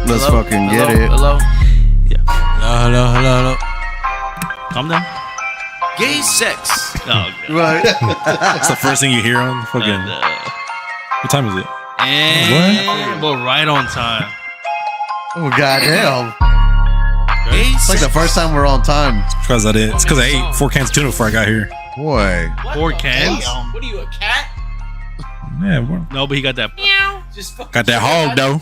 Let's
Hello?
fucking get it.
Hello.
Hello.
Calm down.
Gay sex.
Oh, God.
Right.
That's the first thing you hear on the fucking. What time is it?
And we're right on time.
Oh goddamn!
Gay
It's like
sex.
the first time we're on time.
It's because I ate 4 cans of tuna before I got here.
Boy,
What
4
the
cans?
fuck? What are you, a cat?
Yeah, boy.
No, but he got that.
Just fucking
Got that hog, though.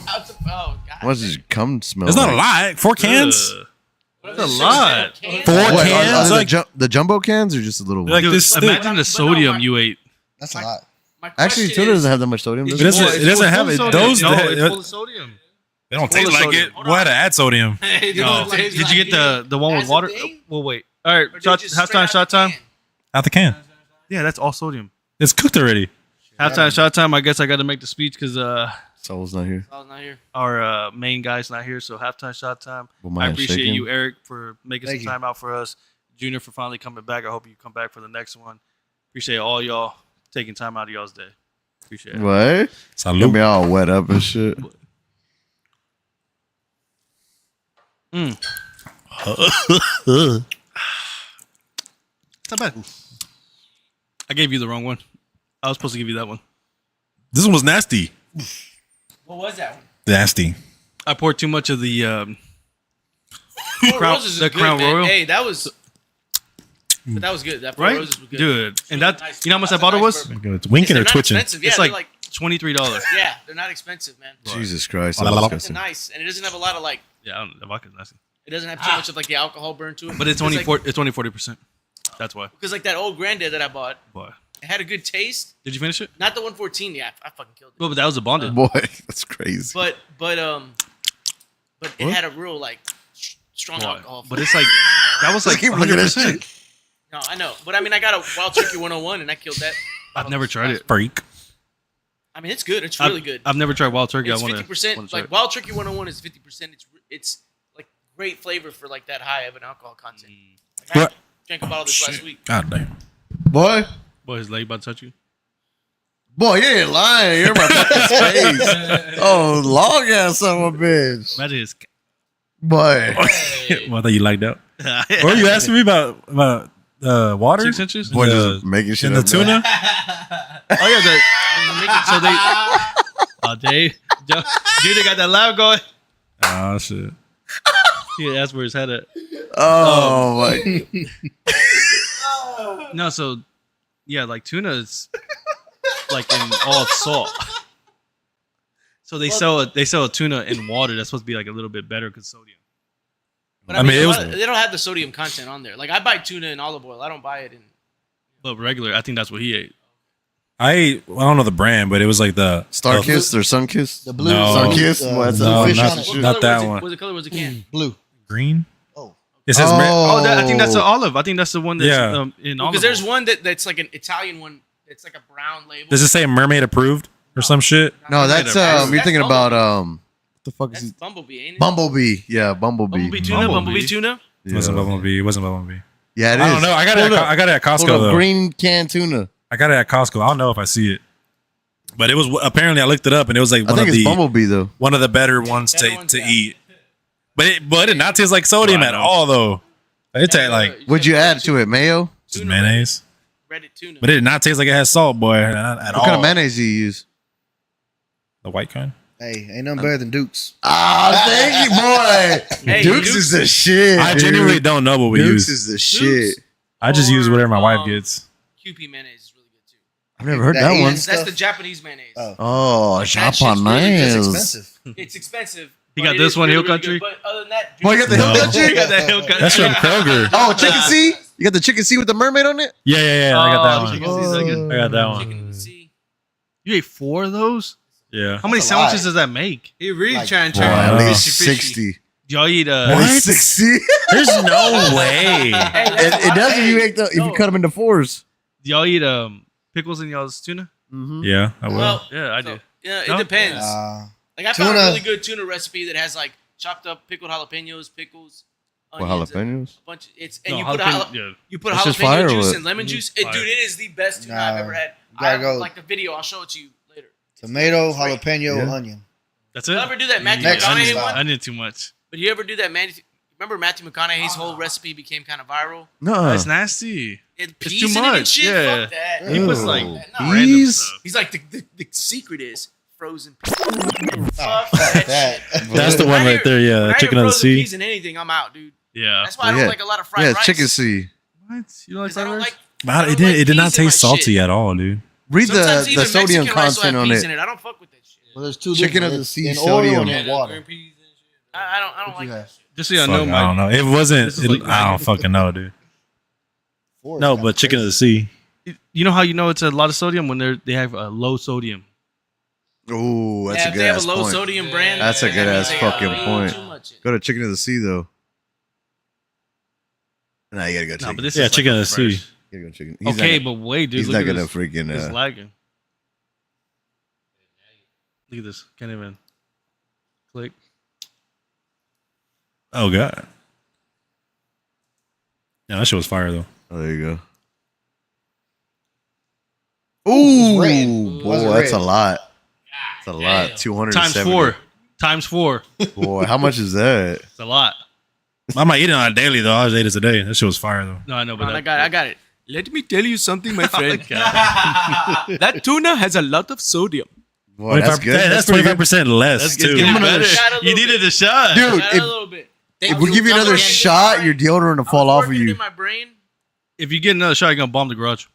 Oh, God.
what's this cum smell?
It's not a
like?
lot. 4 cans.
Ugh.
What
That's
is
a
it,
lot.
6
4
What,
cans?
are
Like,
the jumbo cans or just a little one?
like
Dude,
this thick.
imagine the sodium you ate.
That's a lot.
My
Actually,
question
tuna
is-
doesn't have that much sodium. Does
It
it?
doesn't-
Well,
it doesn't
it's
have
full
it.
of
Those
sodium.
that-
it's full of sodium.
They don't
full
taste
of
like
sodium.
it. We'll have to add sodium.
Hey,
No.
don't taste
Did you
like
get the one with
As a
water?
thing?
Well, wait. All right,
Or did
shot,
you just straight
halftime,
out
shot
the
time.
can?
Out the can.
Yeah, that's all sodium.
It's cooked already.
Halftime, shot time. I guess I got to make the speech because
Saul's not here.
I was not here.
our main guy's not here. So halftime, shot time.
Well, my
I
hand's
appreciate
shaking.
you, Eric, for making
Thank
some
you.
time out for us. Junior for finally coming back. I hope you come back for the next one. Appreciate all y'all taking time out of y'all's day. Appreciate it.
What? Gonna
Salute.
be all wet up and shit.
It's not bad. I gave you the wrong one. I was supposed to give you that one.
This one was nasty.
What was that one?
Nasty.
I poured too much of the
Four
Crown-
Roses is
the
good,
Crown
man.
Royal?
Hey, that was But that was good. That Four
right,
Roses was good.
dude. And that
Nice.
you know how much that
That's a
bottle
nice
was?
bourbon.
It's winking
They're
or
not
twitching.
expensive. Yeah,
It's
they're
like $23.
yeah, they're not expensive, man.
Jesus Christ.
Blah, blah, blah.
That's
It's
disgusting.
nice, and it doesn't have a lot of like.
Yeah, I don't know. The vodka's nasty.
It doesn't have too much of like the alcohol burn to it.
But it's only 40%. That's why.
because like that old Granddad that I bought,
Boy,
it had a good taste.
did you finish it?
Not the 114. Yeah, I fucking killed it.
Well, but that was a bonded.
Boy, that's crazy.
But it had a real like strong
Boy.
alcohol.
But it's like that was like
Keep looking at
100%.
no, I know. But I mean, I got a Wild Turkey 101 and I killed that.
I've never tried it.
Freak.
I mean, it's good. It's really good.
I've never tried wild turkey.
It's
I want
50%.
to
Like Wild Turkey 101 is 50%. It's like great flavor for like that high of an alcohol content. Like, I
What?
drank a bottle of this last week.
God damn.
Boy,
Boy, his leg about to touch you.
boy, you ain't lying. You're my fucking face. Oh, long ass son of a bitch.
Imagine his.
Boy.
Well, I thought you liked that. What were you asking me about water?
6 inches?
Boy,
The-
just making shit
And the
up, man.
tuna?
Oh yeah, so they. Dave, dude, they got that loud going.
Oh shit.
Yeah, that's where his head at.
Oh, my.
No, so yeah, like tuna is like in all salt. So they sell a tuna in water that's supposed to be like a little bit better because sodium.
But
I mean, it was-
they don't have the sodium content on there. Like I buy tuna in olive oil. I don't buy it in.
But regular, I think that's what he ate.
I don't know the brand, but it was like the
Star
the-
Kiss or Sun Kiss?
The blue
No.
Sun Kiss?
uh,
Well, that's
blue
no,
fish
not-
on it.
What
not
color
that
was it?
one.
What color was the can?
Blue.
green.
Oh.
It says
Oh, I think that's the olive. I think that's the one that's
Yeah.
in olive.
Because there's
oil.
one that's like an Italian one. It's like a brown label.
does it say mermaid approved or some shit?
No, that's,
That's
you're thinking
Bumblebee.
about, what the fuck is
That's
it?
Bumblebee, ain't it?
Bumblebee. Yeah, Bumblebee.
Bumblebee tuna.
Bumblebee.
Bumblebee tuna.
It wasn't Bumblebee. It wasn't Bumblebee.
Yeah, it is.
I don't know. I got
Hold up.
it at Costco
Hold up.
though.
Green can tuna.
I got it at Costco. I don't know if I see it, but it was apparently I looked it up and it was like
I
one
think
of
it's
the
Bumblebee, though.
one of the better ones
Better ones,
to
yeah.
eat. But it did not taste like sodium
Oh, I
at
know.
all though. It tasted like
What'd you add to it? Mayo?
just
Tuna
mayonnaise,
Reddit tuna.
but it did not taste like it had salt, boy, not at
What
all.
kind of mayonnaise do you use?
The white kind.
Hey, ain't nothing better than Duke's.
Ah, thank you, boy.
Hey,
Dukes
Dukes-
is the shit.
I
dude.
genuinely don't know what we
Dukes
use.
is the shit.
I just use whatever my wife
Um,
gets.
QP mayonnaise is really good too.
I've never heard
That
that
Asian
one.
stuff.
That's the Japanese mayonnaise.
Oh.
Oh,
That shit's really
Japanese.
It's expensive.
It's expensive.
He
but
got
it
this
is
one,
really,
Hill
really
Country?
good. But other than that,
Boy, you got the Hill
No.
Country?
You got that Hill Country.
That's from Kroger.
Oh, chicken C? You got the chicken C with the mermaid on it?
Yeah. I got that
chicken
one.
C's that good.
I got that
Chicken
one.
with C.
You ate 4 of those?
Yeah.
How many
That's a lot.
sandwiches does that make?
He really
Like,
trying to
Boy,
turn
at
Wow.
least
fishy, fishy.
60.
Y'all eat
At
What?
least 60.
There's no way.
Hey,
It, it does if you make the, if you cut them into fours.
y'all eat pickles in y'all's tuna?
Mm-hmm.
Yeah, I will.
Well,
Yeah, I
so-
do.
Yeah, it
No?
depends. Like I found
Tuna-
a really good tuna recipe that has like chopped up pickled jalapenos, pickles,
What,
onions, and
jalapenos?
a bunch. It's and
No,
you put
jalapeno- yeah.
you put
That's just fire
jalapeno
or
juice
what?
and lemon juice.
Fire.
Dude, it is the best tuna I've
Nah,
ever had.
you gotta
I
go-
like the video. I'll show it to you later.
Tomato,
It's great.
jalapeno,
Yeah.
onion.
That's it?
You ever do that Matthew
Next
McConaughey
style.
one?
I did too much.
But you ever do that remember Matthew McConaughey's whole recipe became kind of viral?
No.
That's nasty.
It
It's
peas
too
in it and
much,
shit.
yeah.
Fuck that.
He puts like
Ew.
random
Peas?
stuff.
He's like the secret is frozen peas.
Oh,
Fuck
fuck
that
that.
shit.
That's the
When
one
I
right
hear-
there. Yeah,
when I hear
chicken of the
frozen
sea.
peas in anything, I'm out, dude.
Yeah.
That's why I don't
Yeah.
like a lot of fried
Yeah,
rice.
chicken C.
What? You don't like
'Cause I
fried
don't
rice?
like.
But
I
it
don't like
did not
peas in my
taste salty
shit.
at all, dude.
Read
Sometimes
the
even
sodium
Mexican rice will have
content on
peas
it.
in it. I don't fuck with that shit.
Well, there's two
Chicken
different
of the
ones.
sea,
In
sodium.
oil and in water.
I don't
What
like
you
that
have?
shit.
Just so y'all
Fuck,
know,
I don't
my,
know. It wasn't.
This is like
I don't fucking know, dude.
Four is
No,
kinda
but chicken of
crazy.
the sea.
you know how you know it's a lot of sodium when they have a low sodium.
Ooh, that's
Yeah,
a
if
good
they have
ass
a low
point.
sodium brand.
That's a
that
good
means
ass
they got
fucking
way
point.
too much in it.
Go to Chicken of the Sea, though. Nah, you gotta go
No,
chicken.
but this
Yeah,
is
chicken
like
of the sea.
fresh.
You gotta go chicken.
Okay,
not,
but wait, dude.
he's
Look
not
at
gonna
this.
freaking.
It's lagging. Look at this. Can't even click.
Oh god. Yeah, that shit was fire though.
Oh, there you go. Ooh,
red.
boy,
Wasn't
that's
red.
a lot. That's a lot. 270.
Times 4. Times 4.
Boy, how much is that?
It's a lot.
I might eat it on a daily though. I just ate it today. That shit was fire though.
No, I know, but
I got it. Let me tell you something, my friend.
God.
That tuna has a lot of sodium.
Boy, that's good.
That's
pretty good.
25% less
That's
too.
getting
another
better.
shot a little
You needed
bit.
a shot.
Dude,
Got a
if,
little bit.
if we give you another shot, your deodorant will fall off of
In
you.
my brain,
if you get another shot, you're gonna bomb the garage.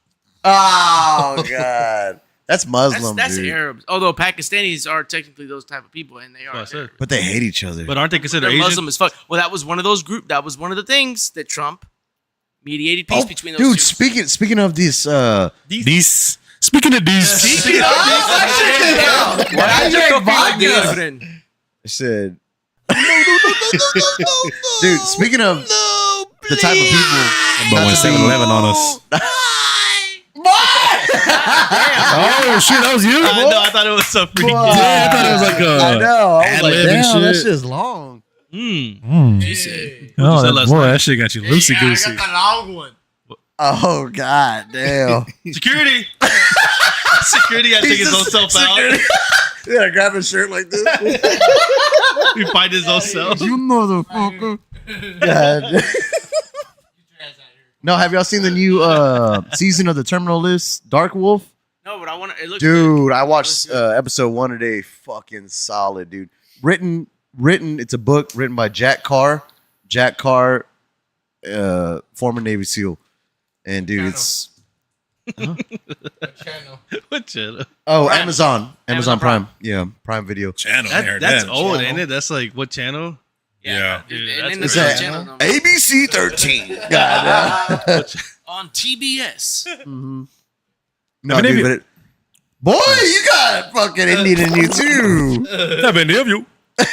Oh God, that's Muslim,
That's
dude.
Arabs. Although Pakistanis are technically those type of people, and they are.
What I said.
Arabs.
But they hate each other.
But aren't they considered
They're
Asian?
Muslim as fuck. Well, that was one of those group. That was one of the things that Trump mediated peace between those
dude,
two.
speaking of this,
These. Speaking of these.
I said, dude, speaking of the type of people,
But when 7-Eleven on us. Oh shit, that was you.
I thought it was so freaking.
Boy.
Yeah, I thought it was like
I know. I was like,
ad-lib and
damn, that
shit.
shit's long.
She said,
Oh,
said
that,
last
boy,
night?
that shit got you loosey goosey.
long one.
Oh God, damn.
Security. Security had to take his own self out.
You gotta grab his shirt like this.
He find his own self.
You motherfucker. God. No, have y'all seen the new season of the Terminal List, Dark Wolf?
no, but I want to. It looks good.
Dude, I watched episode 1 today. Fucking solid, dude. Written. It's a book written by Jack Carr. Jack Carr, former Navy SEAL, and dude, it's
What channel?
Prime.
Amazon
Amazon
Prime. Yeah, Prime Video.
Channel.
That's old, ain't it? That's like what channel?
Yeah.
Dude,
And
that's
then
Is
the
that
channel number.
ABC 13? God,
On TBS.
no,
Have any of
dude,
you-
but boy, you got fucking Indian in you too.
Have any of you?
But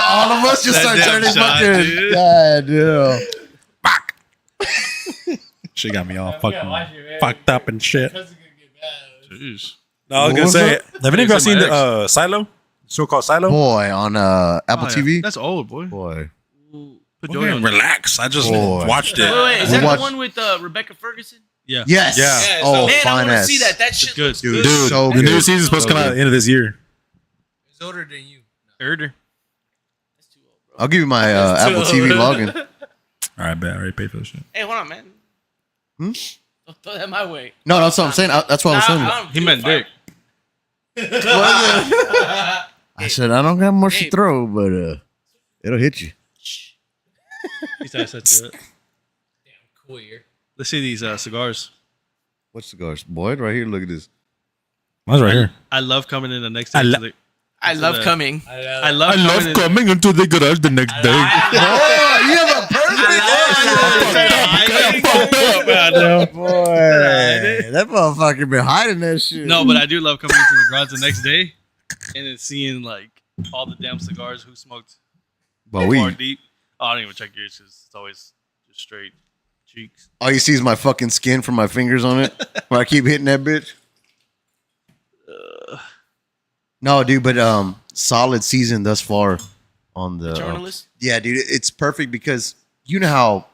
all of us just
That
start
damn
turning
shot,
fucking.
dude.
God, damn.
She got me all fucking fucked up and shit.
Jeez.
No, I was
What
gonna
was
say,
that?
have any of y'all
It's in
seen
my
the Silo? Show called Silo?
Boy, on Apple
Oh, yeah.
TV.
That's old, boy.
Boy,
Put
Okay,
Joey on there.
relax. I just
Boy.
watched
Wait,
it.
is
We
that
watched-
the one with Rebecca Ferguson?
Yeah.
yes.
Yeah.
Oh,
Man, I
fine
want to
ass.
see that. That shit
good.
looks
Dude,
good.
Dude, so
the
good.
new season's supposed to come out at
good.
the end of this year.
He's older than you.
Herder.
I'll give you my Apple TV login.
All right, bet. I already paid for the shit.
Hey, hold on, man. Don't throw that my way.
No, that's what I'm saying. That's what I'm saying.
He meant dick.
I said I don't got much to
Hey.
throw, but it'll hit you.
He said to it.
Queer.
Let's see these cigars.
What cigars, boy? Right here. Look at this.
Mine's right here.
I love coming in the next day.
I
to
lo-
the-
I love
that.
coming.
I love
I love
coming in-
coming into the garage the next day.
Oh, you have a perfect boy. That motherfucker been hiding that shit.
No, but I do love coming into the garage the next day and then seeing like all the damn cigars who smoked
but
far deep. Oh, I don't even check yours because it's always just straight cheeks.
all you see is my fucking skin from my fingers on it. Where I keep hitting that bitch. No, dude, but solid season thus far on the
Journalist.
yeah, dude, it's perfect because you know how.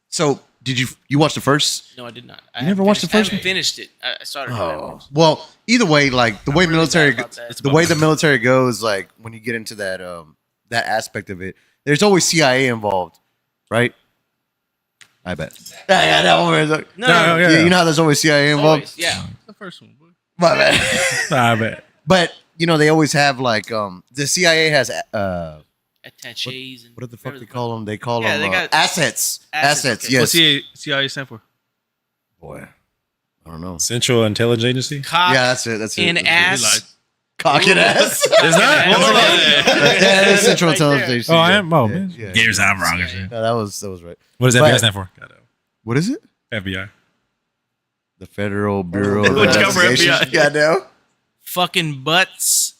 So did you watch the first?
No, I did not.
You never watched the first
I haven't finished it. I started.
Oh, well, either way, like the way
really
military,
sad about that.
the way the military goes, like when you get into that that aspect of it, there's always CIA involved, right? I bet. Yeah, that one.
No,
Yeah, you know how there's always CIA involved.
always, yeah.
The first one, boy.
My bad.
I bet.
But you know they always have like the CIA has
Attaches and
what the fuck
whatever
they call them? They call
Yeah,
them
they got-
assets.
Assets, okay.
Yes.
What's CIA stand for?
Boy, I don't know.
Central Intelligence Agency.
Cock
Yeah, that's it. That's it.
and
That's it.
ass.
lied.
Cock and ass.
Is that?
Yeah, it is Central
Right there.
Intelligence.
Oh, I
yeah.
am. Oh,
Yeah,
man.
yeah.
Games I'm wrong. and shit.
No, that was right.
What does
But-
FBI stand for?
What is it?
FBI.
The Federal Bureau of
Which cover
Investigation.
FBI?
Goddamn.
Fucking butts.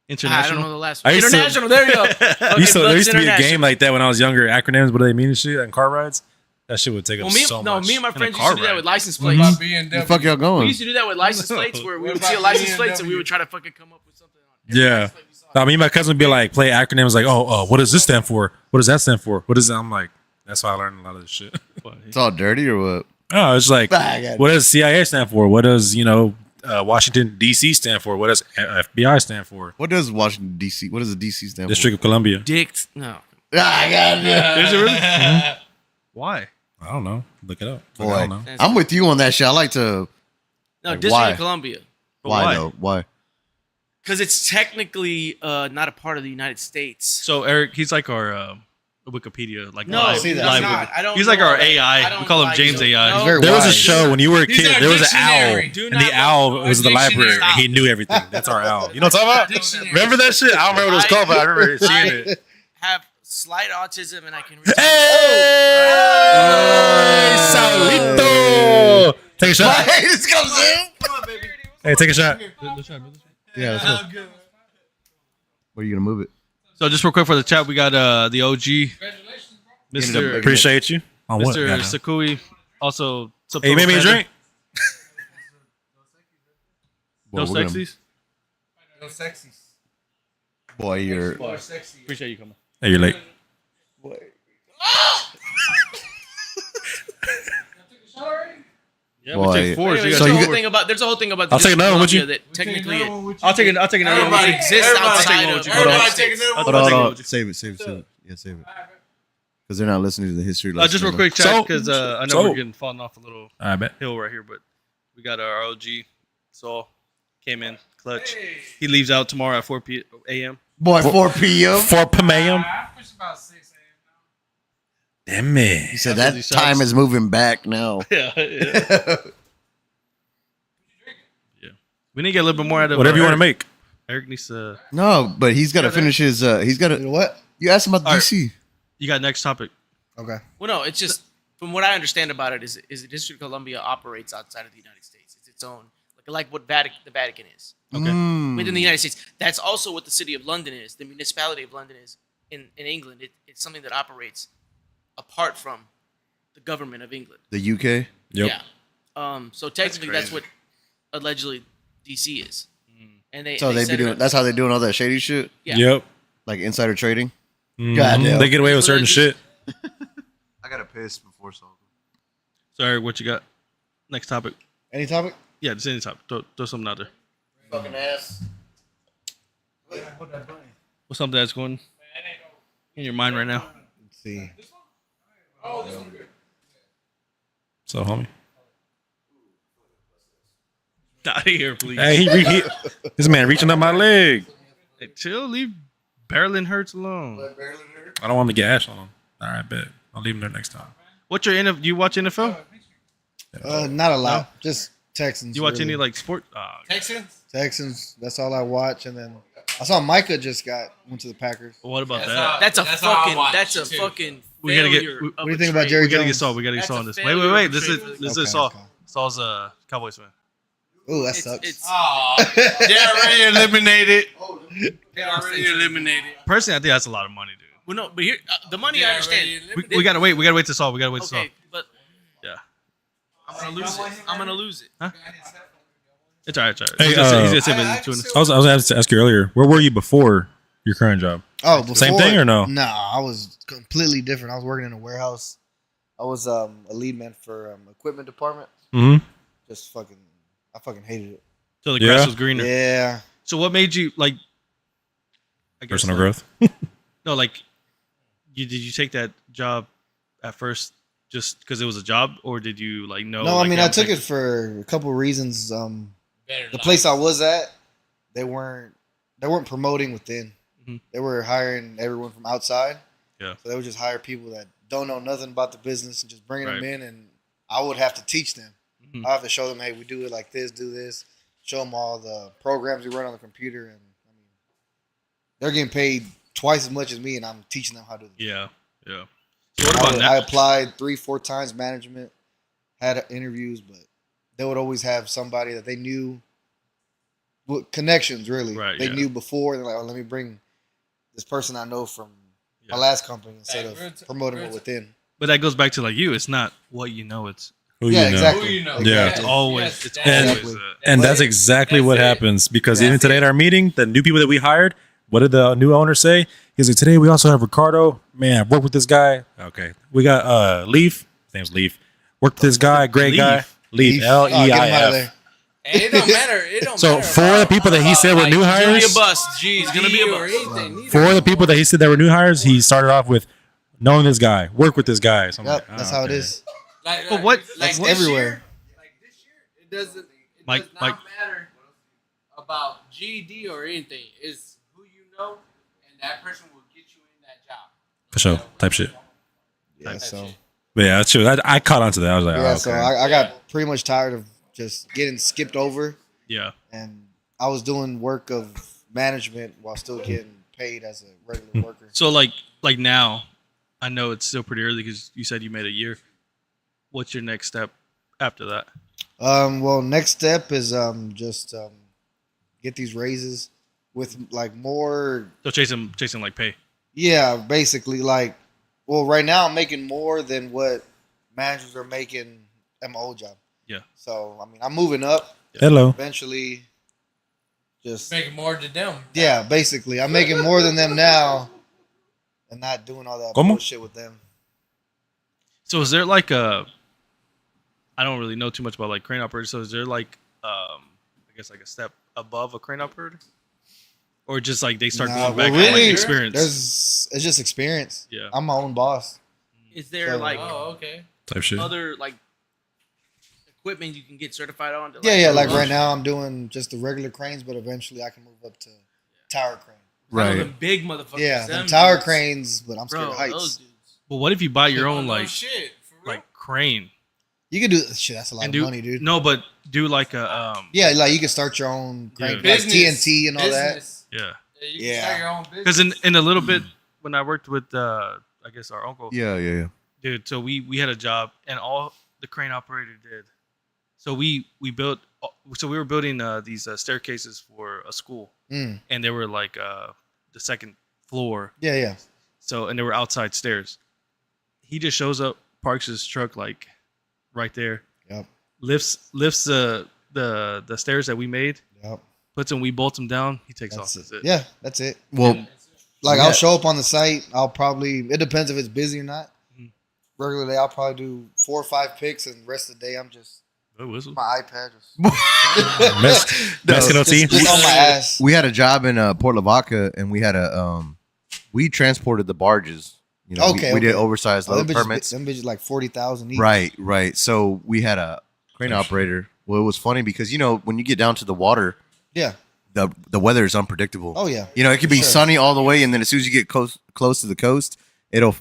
I don't know
International.
the last
I
one.
used to-
International. There you go. Fucking
There used
Butts
to be a
International.
game like that when I was younger. Acronyms, what do they mean and shit, and car rides. That shit would take up
Well, me,
so
no,
much.
me and my
a
friends used
car
to do that
ride.
with license
What
plates.
about BMW?
Where the fuck y'all
We
going?
used to do that with license plates where we
What
would see a
about
license plate and
BMW?
we would try to fucking come up with something on it.
Yeah. I mean, my cousin would be like, play acronyms like, oh, what does this stand for? What does that stand for? What is that? I'm like, that's how I learned a lot of this shit.
It's all dirty or what?
Oh, it's like,
I got it.
what does CIA stand for? What does, Washington, D.C. stand for? What does FBI stand for?
What does Washington D.C. What does the D.C. stand
District of Columbia.
Dick. No.
for? I got it.
Is it really? Why?
I don't know. Look it up. I
Boy,
don't know.
I'm with you on that shit. I like to.
No,
Like,
District
why?
of Columbia.
But
Why
why?
though? Why?
Because it's technically not a part of the United States.
So Eric, he's like our Wikipedia, like
No,
live.
see that.
live
I'm not. I don't
He's
know
like our
all that. I
AI.
don't
We call him
like
James
it.
AI.
He's very
There was a
wise.
show when you were a
He's
kid.
our
There was an owl,
dictionary.
Do
and the
not
owl
know.
was the library,
Dictionary.
and he knew everything. That's our owl. You know what I'm talking about?
Dictionary.
Remember that shit? I don't remember what it was called, but I remember seeing it.
Have slight autism, and I can.
Hey, Saulito! Take a shot.
Hey, this comes in.
Hey, take a shot.
Yeah, let's go. Where are you gonna move it?
So just real quick for the chat, we got the OG, Mr.
Appreciate you. On what?
Mr.
Goddamn.
Sakui, also.
Hey, you made me a drink.
No
Boy, we're gonna-
sexies.
No sexies.
Boy, you're.
Appreciate you coming.
Hey, you're late.
Yeah,
Boy.
we take fours.
Anyway,
You
So
there's,
you
a whole
get-
thing about, there's a whole thing about.
I'll take another one with you.
Columbia That technically,
I'll take it. I'll take another one.
Everybody
with you.
exists
everybody
outside
take one
of-
with you.
Hold on.
Everybody take another
I'll
one.
take
Hold
it
on,
with you.
save it. Yeah, save it. Because they're not listening to the history.
Just real
lesson.
quick, chat,
So-
because I know
so-
we're getting falling off a little
I bet.
hill right here, but we got our OG Saul came in clutch. He leaves out tomorrow at 4 a.m.
Boy, 4 p.m.
4 p.m.
I push about 6 a.m.
Damn it.
He said
That's what
that
he
time
says.
is moving back now.
Yeah, yeah. We need to get a little bit more out of
Whatever you want to
Eric.
make.
Eric needs to.
No, but he's got to finish his. He's got
You
to.
know what?
You asked him about
All right.
DC.
You got next topic.
Okay.
well, no, it's just from what I understand about it is the District of Columbia operates outside of the United States. It's its own, like what the Vatican is
Okay.
Mm.
within the United States. That's also what the city of London is. The municipality of London is in England. It's something that operates apart from the government of England.
The UK.
Yep.
Yeah. So technically, that's
crazy.
what allegedly DC is. And they
So they be
set it
doing.
up-
That's how they doing all that shady shit,
Yeah.
Yep.
like insider trading.
Mhm.
Goddamn.
They get away with certain shit.
I got to piss before so.
So Eric, what you got? Next topic.
Any topic?
Yeah, just any topic. Throw something out there.
Fucking ass.
What's something that's going in your mind right now?
Let's see.
So, homie.
Out of here, please.
Hey, this man reaching up my leg.
Hey, chill. Leave Berlin Hurts alone.
I don't want him to get ash on him. All right, bet. I'll leave him there next time.
What's your NFL? You watch NFL?
Not a lot. Just Texans.
You watch
really.
any like sport?
Texans?
Texans? That's all I watch. And then I saw Micah just went to the Packers.
What about
That's
that?
all.
That's a
That's all I
fucking.
watch,
That's a
too.
fucking.
We gotta get-
failure
we-
of
What do you
a
think about
trade.
Jerry
We gotta get
Jones?
Saul. We gotta get
That's
Saul
a
on this. Wait,
failure
wait.
of
This
trade.
is
Okay,
Saul.
okay.
Saul's a Cowboys fan.
Ooh, that
It's,
sucks.
it's
Oh, they're already eliminated. They're already eliminated.
Personally, I think that's a lot of money, dude.
well, no, but here the money I
They're
understand.
already eliminated.
We gotta wait. We gotta wait to Saul. We gotta wait to Saul.
Okay, but
Yeah,
I'm gonna lose it. I'm gonna lose it.
it's alright. It's alright.
Hey,
He's gonna say
I
it
can
in 2 minutes.
still-
I was asked to ask you earlier. Where were you before your current job?
Oh, before,
Same thing or no?
No, I was completely different. I was working in a warehouse. I was a lead man for equipment department.
Mm-hmm.
Just fucking, I fucking hated it.
So the grass
Yeah.
was greener.
Yeah.
So what made you like? I guess,
Personal
like-
growth.
No, like, did you take that job at first just because it was a job, or did you like know?
No, I
like,
mean
yeah,
I
I'm
took
taking-
it for a couple reasons.
Better
The
life.
place I was at, they weren't promoting within.
Mhm.
They were hiring everyone from outside.
Yeah.
So they would just hire people that don't know nothing about the business and just bringing them
Right.
in, and I would have to teach them.
Mhm.
I have to show them, hey, we do it like this, do this. Show them all the programs we run on the computer, and I mean, they're getting paid twice as much as me, and I'm teaching them how to do it.
Yeah, yeah. So what about
I
that?
applied 3-4 times management, had interviews, but they would always have somebody that they knew, connections really.
Right,
They
yeah.
knew before. They're like, oh, let me bring this person I know from
Yeah.
my last company instead
Like,
of promoting it within.
But that goes back to like you. It's not what you know. It's
Who
Yeah,
you know.
exactly.
Who you know.
Yeah.
it's always
Yes,
it's
that's
always
it.
And that's
That's
exactly
That's
what
it.
happens because even
That's
today
it.
at our meeting, the new people that we hired, what did the new owner say? He's like, today we also have Ricardo. Man, I've worked with this guy. Okay. We got Leaf. His name's Leaf. Worked with this guy, great
Leaf?
guy. Leaf.
Oh, get 'em out of
L-E-I-F.
there.
And it don't matter. It don't
So
matter.
for the people that he said were new
It's gonna be a
hires,
bust. Gee, it's gonna be a bust.
for the people that he said that were new hires, he started off with knowing this guy, work with this guy. So I'm
Yep,
like,
that's
oh,
how it
okay.
is.
But what-
That's
this
everywhere.
Year, like this year, it doesn't. It
Mike-
does not
Mike.
matter about GED or anything. It's who you know, and that person will get you in that job.
For sure. Type shit.
Yeah, so
But yeah, that's true. I caught on to that. I was like,
yeah,
oh, okay.
so I got pretty much tired of just getting skipped over,
Yeah.
and I was doing work of management while still getting paid as a regular worker.
So like now, I know it's still pretty early because you said you made a year. What's your next step after that?
Well, next step is just get these raises with like more.
So chasing like pay.
Yeah, basically like. Well, right now I'm making more than what managers are making at my old job.
Yeah.
So I mean, I'm moving up.
Hello.
Eventually, just
Making more than them.
yeah, basically, I'm making more than them now, and not doing all that
¿Cómo?
bullshit with them.
So is there like a? I don't really know too much about like crane operators. So is there like I guess like a step above a crane operator, or just like they start
Nah,
going back
well,
to like
really,
experience?
It's just experience.
Yeah.
I'm my own boss.
Is there
So-
like
Oh, okay.
Type shit.
other like equipment you can get certified on? To,
Yeah, like
move
right
up?
now I'm doing just the regular cranes, but eventually I can move up to tower crane.
I know
Right.
them big motherfuckers.
Yeah,
them
them tower
dudes.
cranes, but I'm scared
Bro,
of heights.
those dudes.
But what if you buy your own
Oh,
like
shit. For real?
like crane
You can do shit. That's a lot
and
of
do
money, dude.
no, but do like a
Yeah, like you can start your own crane,
Yeah.
like TNT and all that.
Business.
yeah.
Yeah, you
Yeah.
can start your own business.
Because in a little bit when I worked with I guess our uncle,
Yeah.
dude. So we had a job and all the crane operator did. So we built. So we were building these staircases for a school,
Mm.
and they were like the second floor.
Yeah.
So and they were outside stairs. He just shows up, parks his truck like right there,
Yep.
lifts the stairs that we made,
Yep.
puts them. We bolt them down. He takes off.
That's
That's
it.
it.
Yeah, that's it.
Well,
Like
Yeah.
I'll show up on the site. I'll probably. It depends if it's busy or not.
Mhm.
Regular day, I'll probably do 4 or 5 picks, and the rest of the day I'm just
Oh, whistle.
my iPad. Just,
Mexican OT.
just on my ass.
we had a job in Port Lavaca, and we had a we transported the barges. You know,
Okay,
we did
okay.
oversized
Oh,
load permits.
them bitches like 40,000 each.
Right. So we had a crane operator. Well, it was funny because you know when you get down to the water,
Yeah.
the weather is unpredictable.
Oh yeah.
You know, it could be
Sure.
sunny all the way, and then as soon as you get close to the coast, it'll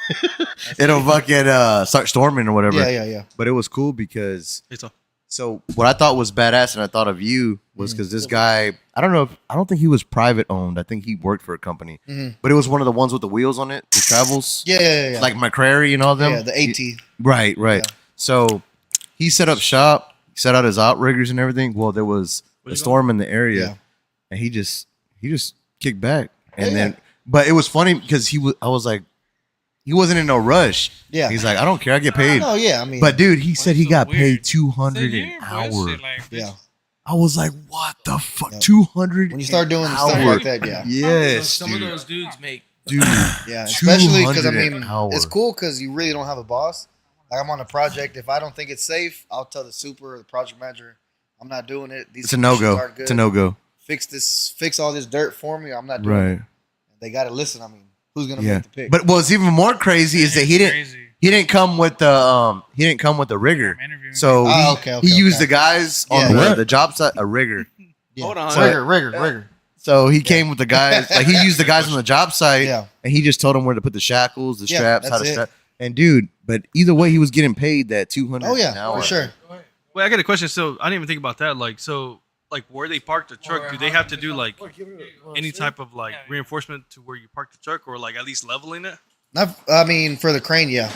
fucking start storming or whatever.
Yeah.
But it was cool because
It's all.
so what I thought was badass, and I thought of you was because this guy, I don't think he was private owned. I think he worked for a company,
Mhm.
but it was one of the ones with the wheels on it, the travels,
Yeah.
like McCrary and all them.
yeah, the AT.
Right.
Yeah.
So he set up shop, set out his outriggers and everything. Well, there was
What
a
you
storm in the area,
Yeah.
and he just kicked back, and
Yeah,
then, but it was funny because I was like, he wasn't in no rush.
Yeah.
He's like, I don't care, I get paid.
Oh yeah. I mean,
But dude, he said he
so
got
weird.
paid 200
Same
an
here, bro.
hour.
Shit, like,
yeah.
I was like, what the fuck?
Yep.
200
When you start doing
an
stuff
hour.
like that, yeah.
Yes,
Some of
dude.
those dudes make
Dude,
Yeah, especially because I
200
mean,
an hour.
it's cool because you really don't have a boss. Like I'm on a project. If I don't think it's safe, I'll tell the super or the project manager, I'm not doing it. These
It's a no
conditions
go.
aren't good.
It's a no go.
Fix all this dirt for me. Or I'm not doing it.
Right.
They got to listen. I mean, who's gonna
Yeah.
make the pick?
But what's even more crazy is that he didn't
Crazy.
he didn't come with the rigger.
I'm interviewing
So
Oh,
he,
okay,
he used
okay.
the guys on
Yeah.
the job site a rigger.
Yeah.
Hold on.
So-
rigger.
So he came with the guys, like he used the guys on the job site,
Yeah.
and he just told them where to put the shackles, the
Yeah,
straps, how
that's
to
it.
strap. And dude, but either way, he was getting paid that 200
Oh
an
yeah,
hour.
for sure.
Wait, I got a question. So I didn't even think about that. Like, so like where they park the truck, do they have to do like any type of like reinforcement to where you park the truck, or like at least leveling it?
I mean, for the crane, yeah,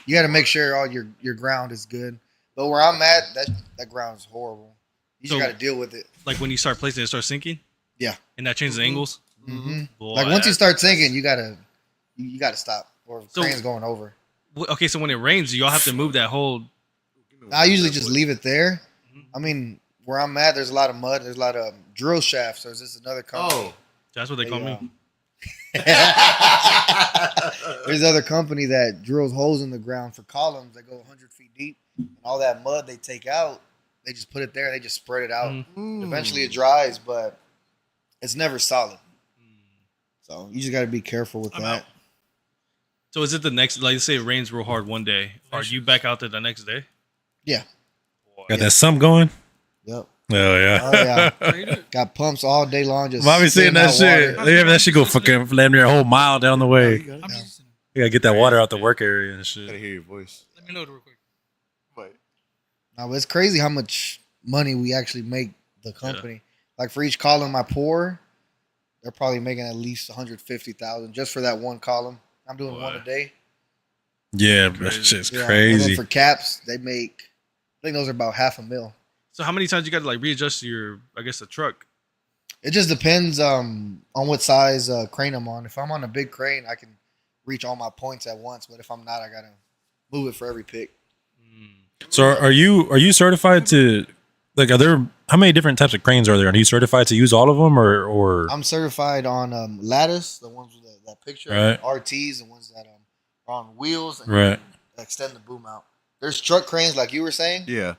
you got to make sure all your ground is good. But where I'm at, that ground is horrible. You just
So-
got to deal with it.
Like when you start placing it, it starts sinking.
Yeah.
And that changes the angles.
hmm
Boy,
Like once you
that-
start sinking, you gotta stop, or the
So-
crane's going over.
Okay, so when it rains, y'all have to move that whole.
I usually just leave it there. I mean, where I'm at, there's a lot of mud. There's a lot of drill shafts. There's just another company.
That's what they call me.
There's another company that drills holes in the ground for columns that go 100 feet deep. And all that mud they take out, they just put it there. They just spread it out. Eventually it dries, but it's never solid. So you just got to be careful with
I'm
that.
out. So is it the next? Like, let's say it rains real hard one day. Are you back out there the next day?
Yeah.
Boy.
Got that sump going.
Yep.
Oh yeah.
Oh yeah,
How you do it?
got pumps all day long. Just
Bobby seeing
spitting
that
out
shit.
water.
They have that shit go fucking damn near a whole mile down the way.
I'm
Yeah.
just,
You gotta get that water out the work area and shit.
hear your voice.
let me load real quick.
No, but it's crazy how much money we actually make the company. Like for each column I pour, they're probably making at least 150,000 just for that one column. I'm doing one a day.
Yeah, that shit's
Yeah. And
crazy.
then for caps, they make. I think those are about $500,000.
So how many times you got to like readjust your, I guess, the truck?
It just depends on what size crane I'm on. If I'm on a big crane, I can reach all my points at once. But if I'm not, I gotta move it for every pick.
So are you certified to like? Are there how many different types of cranes are there? Are you certified to use all of them, or
I'm certified on Lattice, the ones with that picture,
Right.
RTs, the ones that are on wheels, and
right?
extend the boom out. There's truck cranes, like you were saying.
Yeah,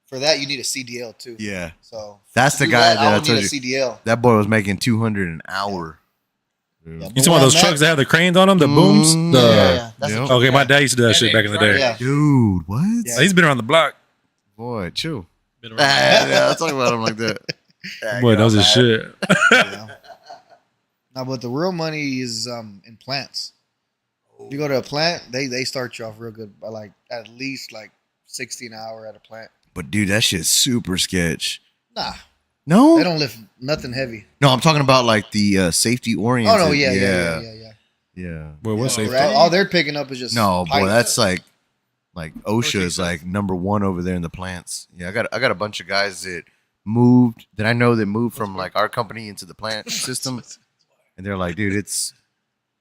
For that, you need a CDL too.
yeah.
So
That's
to
the
do
guy that I
would
told
need
you.
a CDL.
That boy was making 200 an hour.
Yeah,
You
but
talking about
where
those
I'm at-
trucks that have the cranes on them, the booms?
Mm,
The,
Yeah. That's
Yep.
a truck,
Okay, my
yeah.
dad used to do that shit back in the day.
Yeah.
Dude, what?
Yeah.
So he's been around the block.
Boy, chill.
Been around.
Yeah, I'll talk about him like that.
Boy, those is shit.
Yeah. No, but the real money is in plants. If you go to a plant, they start you off real good by like at least like 60 an hour at a plant.
But dude, that shit's super sketch.
Nah,
No,
they don't lift nothing heavy.
no, I'm talking about like the safety oriented.
Oh no, yeah.
yeah.
Boy, what's
Yeah,
safety?
all they're picking up is just
No, boy,
pipe.
that's like OSHA is
sucks.
like number one over there in the plants. Yeah, I got a bunch of guys that moved that I know that moved from like our company into the plant system, and they're like, dude, it's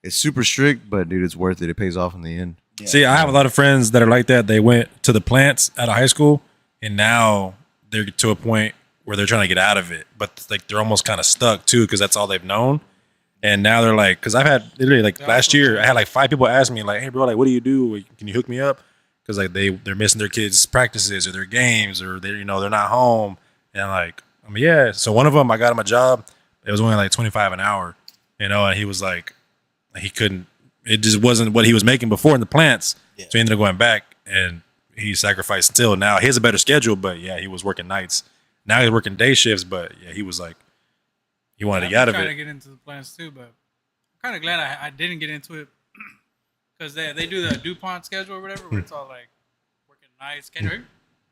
super strict, but dude, it's worth it. It pays off in the end.
Yeah.
See, I have a lot of friends that are like that. They went to the plants out of high school, and now they're to a point where they're trying to get out of it, but like they're almost kind of stuck too because that's all they've known. And now they're like, because I've had literally like last year, I had like 5 people ask me like, "Hey, bro, like, what do you do? Can you hook me up?" Because like they're missing their kids' practices or their games or they're not home. And like, I mean, yeah. So one of them, I got him a job. It was only like 25 an hour, and he was like, he couldn't. It just wasn't what he was making before in the plants.
Yeah.
So he ended up going back, and he sacrificed still. Now he has a better schedule, but yeah, he was working nights. Now he's working day shifts, but yeah, he was like, he wanted to get out of
trying to
it.
get into the plants too, but I'm kind of glad I didn't get into it because they do the DuPont schedule or whatever, where it's all like working nights. Can you hear?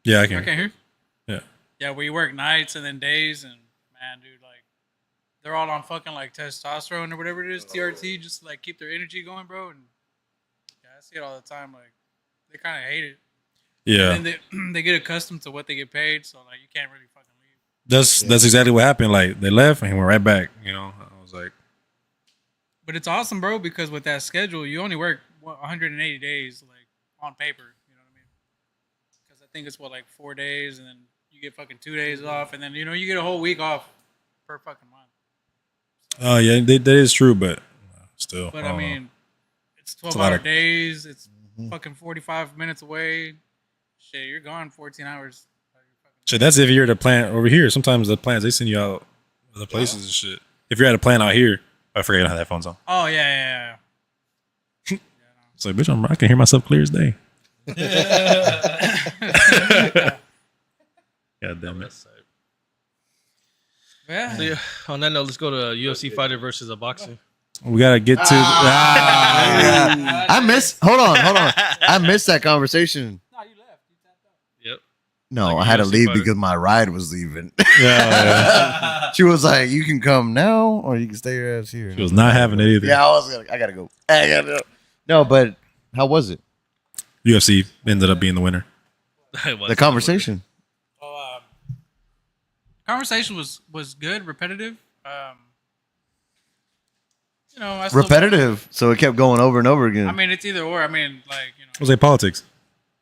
Yeah, I
I
can.
can hear.
Yeah.
Yeah, where you work nights and then days, and man, dude, like they're all on fucking like testosterone or whatever it is, TRT, just to, like keep their energy going, bro. And yeah, I see it all the time. Like they kind of hate it.
Yeah,
And then they get accustomed to what they get paid, so like you can't really fucking leave.
that's exactly what happened. Like they left and he went right back. I was like,
But it's awesome, bro, because with that schedule, you only work 180 days, like on paper. You know what I mean? Because I think it's like 4 days, and then you get fucking 2 days off, and then you get a whole week off per fucking month.
oh yeah, that is true, but still.
But
don't
I
know.
mean, it's
a lot
12-hour
of-
days. It's fucking 45 minutes away. Shit, you're gone 14 hours.
Shit, that's if you're at a plant over here. Sometimes the plants they send you out other places and shit. If you're at a plant out here, I forget I don't have headphones on.
Oh yeah.
It's like, bitch, I can hear myself clear as day. God damn it.
Yeah.
So yeah, on that note, let's go to a UFC fighter versus a boxer.
We gotta get to.
Yeah. I miss. Hold on. I missed that conversation.
No, you left. You tapped out.
Yep.
No,
Like a
I had to
UFC
leave
fighter.
because my ride was leaving.
Yeah,
She was like, "You can come now, or you can stay your ass here."
she was not having it either.
Yeah, I gotta go. I gotta go. No, but how was it?
UFC ended up being the winner.
The conversation.
Well, conversation was good, repetitive. I still-
Repetitive, so it kept going over and over again.
I mean, it's either or. I mean, like
It was like politics.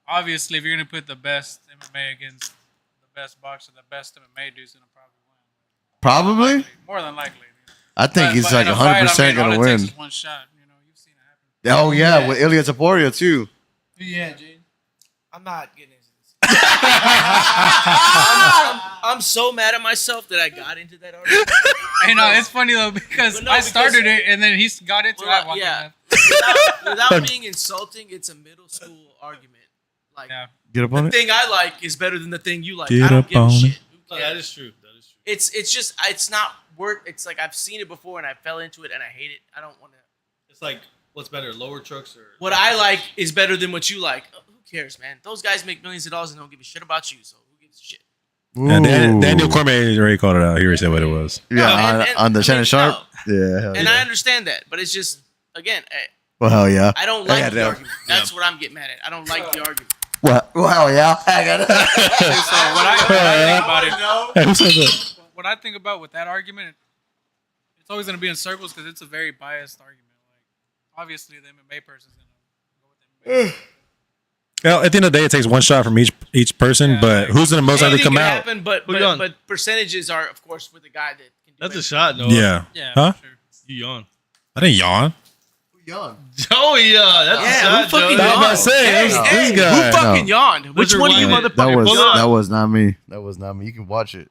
obviously, if you're gonna put the best MMA against the best boxer, the best MMA dude's gonna probably win.
Probably.
More than likely.
I think he's like
in a fight,
100%
I mean, all
gonna
it
win.
takes is one shot. You've seen it happen.
Oh yeah, with Ilya Taporia too.
Yeah, Gene. I'm not getting into this. I'm so mad at myself that I got into that argument.
It's funny though because
But no,
I
because-
started it and then he got into
Well,
it. I walked
yeah.
in.
Without being insulting, it's a middle school argument. Like
Yeah.
Get up on
the
it.
thing I like is better than the thing you like.
Get
I don't
up
give a
on
shit.
it.
Who
No, that is true. That is true.
It's just it's not worth. It's like I've seen it before and I fell into it and I hate it. I don't want to.
It's like what's better, lower trucks or
What I like is better than what you like. Who cares, man? Those guys make millions of dollars and don't give a shit about you. So who gives a shit?
And
Ooh.
Daniel Cormier already called it out. He already said what it was.
Yeah,
No,
on the
I
Shannon
mean,
Sharp.
no.
Yeah, hell
And
yeah.
I understand that, but it's just again,
Well, hell yeah.
I don't like
Yeah,
the
no.
argument. That's what I'm getting mad at. I don't like the argument.
Well, hell yeah. I got it.
So what I think about it,
Hey, who said that?
what I think about with that argument, it's always going to be in circles because it's a very biased argument. Like, obviously, the MMA person's going to go with MMA.
Well, at the end of the day, it takes one shot from each person.
Yeah,
but
like-
who's in the most likely to
Anything
come
can
out?
happen, but
Who yawned?
but percentages are, of course, with the guy that can do
that's a
it.
shot, no?
Yeah.
Yeah,
Huh?
for sure.
You yawn.
I didn't yawn.
Joey, that's
Yeah,
a shot,
who fucking
Joey.
I was about
yawned?
to say,
Hey,
this guy.
who fucking
No.
yawned? Which
Wizard
one of you
White.
motherfuckers?
That
yawned?
was not me. That was not me. You can watch it.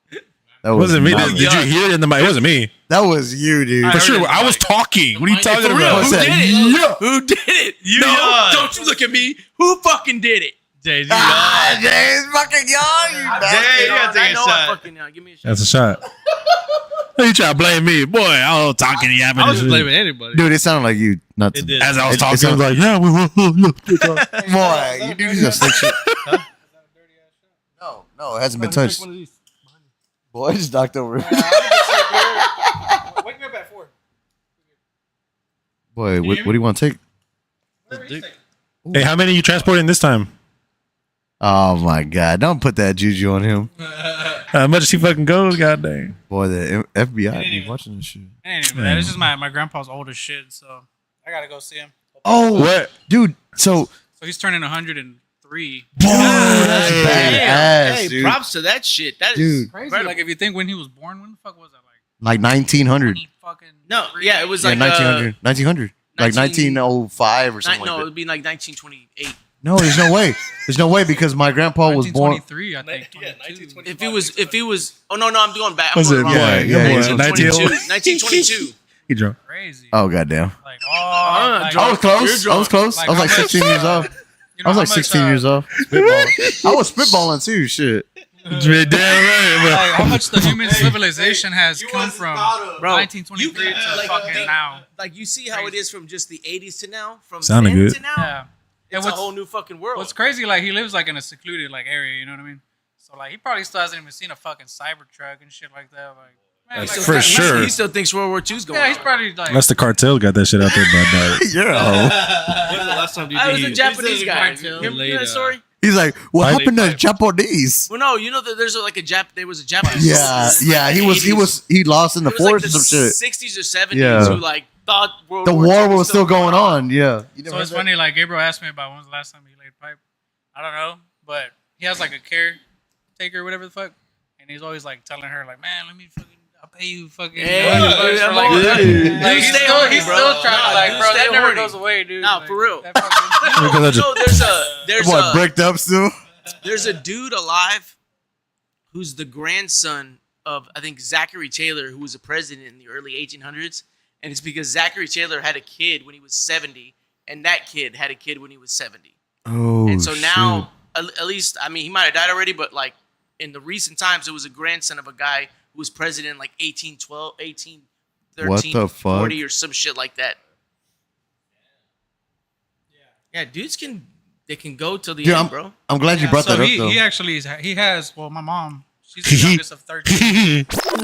That
It wasn't me.
not
Did you hear it in the mic? It wasn't me.
That was you, dude.
I
For
heard
sure.
it.
I was talking. What are you talking
For real,
about?
who
What's
did
that?
it? Who did it?
You
no,
yawned.
don't you look at me. Who fucking did it?
Jay, you
Ah,
yawned.
James fucking yawn, you
Jay,
bastard.
you gotta take
I
a
know
shot.
I fucking yawned. Give me a shot.
That's a shot. You try to blame me, boy? I was talking to you.
I wasn't blaming anybody.
Dude, it sounded like you. Not
It
to,
did.
As I was
It-
talking,
it's
I was like, "Yeah,
Boy, you do just slick shit. No, it hasn't been touched. Boy, I just knocked over.
Wake me up at 4.
Boy, what do you want to take?
Hey, how many are you transporting this time?
Oh my God! Don't put that juju on him.
How much he fucking goes? God dang.
Boy, the FBI be
even-
watching this shit.
Anyway, man, this is my grandpa's oldest shit, so I gotta go see him.
Oh,
What?
dude. So,
So he's turning 103.
boy, that's
Damn.
badass,
Hey,
dude.
props to that shit. That is
Dude.
Crazy.
incredible.
Like if you think when he was born, when the fuck was that?
Like
Like
1900.
20 fucking
No, yeah, it was
Yeah,
like
1900. 1900. Like 1905 or something
no, it
like that.
would be like 1928.
No, there's no way. There's no way because my grandpa was born.
1923, I think.
Yeah,
22.
1920.
If he was, oh no, I'm going back. I'm
Was
going
it?
wrong.
Yeah,
Boy,
yeah,
boy,
yeah.
1922.
He drunk.
Crazy.
Oh goddamn!
Like
Uh,
like,
I was close.
You're
I was close.
Like,
I was like
how much-
16 years off.
you
I
know
was
how
like
much,
16 years off. Spitballing. I was spitballing too. Shit.
Damn right,
Like how much the human civilization has come from
Bro,
1923 to
like,
fucking
think-
now.
Like you see how it is from just the 80s to now, from
Sounded
then
good.
to now.
Yeah. And
It's a whole new fucking world.
what's crazy, like he lives like in a secluded like area, you know what I mean? So like he probably still hasn't even seen a fucking Cybertruck and shit like that. Like, man,
That's
like,
for
like,
sure.
He still thinks World War II's going
Yeah, he's
on.
probably like
That's the cartel got that shit out there, but
You're a hoe.
When was the last time do you
I was
think
a
he
Japanese guy.
cartel.
Remember
Laid,
that story?
He's like, what
Pipe.
happened to
Pipe.
Japanese?
Well, no, you know that there's like there was a Japanese.
Yeah,
soldier in,
yeah.
like,
He
the 80s.
he lost in the
It was like
forest
the
or some shit.
60s or 70s
Yeah.
who like thought World
The
War
war
II
was still going on. Yeah. You never
So it's
heard that?
funny, like Gabriel asked me about when was the last time he laid pipe. I don't know, but he has like a caretaker, whatever the fuck, and he's always like telling her, like, man, let me fucking, I'll pay you fucking.
Hey,
$100
dude,
for,
I'm
like,
on that.
Dude.
like,
Dude,
he's
stay
still,
horny,
he's
bro.
still trying
Nah,
to like,
dude,
bro,
stay
that never
horny.
goes away, dude.
Nah,
Like,
for real.
that fucking-
Because I just-
No, there's
Boy,
a
bricked up still.
there's a dude alive who's the grandson of I think Zachary Taylor, who was a president in the early 1800s, and it's because Zachary Taylor had a kid when he was 70, and that kid had a kid when he was 70.
Oh,
And so now, at least, I mean, he might have died already, but like in the recent times, it was a grandson of a guy who was president in like 1812, 1813,
What the fuck?
40 or some shit like that. Yeah, dudes they can go till the
Dude,
end, bro.
I'm glad you brought
so
that up
he,
though.
he actually he has. Well, my mom, she's the youngest of 13. So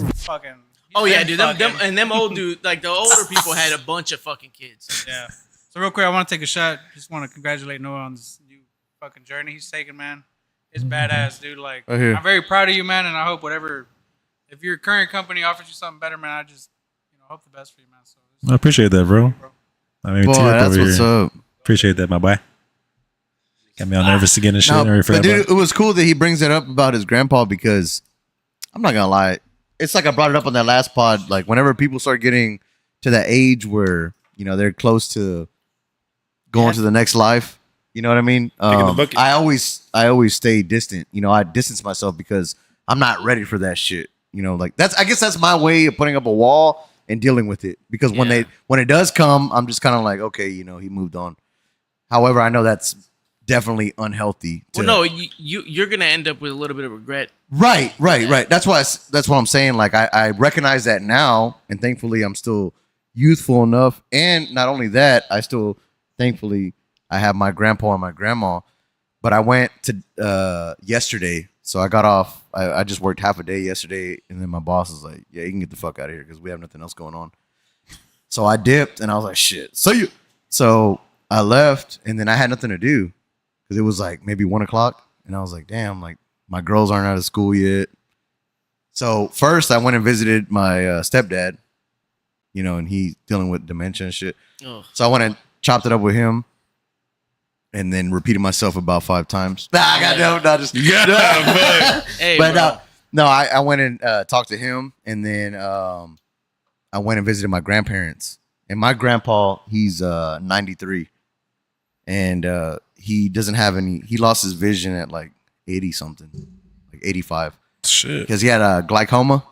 he's fucking.
Oh
he's
yeah,
been
dude.
fucking-
Them old dude, like the older people had a bunch of fucking kids.
Yeah. So real quick, I want to take a shot. Just want to congratulate Noah on this new fucking journey he's taking, man. It's badass, dude. Like,
Right here.
I'm very proud of you, man, and I hope whatever, if your current company offers you something better, man, I just, hope the best for you, man. So,
I appreciate that, bro. I mean,
Boy,
tear up
that's
over
what's
here.
up.
Appreciate that, my boy. Got me all nervous again and shit.
No,
I already
but
forgot
dude,
about
it was cool that he brings it up about his grandpa because I'm not gonna lie, it's like I brought it up on that last pod. Like whenever people start getting to that age where they're close to going to the next life, you know what I mean?
the bucket.
I always stay distant. I distance myself because I'm not ready for that shit. Like I guess that's my way of putting up a wall and dealing with it. Because when it does come, I'm just kind of like, okay, he moved on. However, I know that's definitely unhealthy.
Well, no, you're gonna end up with a little bit of regret.
Right. That's why. That's what I'm saying. Like I recognize that now, and thankfully I'm still youthful enough. And not only that, I still thankfully I have my grandpa and my grandma. But I went to yesterday, so I got off. I just worked half a day yesterday, and then my boss was like, "Yeah, you can get the fuck out of here because we have nothing else going on." So I dipped, and I was like, "Shit." So I left, and then I had nothing to do because it was like maybe 1 o'clock, and I was like, "Damn, like my girls aren't out of school yet." So first, I went and visited my stepdad, and he's dealing with dementia and shit.
Oh.
So I went and chopped it up with him. And then repeated myself about 5 times. I
Hey, bro.
No, I went and talked to him, and then I went and visited my grandparents. And my grandpa, he's 93, and he doesn't have any. He lost his vision at like 80 something, like 85,
Shit.
because he had glaucoma.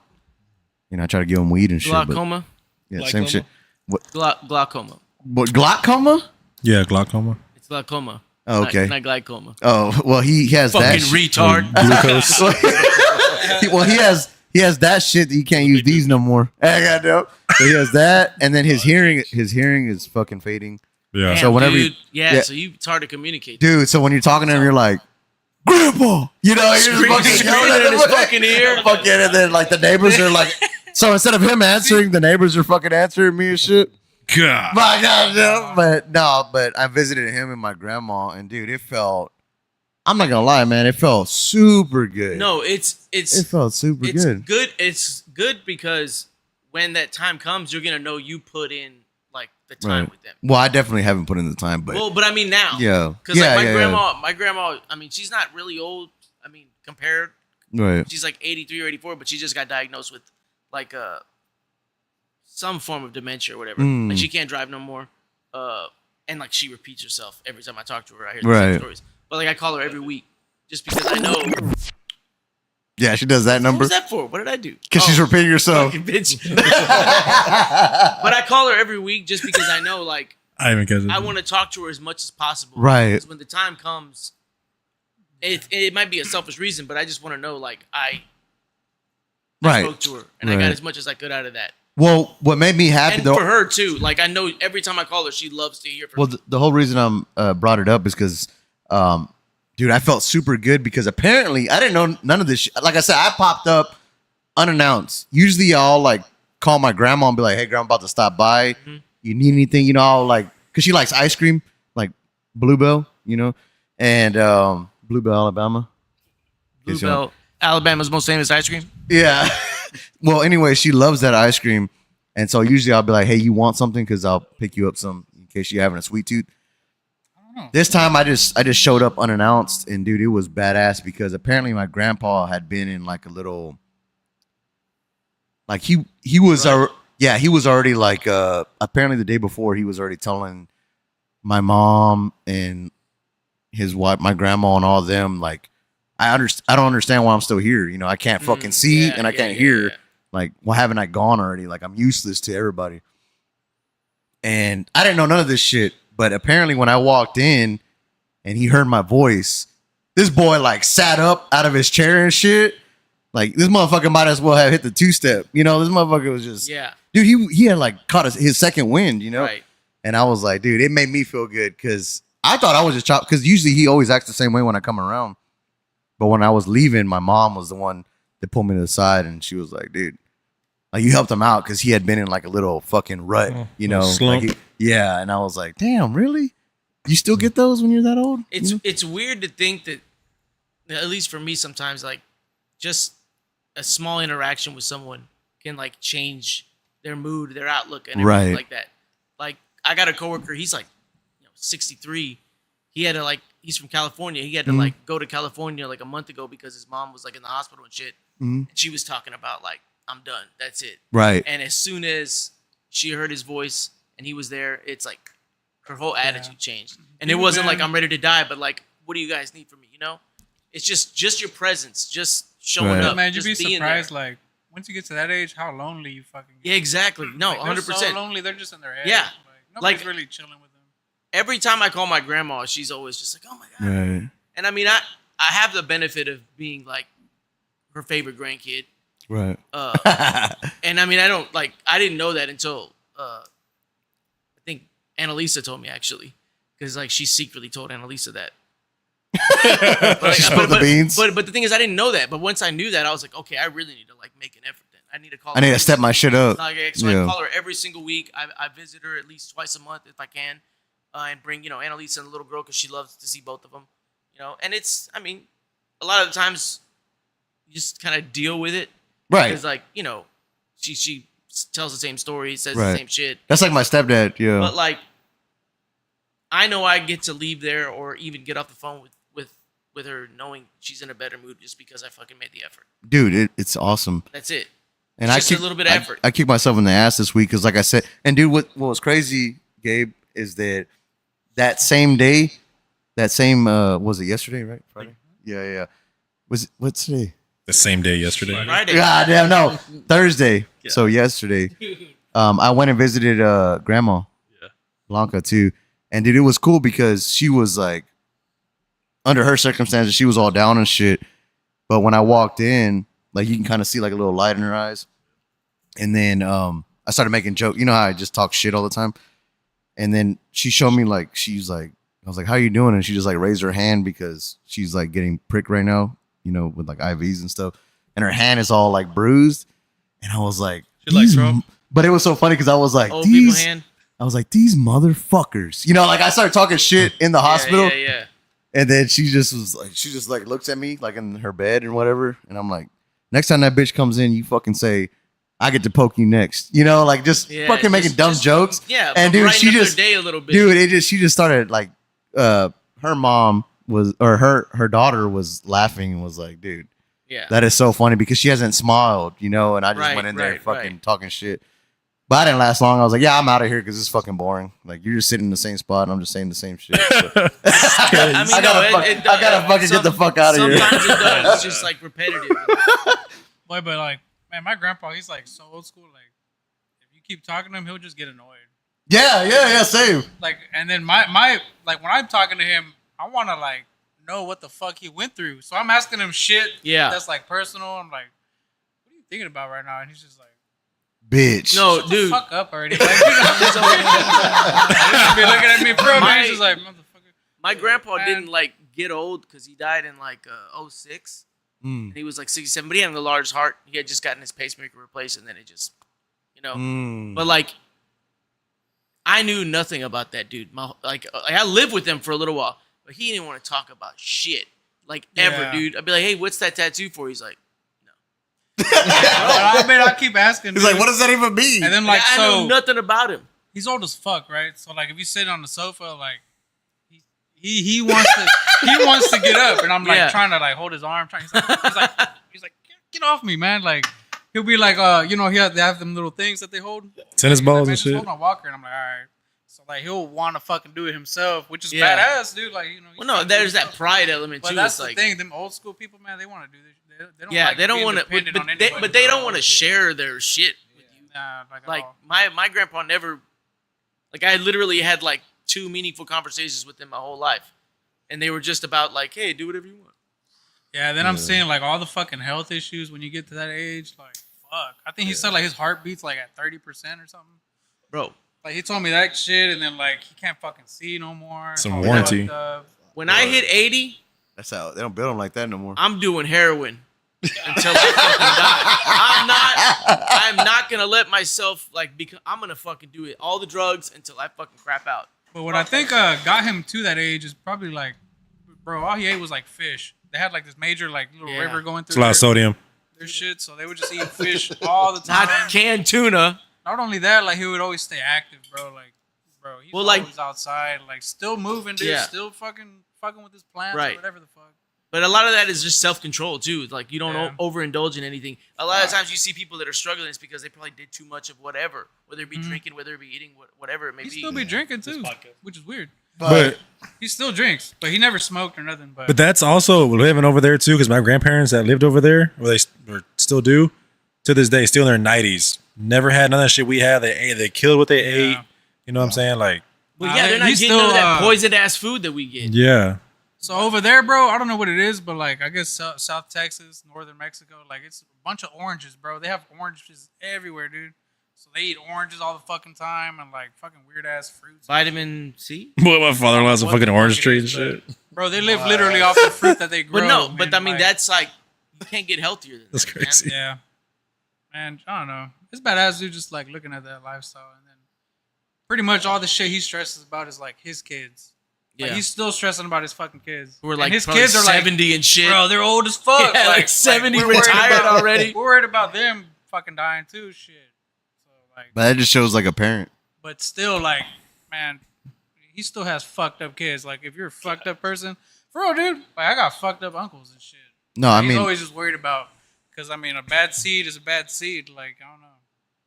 I tried to give him weed and shit.
Glaucoma.
But, yeah, same shit.
Glaucoma.
What, glaucoma?
Yeah, glaucoma.
It's glaucoma.
Oh, okay.
Not glaucoma.
Oh, well, he has
Fucking
that.
retard.
Glucose.
Well, he has that shit that you can't use these no more. I got no. So he has that, and then his hearing is fucking fading.
Yeah.
Damn,
So whenever
dude.
yeah.
So it's hard to communicate.
Dude, so when you're talking to him, you're like, "Grandpa," you're just fucking
Screaming in his fucking ear.
Fucking, and then like the neighbors are like, so instead of him answering, the neighbors are fucking answering me and shit.
God.
My God, no. But I visited him and my grandma, and dude, it felt. I'm not gonna lie, man. It felt super good.
No, it
felt super
it's
good.
good. It's good because when that time comes, you're gonna know you put in like the time
Right.
with them.
Well, I definitely haven't put in the time, but
But I mean now.
yeah,
Because
yeah,
like
yeah,
my grandma, I mean, she's not really old. I mean, compared,
right.
she's like 83 or 84, but she just got diagnosed with like some form of dementia or whatever.
Mm.
Like she can't drive no more. And like she repeats herself every time I talk to her. I hear the
Right.
same stories. But like I call her every week just because I know.
Yeah, she does that
What
number
was that for? What did I do?
because she's repeating herself.
Fucking bitch. But I call her every week just because I know like
I even catch it.
I want to talk to her as much as possible.
Right.
Because when the time comes, it might be a selfish reason, but I just want to know like I
Right.
spoke to her and I
Right.
got as much as I could out of that.
Well, what made me happy
And
though.
for her too, like I know every time I call her, she loves to hear from
Well,
me.
the whole reason I'm brought it up is because, dude, I felt super good because apparently I didn't know none of this shit. Like I said, I popped up unannounced. Usually I'll like call my grandma and be like, "Hey, grandma, I'm about to stop by.
Mm-hmm.
You need anything?" I'll like, because she likes ice cream, like Bluebell, and Bluebell, Alabama.
Bluebell, Alabama's most famous ice cream.
Yeah. Well, anyway, she loves that ice cream. And so usually I'll be like, "Hey, you want something? Because I'll pick you up some in case you're having a sweet tooth." This time I just showed up unannounced, and dude, it was badass because apparently my grandpa had been in like a little, like he was he was already like apparently the day before he was already telling my mom and his wife, my grandma, and all of them like, I don't understand why I'm still here. I can't fucking see and I can't hear.
yeah.
Like, why haven't I gone already? Like, I'm useless to everybody. And I didn't know none of this shit. But apparently when I walked in and he heard my voice, this boy like sat up out of his chair and shit. Like, this motherfucker might as well have hit the 2-step. This motherfucker was just,
Yeah.
dude, he had like caught his second wind,
Right.
And I was like, dude, it made me feel good because I thought I was just chopped. Because usually he always acts the same way when I come around. But when I was leaving, my mom was the one that pulled me to the side and she was like, dude, like you helped him out because he had been in like a little fucking rut,
slump.
Like yeah. And I was like, damn, really? You still get those when you're that old?
It's weird to think that, at least for me sometimes, like just a small interaction with someone can like change their mood, their outlook, and everything
Right.
like that. Like I got a coworker, he's like 63. He had to he's from California. He had to like go to California like a month ago because his mom was like in the hospital and shit.
Mhm.
And she was talking about like, I'm done. That's it.
Right.
And as soon as she heard his voice and he was there, it's like her whole attitude changed. And it wasn't like I'm ready to die, but like, what do you guys need from me? It's just your presence, just showing
Right.
up.
Man, you'd
just
be
being
surprised.
there.
Like once you get to that age, how lonely you fucking get.
Yeah, exactly. No,
Like, they're
100%.
so lonely. They're just in their head.
Yeah.
Like nobody's
Like-
really chilling with them.
every time I call my grandma, she's always just like, "Oh my god."
Right.
And I mean, I have the benefit of being like her favorite grandkid.
Right.
And I mean, I didn't know that until I think Annalisa told me actually, because like she secretly told Annalisa that.
She spilled the beans.
But the thing is, I didn't know that. But once I knew that, I was like, okay, I really need to like make an effort. Then I need to call.
I need to step my shit up.
So I call her every single week. I visit her at least twice a month if I can, and bring Annalisa and the little girl because she loves to see both of them. And it's, I mean, a lot of the times you just kind of deal with it.
Right.
Because like, she tells the same story, says
Right.
the same shit.
That's like my stepdad. Yeah.
But like, I know I get to leave there or even get off the phone with her knowing she's in a better mood just because I fucking made the effort.
Dude, it's awesome.
That's it.
And
It's
I
just
kick,
a little bit of effort.
I kicked myself in the ass this week because, like I said, and dude, what was crazy, Gabe, is that same day, was it yesterday, right? Friday? Yeah. What's today?
The same day yesterday.
Friday.
God damn, no, Thursday. So yesterday, I went and visited Grandma, Blanca too, and dude, it was cool because she was like, under her circumstances, she was all down and shit. But when I walked in, like you can kind of see like a little light in her eyes. And then I started making jokes. You know how I just talk shit all the time? And then she showed me like, I was like, how you doing? And she just like raised her hand because she's like getting pricked right now, with like IVs and stuff. And her hand is all like bruised. And I was like,
She likes Rome.
but it was so funny because I was like,
Old people hand.
I was like, these motherfuckers. Like I started talking shit in the hospital.
Yeah.
And then she just looks at me like in her bed and whatever. And I'm like, next time that bitch comes in, you fucking say, I get to poke you next. Like just
Yeah,
fucking making dumb jokes.
Yeah.
And
but
dude,
brighten up their day a little bit.
she just started like, her mom her daughter was laughing and was like, dude,
Yeah.
that is so funny because she hasn't smiled, and I just
Right,
went in there
right,
fucking
right.
talking shit. But I didn't last long. I was like, yeah, I'm out of here because it's fucking boring. Like you're just sitting in the same spot and I'm just saying the same shit. So.
I mean,
I gotta fucking get the fuck out of here.
Sometimes it does. It's just like repetitive.
Boy, but like, man, my grandpa, he's like so old school. Like, if you keep talking to him, he'll just get annoyed.
Yeah, same.
Like, and then my like when I'm talking to him, I want to like know what the fuck he went through. So I'm asking him shit.
Yeah.
That's like personal. I'm like, what are you thinking about right now? And he's just like,
Bitch.
No,
shut the
dude.
fuck up already. Like, he'll be looking at me, bro. He's just like, motherfucker.
My grandpa
Man.
didn't like get old because he died in like 06. And he was like 67, but he had a large heart. He had just gotten his pacemaker replaced, and then it just, But like, I knew nothing about that dude. I lived with him for a little while, but he didn't want to talk about shit like ever,
Yeah.
dude. I'd be like, hey, what's that tattoo for? He's like,
I keep asking.
He's like, what does that even mean?
And then like,
I
so
know nothing about him.
he's old as fuck, right? So like, if you sit on the sofa, like he wants to get up, and I'm like
Yeah.
trying to like hold his arm. He's like, get off me, man! Like he'll be like, they have them little things that they hold.
Tennis
He's
balls
like,
and
"Man, just
shit.
hold my walker," and I'm like, all right. So like he'll want to fucking do it himself, which is
Yeah.
badass, dude. Like he's
Well, no,
trying to do
there's that
himself.
pride element
But
too.
that's
It's
the
like,
thing. Them old school people, man, they want to do this. They don't
yeah,
like
they don't
being
want to,
dependent on
but
anybody
they
for
don't
all
want to
this shit.
share their shit with you.
Nah, like, at
Like
all.
my grandpa never, like I literally had like 2 meaningful conversations with him my whole life, and they were just about like, hey, do whatever you want.
Yeah, then I'm seeing like all the fucking health issues when you get to that age. Like, fuck. I think he said like his heart beats like at 30% or something.
Bro,
Like he told me that shit, and then like he can't fucking see no more.
Some
All
warranty.
fucked up.
when I hit 80,
That's how they don't build them like that no more.
I'm doing heroin until I fucking die. I'm not gonna let myself like I'm gonna fucking do it all the drugs until I fucking crap out.
But what I think got him to that age is probably like, bro, all he ate was like fish. They had like this major like little
Yeah.
river going
It's
through
a lot of sodium.
their shit, so they would just eat fish all the time.
Not canned tuna.
Not only that, like he would always stay active, bro. Like, bro, he's
Well, like-
always outside, like still moving, dude.
Yeah.
Still fucking with his plants,
Right.
or whatever the fuck.
But a lot of that is just self-control too. Like you don't
Yeah.
overindulge in anything. A lot of times you see people that are struggling, it's because they probably did too much of whatever, whether it be drinking, whether it be eating, whatever it may
He
be.
still be drinking too, which is weird.
But
He still drinks, but he never smoked or nothing. But
that's also living over there too, because my grandparents that lived over there, or still do, to this day, still in their 90s. Never had none of that shit we had. They killed what they ate. You know what I'm saying? Like,
Well, yeah, they're not
He's
getting none of that
still,
poisoned ass food that we get.
Yeah.
So over there, bro, I don't know what it is, but like I guess South Texas, northern Mexico, like it's a bunch of oranges, bro. They have oranges everywhere, dude. So they eat oranges all the fucking time and like fucking weird ass fruits.
Vitamin C.
Boy, my father-in-law has a
What
fucking
the
orange
fuck it
tree and
is,
shit.
Bro, they live literally off the fruit that they grow.
But no, but
and,
I mean
like,
that's like you can't get healthier than
That's
that, man.
crazy.
yeah. Man, I don't know. It's badass, dude. Just like looking at that lifestyle, and then pretty much all the shit he stresses about is like his kids. Like,
Yeah.
he's still stressing about his fucking kids.
Who are
And
like
his
probably
kids are like
70 and shit.
bro, they're old as fuck.
Yeah, like 70
we're worried
retired
about-
already.
We're worried about them fucking dying too. Shit. So like,
But that just shows like a parent.
but still, like, man, he still has fucked up kids. Like, if you're a fucked up person, for real, dude. Like, I got fucked up uncles and shit.
No, I
He's
mean,
always just worried about because I mean, a bad seed is a bad seed. Like, I don't know.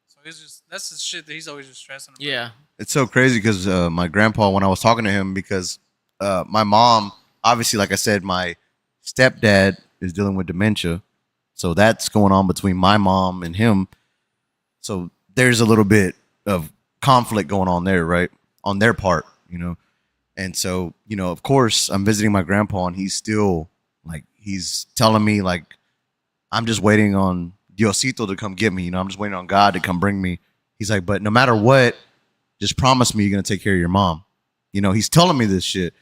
So it's just that's the shit that he's always just stressing about.
Yeah.
it's so crazy because my grandpa, when I was talking to him, because my mom, obviously, like I said, my stepdad is dealing with dementia, so that's going on between my mom and him. So there's a little bit of conflict going on there, right, on their part, you know. And so, you know, of course, I'm visiting my grandpa, and he's still like, he's telling me like, I'm just waiting on Diosito to come get me. You know, I'm just waiting on God to come bring me. He's like, but no matter what, just promise me you're gonna take care of your mom. You know, he's telling me this shit,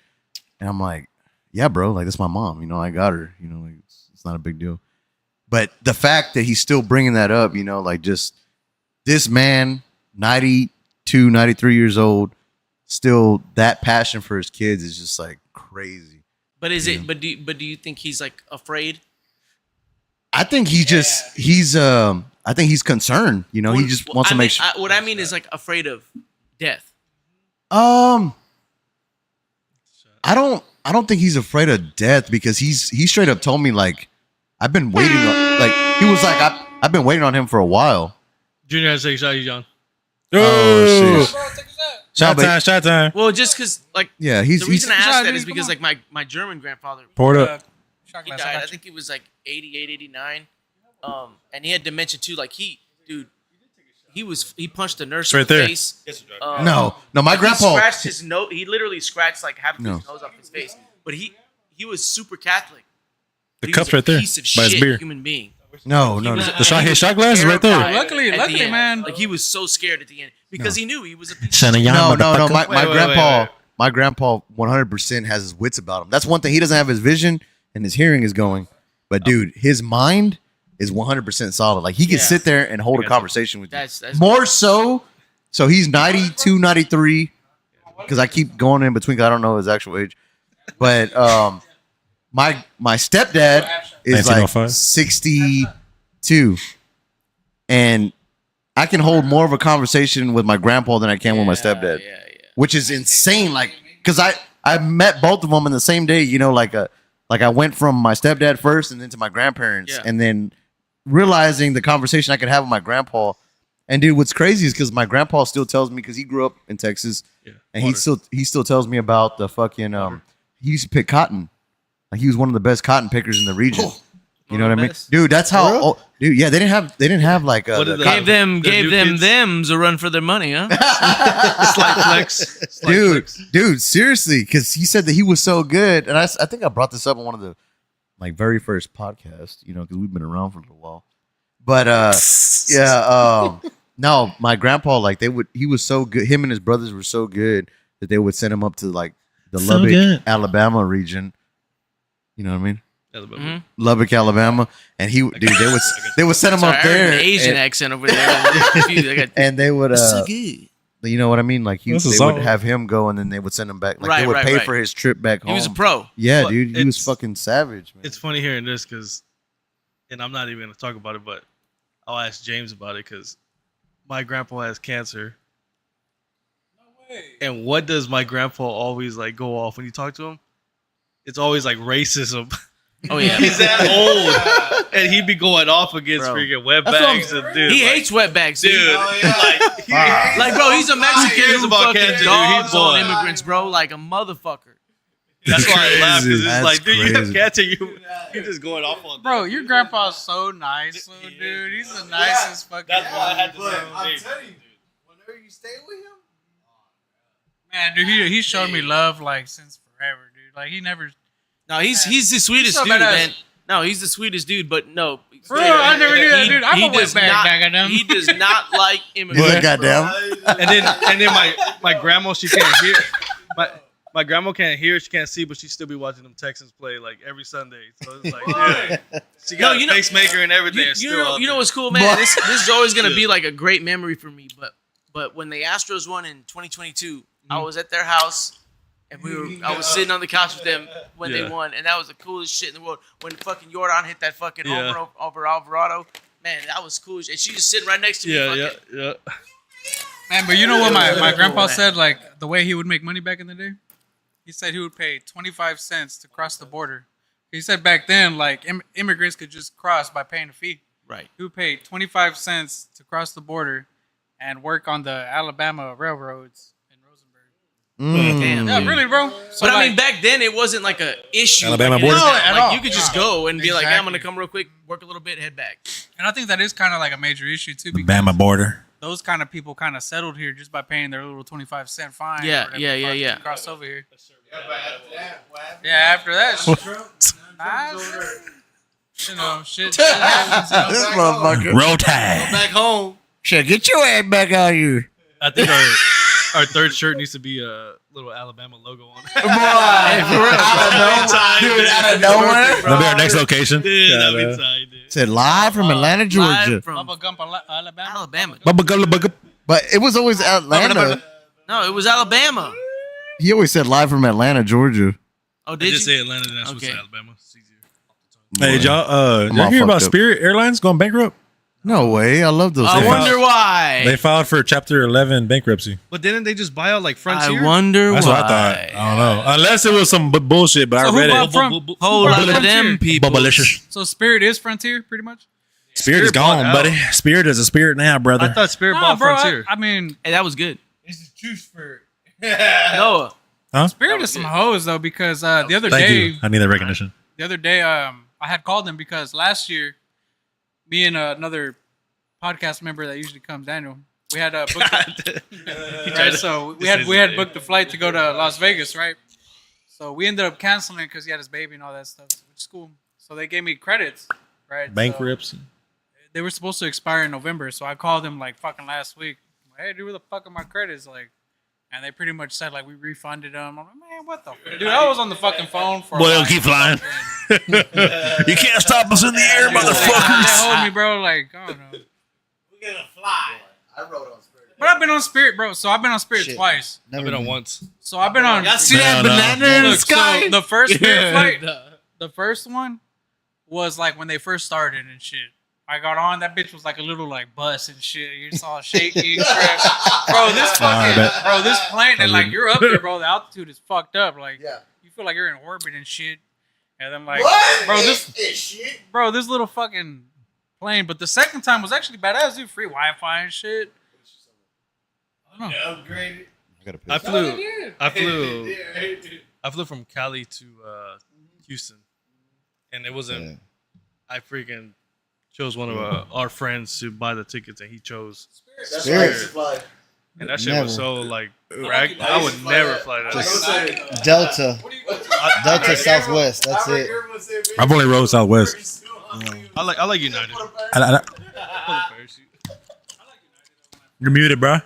and I'm like, yeah, bro, like that's my mom. You know, I got her. You know, like it's not a big deal. But the fact that he's still bringing that up, you know, like just this man, 92, 93 years old, still that passion for his kids is just like crazy.
But is
Yeah.
it but do you think he's like afraid?
I think I think he's concerned. You know, he just wants to make sure.
What I mean is like afraid of death.
I don't think he's afraid of death because he straight up told me like I've been waiting on, like he was like I've been waiting on him for a while.
Junior has to take a shot, you John.
Oh, shit.
Shot
No, but-
time, shot time.
Well, just because like
Yeah,
the
he's
reason I
he's-
asked that
dude,
is
come
because
on.
like my German grandfather
Pour it up.
Shot
he
glass, I
died.
got
I
you.
think he was like 88, 89. And he had dementia too. Like he punched the nurse
It's
in
right
the
there.
face.
no, my
He
grandpa.
scratched his nose. He literally scratched like half of
No.
his nose off his face. But he was super Catholic.
The
But he
cup's
was a
right there
Piece of
by his
shit
beer.
human being.
No,
He
no,
was-
no.
The shot,
he
his
was
shot glass is right there.
terrified
Luckily-
at the
luckily,
end.
man.
Like he was so scared at the end because he knew he was a piece
Son
of
of
shit.
y'all,
No.
motherfucker.
My
Wait,
grandpa.
wait.
My grandpa 100% has his wits about him. That's one thing. He doesn't have his vision and his hearing is going. But dude, his mind is 100% solid. Like he can
Yeah.
sit there and hold a conversation with you.
That's
More so. So he's 92, 93. Because I keep going in between. 'Cause I don't know his actual age. But my stepdad is like
1905.
62. And I can hold more of a conversation with my grandpa than I can with my stepdad.
Yeah.
Which is insane. Like, because I met both of them in the same day. You know, like I went from my stepdad first and then to my grandparents,
Yeah.
and then realizing the conversation I could have with my grandpa. And dude, what's crazy is because my grandpa still tells me, because he grew up in Texas,
Yeah.
and he still tells me about the fucking he used to pick cotton. Like he was one of the best cotton pickers in the region. You know what I mean,
best.
dude? That's how. Dude, yeah, they didn't have like
What
the
did
cotton-
Gave
new
them
kids-
thems a run for their money, huh?
Slight flex. Slight
dude,
flex.
dude, seriously, because he said that he was so good, and I think I brought this up on one of the like very first podcasts, you know, because we've been around for a little while. But no, my grandpa, like he was so good. Him and his brothers were so good that they would send him up to like the
So
Lubbock,
good.
Alabama region. You know what I mean?
That's about
Mhm.
it.
Lubbock, Alabama, and they would send him
Sorry,
up
I heard
there,
an Asian
and,
accent over there. I'm confused. I got
and they would
so good.
you know what I mean? Like they
This is
would
all-
have him go, and then they would send him back. Like
Right,
they would
right,
pay
right.
for his trip back home.
He was a pro.
Yeah,
But
dude, he was
it's-
fucking savage, man.
It's funny hearing this because, and I'm not even going to talk about it, but I'll ask James about it because my grandpa has cancer. And what does my grandpa always like go off when you talk to him? It's always like racism.
Oh yeah.
He's that old, and he be going off against
Bro.
freaking wet
That's what I'm-
bags and dude.
He
like,
hates wetbacks,
dude.
dude.
Like, he-
Like, bro, he's a Mexican
cares
who
about
fucking
cancer, dude?
dogs
He's
on
bored.
immigrants, bro, like a motherfucker.
that's why I laugh because it's
That's
like, dude, you have
crazy.
cancer, you're just going off on that.
Bro, your grandpa's so nice, little dude. He's the nicest fucking.
That's why I had to
dude,
say,
bro.
hey,
you, whenever you stay with him,
Man, dude, he showed me love like since forever, dude. Like he never.
No, he's the sweetest
so
dude,
badass.
man. No, he's the sweetest dude, but no.
For real, I never knew that, dude. I'm
he
a
does
wetback,
not-
goddamn.
He does not like
He's
immigrants.
like, goddamn.
And then my grandma, she can't hear. My grandma can't hear, she can't see, but she still be watching them Texans play like every Sunday. So it's like, yeah, she got
you
a
know-
pacemaker and everything.
You,
it's
you
still
know,
out
you know
there.
what's cool, man? This is always gonna be like a great memory for me. But when the Astros won in 2022, I was at their house and I was sitting on the couch with them when they
Yeah.
won, and that was the coolest shit in the world. When fucking Jordan hit that fucking
Yeah.
homer over Alvarado, man, that was cool. And she just sitting right next to me.
Yeah,
fucking,
yeah.
Man, but you know what my
Yeah.
grandpa said? Like the way he would make money back in the day. He said he would pay 25 cents to cross the border. He said back then, like immigrants could just cross by paying a fee.
Right.
He would pay 25 cents to cross the border and work on the Alabama railroads in Rosenberg.
Damn.
Yeah, really, bro. So
But I
like,
mean, back then it wasn't like a issue.
Alabama
like it is
border?
now.
No, at
Like
all.
you could just go and be like, hey, I'm gonna
Exactly.
come real quick, work a little bit, head back.
and I think that is kind of like a major issue too, because
Bama border.
those kind of people kind of settled here just by paying their little 25-cent fine.
Yeah,
or whatever
yeah,
the
yeah,
fuck
yeah.
to cross over here. Yeah, after that, you know, shit happens. You know?
This motherfucker.
Roll Tide.
Back home.
Shit, get your ass back out here.
I think our third shirt needs to be a little Alabama logo on it.
Dude, out of nowhere.
That'll be our next location.
Yeah, that'd be tight, dude.
Said live from Atlanta, Georgia.
Live from
Bubba Gump, Alabama.
Alabama.
Bubba gubba bugga.
But it was always Atlanta.
No, it was Alabama.
He always said live from Atlanta, Georgia.
Oh,
I
did you?
just say Atlanta, then I switched
Okay.
to Alabama. It's easier.
Hey, did y'all
I'm
did you
all
hear about
fucked up.
Spirit Airlines going bankrupt?
No way. I love those
I
things.
wonder why.
They filed for Chapter 11 bankruptcy.
But didn't they just buy out like Frontier?
I wonder
That's
why.
what I thought. I don't know. Unless it was some bullshit, but
So
I
who
read
bought
it.
from?
Whole lot of
Frontier.
them people.
Bubblicious.
So Spirit is Frontier, pretty much.
Spirit is
bought
gone,
out.
buddy. Spirit is a spirit now,
I
brother.
thought Spirit
Nah,
bought
bro.
Frontier.
I mean,
Hey, that was good.
This is true spirit.
Noah.
Spirit is some hoes though, because the other
Thank
day,
you. I need that recognition.
I had called them because last year, me and another podcast member that usually comes, Daniel, we had booked. Right, so we had booked the flight to go to Las Vegas, right? So we ended up canceling because he had his baby and all that stuff, which is cool. So they gave me credits, right? So
Bankruptcy.
they were supposed to expire in November, so I called them like fucking last week. I'm like, hey, dude, where the fuck are my credits? Like, and they pretty much said like we refunded them. I'm like, man, what the fuck? Dude, I was on the fucking phone for.
Boy,
like,
keep flying. You can't stop us in the air,
They
motherfuckers.
hold me, bro. Like, I don't know.
We're gonna fly.
I rode on Spirit.
But I've been on Spirit, bro. So I've been on Spirit
Shit.
twice.
I've been on once.
So I've been on.
Y'all see
No,
that
no.
banana in the
Look,
sky?
so the first Spirit flight, the first one was like when they first started and shit. I got on, that bitch was like a little like bus and shit. You saw shaky and crap. Bro, this
I bet.
fucking, this plane, and like you're up there, bro. The altitude is fucked up. Like
Yeah.
you feel like you're in orbit and shit. And then like,
What?
bro, this
It's shit.
this little fucking plane. But the second time was actually badass, dude. Free Wi-Fi and shit. I don't know.
Upgraded.
I flew from Cali to Houston, and it wasn't.
Yeah.
I freaking chose one of our friends to buy the tickets, and he chose,
Spirit.
and that shit
Never.
was so like. I would never fly that.
Delta. Delta Southwest. That's it.
I've only rode Southwest.
I like United.
You're muted, bro.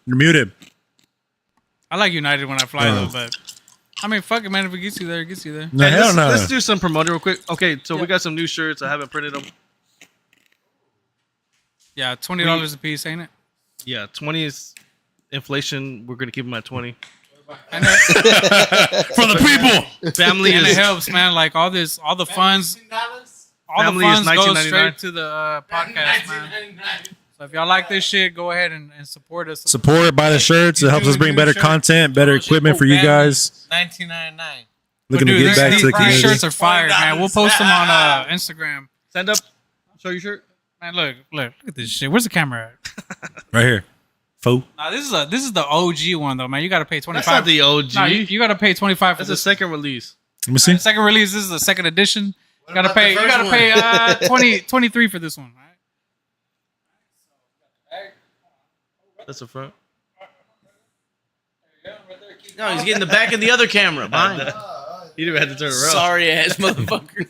You're muted.
I like United when I fly
Yeah.
though, but I mean, fuck it, man. If it gets you there, it gets you there.
No,
Hey,
hell
let's,
no.
let's do some promoting real quick. Okay, so we got some new shirts. I haven't printed them.
Yeah, $20 a piece, ain't it?
Yeah, 20 is inflation. We're gonna keep them at 20.
And it,
For the people.
Family
and it
is
helps, man. Like all the funds, all
Family
the
is
funds go
$19.99.
straight to the podcast, man. So if y'all like this shit, go ahead and support us.
Supported by the shirts. It helps us bring better content, better equipment for you guys.
$19.99.
Looking to
Dude,
get back to the
these
community.
shirts are fire, man. We'll post them on Instagram.
stand up. Show your shirt.
Man, look at this shit. Where's the camera at?
Right here. Faux.
Nah, this is the OG one though, man. You got to pay $25.
That's not the OG.
No, you got to pay $25 for
That's the
this.
second release.
Let me see.
The second release. This is the second edition. You got to
about
pay.
the
You got to
first
pay 23 for this one. All right?
That's the front.
No, he's getting the back of the other camera behind.
You didn't even have to turn around.
Sorry ass motherfucker.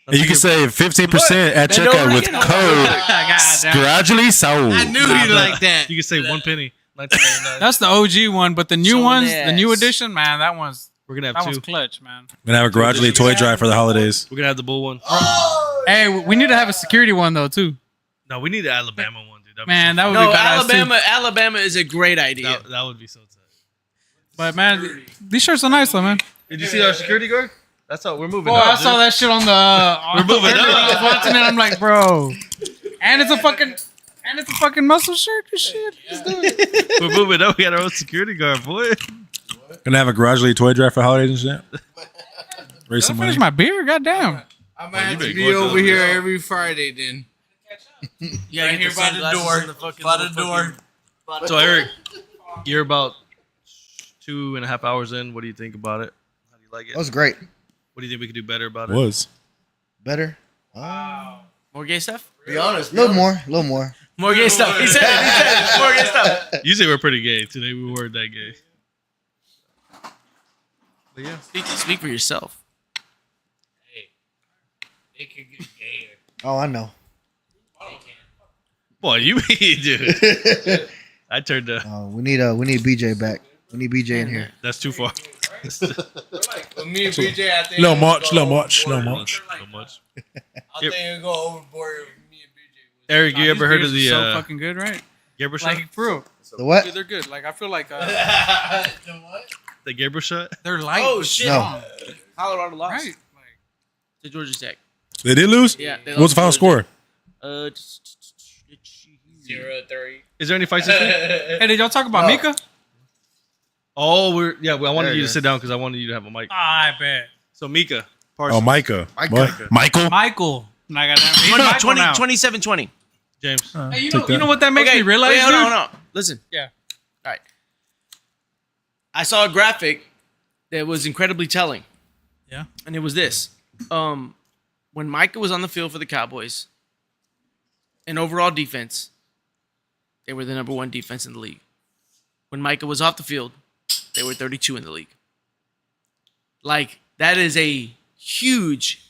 And you can save 15% at
Bend over
checkout with
again.
code gradually sold.
I knew he liked that.
You can save 1 penny. 1999.
That's the OG one, but the new
Showing
ones,
ass.
the new edition, man, that one's
We're gonna
that
have
one's
2.
clutch, man.
Gonna have a gradually toy drive for the holidays.
We're gonna have the bull one.
Hey, we need to have a security one though too.
No, we need the Alabama one, dude. That'd be
Man,
so
that would
No,
be badass too.
Alabama is a great idea.
that would be so tight.
But man, these shirts are nice though, man.
Did you see our security guard? That's how we're moving.
Boy,
up,
I saw
dude.
that shit on the.
We're moving
earlier.
up.
I was watching it. I'm like, bro, and it's a fucking muscle shirt and shit. Let's do it.
We're moving up. We got our own security guard, boy.
Gonna have a gradually toy drive for holidays and shit. Raise
Did I
some
finish
money.
my beer? Goddamn.
I might have
you
to
better
be
go
over
to
here
the-
every Friday then.
Yeah,
Right here by the door. By the door.
So Eric, you're about 2.5 hours in. What do you think about it? How do you like it?
That was great.
What do you think we could do better about it?
Was.
Better.
More gay stuff?
Be honest. A little more.
More gay stuff. He said it. More gay stuff.
Usually we're pretty gay. Today we weren't that gay. But yeah.
Speak for yourself.
It could get gayer.
Oh, I know.
Boy, you dude. I turned to.
We need BJ back. We need BJ in here.
That's too far.
With me and BJ, I think
Little
we'll
much,
go
little much,
overboard.
little much.
So much.
I think we'll go overboard with me and BJ.
Eric, you
Nah,
ever
these
heard of
beers
the
are so fucking good, right?
Gerber shot?
Like for real,
The what?
dude, they're good. Like I feel like
The what?
The Gerber shot?
they're light.
Oh,
but
shit.
strong,
Colorado lost
right? Like,
to Georgia Tech.
They did lose?
Yeah. they
What's the final
lost to Georgia
score?
Tech.
0-3.
Is there any fights this week?
hey, did y'all talk about Mika?
Oh, I wanted
There
you
you
to
go.
sit down because I wanted you to have a mic.
I bet.
So Mika.
Oh, Micah.
Micah.
What? Michael?
Michael. I got that. He's Michael now.
27-20.
James.
Hey, you
Take
know
that.
what that makes me realize,
wait, hold
dude?
on, hold on. Listen.
Yeah.
All right. I saw a graphic that was incredibly telling.
Yeah.
And it was this. When Micah was on the field for the Cowboys, in overall defense, they were the number 1 defense in the league. When Micah was off the field, they were 32 in the league. Like, that is a huge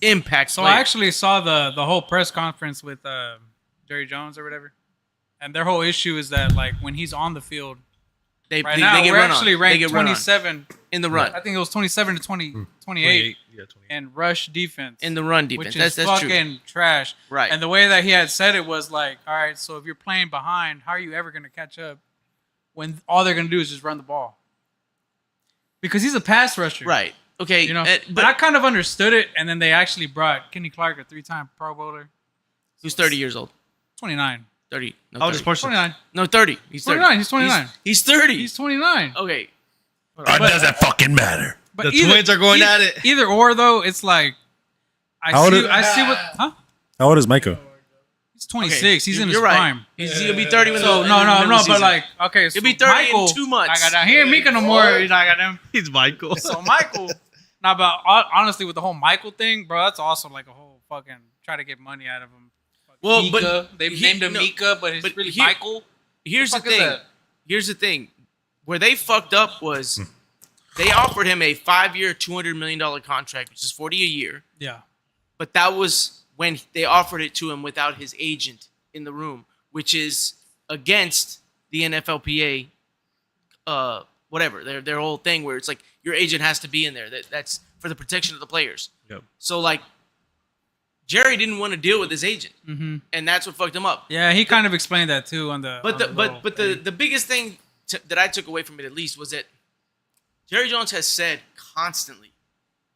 impact.
So
player.
I actually saw the whole press conference with Jerry Jones or whatever, and their whole issue is that like when he's on the field
they
right now,
get
we're
run on.
actually
They
ranked
get run on
27.
in the run.
I think it was 27 to 28
Yeah, 20.
and rush defense.
In the run defense.
which is
That's
fucking
true.
trash.
Right.
And the way that he had said it was like, all right, so if you're playing behind, how are you ever going to catch up when all they're going to do is just run the ball? Because he's a pass rusher.
Right. Okay.
You know,
but
but I kind of understood it, and then they actually brought Kenny Clark, a 3-time Pro Bowler,
who's 30 years old?
29.
30. No,
I'll
30.
just partially.
29.
No, 30. He's 30.
29. He's 29.
He's 30.
He's 29.
Okay.
It doesn't fucking matter.
But
The twins are going at it.
Either or, though, it's like
How old is-
I see what. Huh?
How old is Micah?
He's 26.
Okay,
He's in his
you're right.
prime.
He's gonna be 30 when
So
the
no,
in the middle of the
but
season.
like okay, so
He'll be 30 in
Michael,
2 months.
I got down here. Mika no more. I got him.
He's Michael.
So Michael. Now, but honestly, with the whole Michael thing, bro, that's also like a whole fucking try to get money out of him.
Well,
Mika,
but
they
he-
named him
no,
Mika, but it's
but
really
here-
Michael.
Here's the
What the fuck is
thing.
that?
Here's the thing. Where they fucked up was they offered him a 5-year, $200 million contract, which is 40 a year.
Yeah.
But that was when they offered it to him without his agent in the room, which is against the NFLPA, whatever their whole thing, where it's like your agent has to be in there. That's for the protection of the players.
Yep.
So like, Jerry didn't want to deal with his agent,
Mm-hmm.
and that's what fucked him up.
Yeah, he kind of explained that too on the.
But
on
the
the
but
little thing.
the biggest thing that I took away from it, at least, was that Jerry Jones has said constantly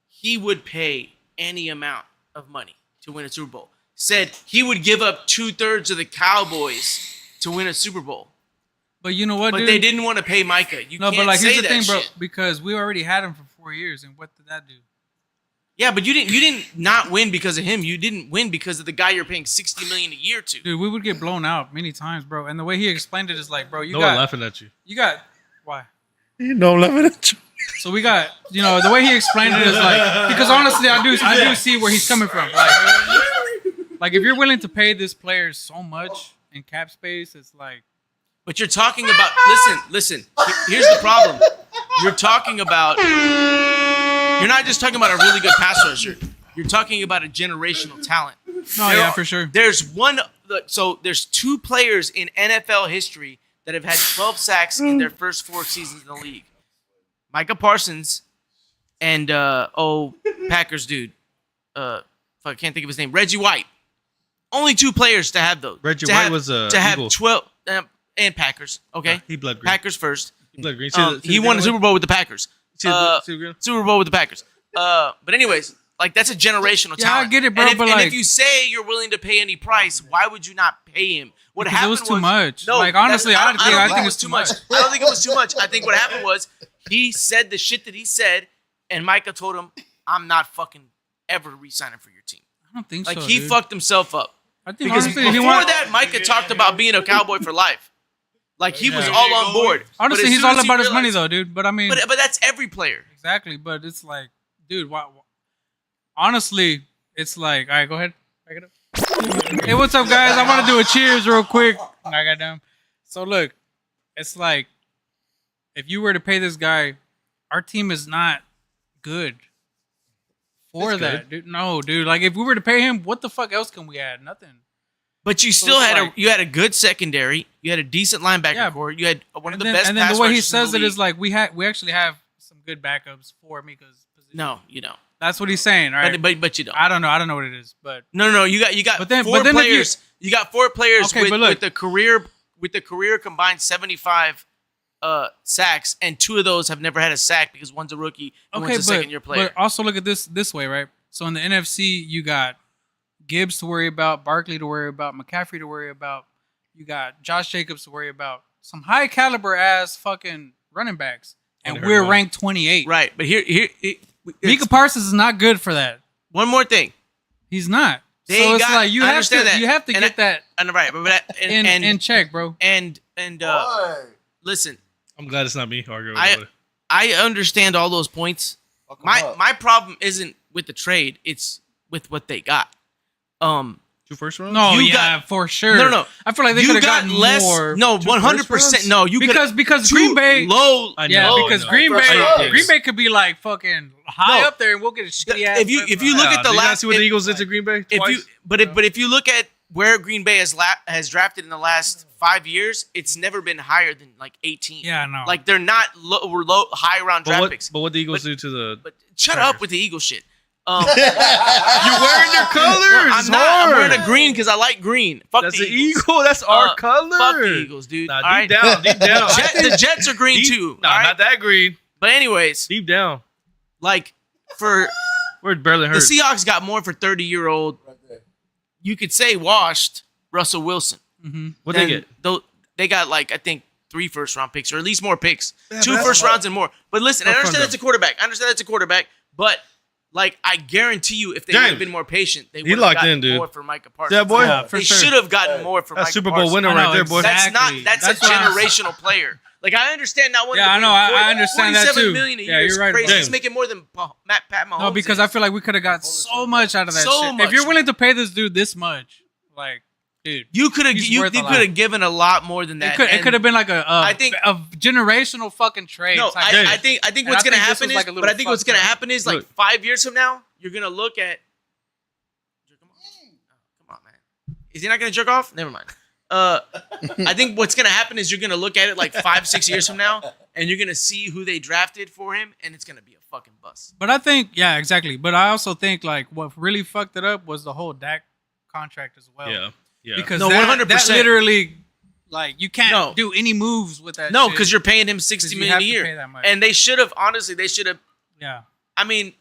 he would pay any amount of money to win a Super Bowl. Said he would give up 2/3 of the Cowboys to win a Super Bowl,
But you know what,
but
dude?
they didn't want to pay Micah. You
No,
can't
but like
say
here's the
that
thing, bro.
shit.
Because we already had him for 4 years, and what did that do?
Yeah, but you didn't not win because of him. You didn't win because of the guy you're paying $60 million a year to.
Dude, we would get blown out many times, bro. And the way he explained it is like, bro,
No one laughing at you.
you got why?
You know, I'm laughing at you.
So we got, you know, the way he explained it is like, because honestly, I do see where he's coming from. Like if you're willing to pay this player so much in cap space, it's like,
But you're talking about listen. Here's the problem. You're talking about you're not just talking about a really good pass rusher. You're talking about a generational talent.
No, yeah, for sure.
There's there's 2 players in NFL history that have had 12 sacks in their first 4 seasons in the league. Micah Parsons and Packers dude. I can't think of his name. Reggie White. Only 2 players to have those.
Reggie White was
to have
Eagle.
12 and Packers. Okay,
He bled green.
Packers first.
He bled green.
He won the Super Bowl with the Packers.
Bowl.
Super Bowl with the Packers. But anyways, like that's a generational
Yeah, I
talent.
get it, bro,
And if,
but
and
like-
if you say you're willing to pay any price, why would you not pay him? What
Because it
happened
was too much.
No,
Like, honestly,
that's-
I
don't
think
it was too much. I don't think it was too much. I think what happened was he said the shit that he said, and Micah told him, "I'm not fucking ever re-signing for your team."
I don't think
Like
so.
he
dude.
fucked himself up.
I think
Because
honestly,
before
he want,
that, Micah talked about being a Cowboy for life. Like he was
Yeah.
all on board. But
honestly,
as
he's
soon
all
as he
about his money,
realized-
though, dude. But I mean,
But that's every player.
exactly. But it's like, dude, why? Honestly, it's like, all right, go ahead, back it up. Hey, what's up, guys? I want to do a cheers real quick. I got down. So look, it's like, if you were to pay this guy, our team is not good for
It's
that, dude. No, dude. Like, if we were to pay him, what the fuck else can we add? Nothing.
But you
So
still
it's
had
like-
you had a good secondary. You had a decent linebacker
Yeah.
core. You had one of the
And
best.
then the
pass
way he
rushers in the
says it
league.
is like we actually have some good backups for Mika's position.
No, you don't.
That's what he's saying, right?
But you don't.
I don't know what it is, but
No. You got
But then-
4
but then if you-
players. You got 4 players
Okay, but look.
with the career combined 75 sacks, and 2 of those have never had a sack because one's a rookie and
okay,
one's a second year player.
but also look at this way, right? So in the NFC, you got Gibbs to worry about, Barkley to worry about, McCaffrey to worry about. You got Josh Jacobs to worry about. Some high caliber ass fucking running backs, and
Only heard
we're
one.
ranked 28.
Right, but here
Mika Parsons is not good for that.
one more thing.
He's not.
They
So
ain't
it's
got-
like you
I
have
understand
to
that.
you have to
And
get that
And right, but
in check, bro.
and listen,
I'm glad it's not me arguing.
I-
about it.
I understand all those points. My problem isn't with the trade; it's with what they got.
2 first rounds.
No,
You
yeah,
got-
for sure.
No.
I feel like they could
You
have
got
gotten
less.
more.
No, 100%.
rounds?
No, you
because
two
Green Bay.
low.
I
Yeah,
know,
because
I know.
Green
First
Bay,
round.
Green Bay could be like fucking high
No.
up there, and we'll get a shitty ass.
If you look at the
Did you not
last,
see what the
if-
Eagles did to Green Bay
if
twice?
you but if you look at where Green Bay has drafted in the last 5 years, it's never been higher than like 18.
Yeah, no.
Like they're not low high round draft picks.
But what the Eagles do to the?
But shut
Packers.
up with the Eagle shit.
You're wearing their colors.
I'm not. I'm wearing a green because I like green. Fuck
That's
the
the
Eagles.
Eagle. That's our color.
Fuck the Eagles, dude.
Nah,
All right?
deep down, deep down.
The Jets are green
Deep-
too.
Nah,
all right?
not that green.
But anyways,
Deep down,
like for
we're barely
the
hurt.
Seahawks got more for 30-year-old. You could say washed Russell Wilson.
What they
Then
get?
They got like I think 3 first-round picks or at least more picks.
Yeah,
2
but that's
first rounds and more. But listen, I
Fuck
understand
them.
that's a quarterback. I understand that's a quarterback. But like I guarantee you, if they would
James,
have been more patient, they
he
would have
locked
gotten
in, dude.
more for Micah Parsons.
Yeah, boy.
Yeah, for
they
sure.
should have gotten more for
That's
Micah
Super Bowl
Parsons.
winner
I
right
know,
there, boy.
That's
exactly.
not. That's
That's
a
what I'm-
generational player. Like I understand not wanting.
Yeah,
to
I
pay
know.
him
I understand that too.
$47 million a
Yeah,
year is
you're right
crazy.
about
He's
that.
making more than Pat Mahomes.
No, because I feel like we could have got so much out of that
So
shit.
much,
If you're
man.
willing to pay this dude this much, like, dude,
you could have
he's
you
worth a
could
lot.
have given a lot more than that.
it
and-
could have been like
I think-
a generational fucking trade.
No,
type
I
thing.
think
And
what's
I
gonna
think this
happen
was
is,
like a little
but I think what's
fucked
gonna
up.
happen is like
Look.
5 years from now, you're gonna look at. Come on, man. Is he not gonna jerk off? Never mind. I think what's gonna happen is you're gonna look at it like 5-6 years from now, and you're gonna see who they drafted for him, and it's gonna be a fucking bust.
But I think, yeah, exactly. But I also think like what really fucked it up was the whole Dak contract as well.
Yeah, yeah.
Because
No,
that
100%.
literally, like, you can't
No.
do any moves with that.
No,
shit.
because you're paying him
'Cause
$60
you
million
have
a
to
year,
pay that much.
and they should have honestly. They should have.
yeah.
I mean,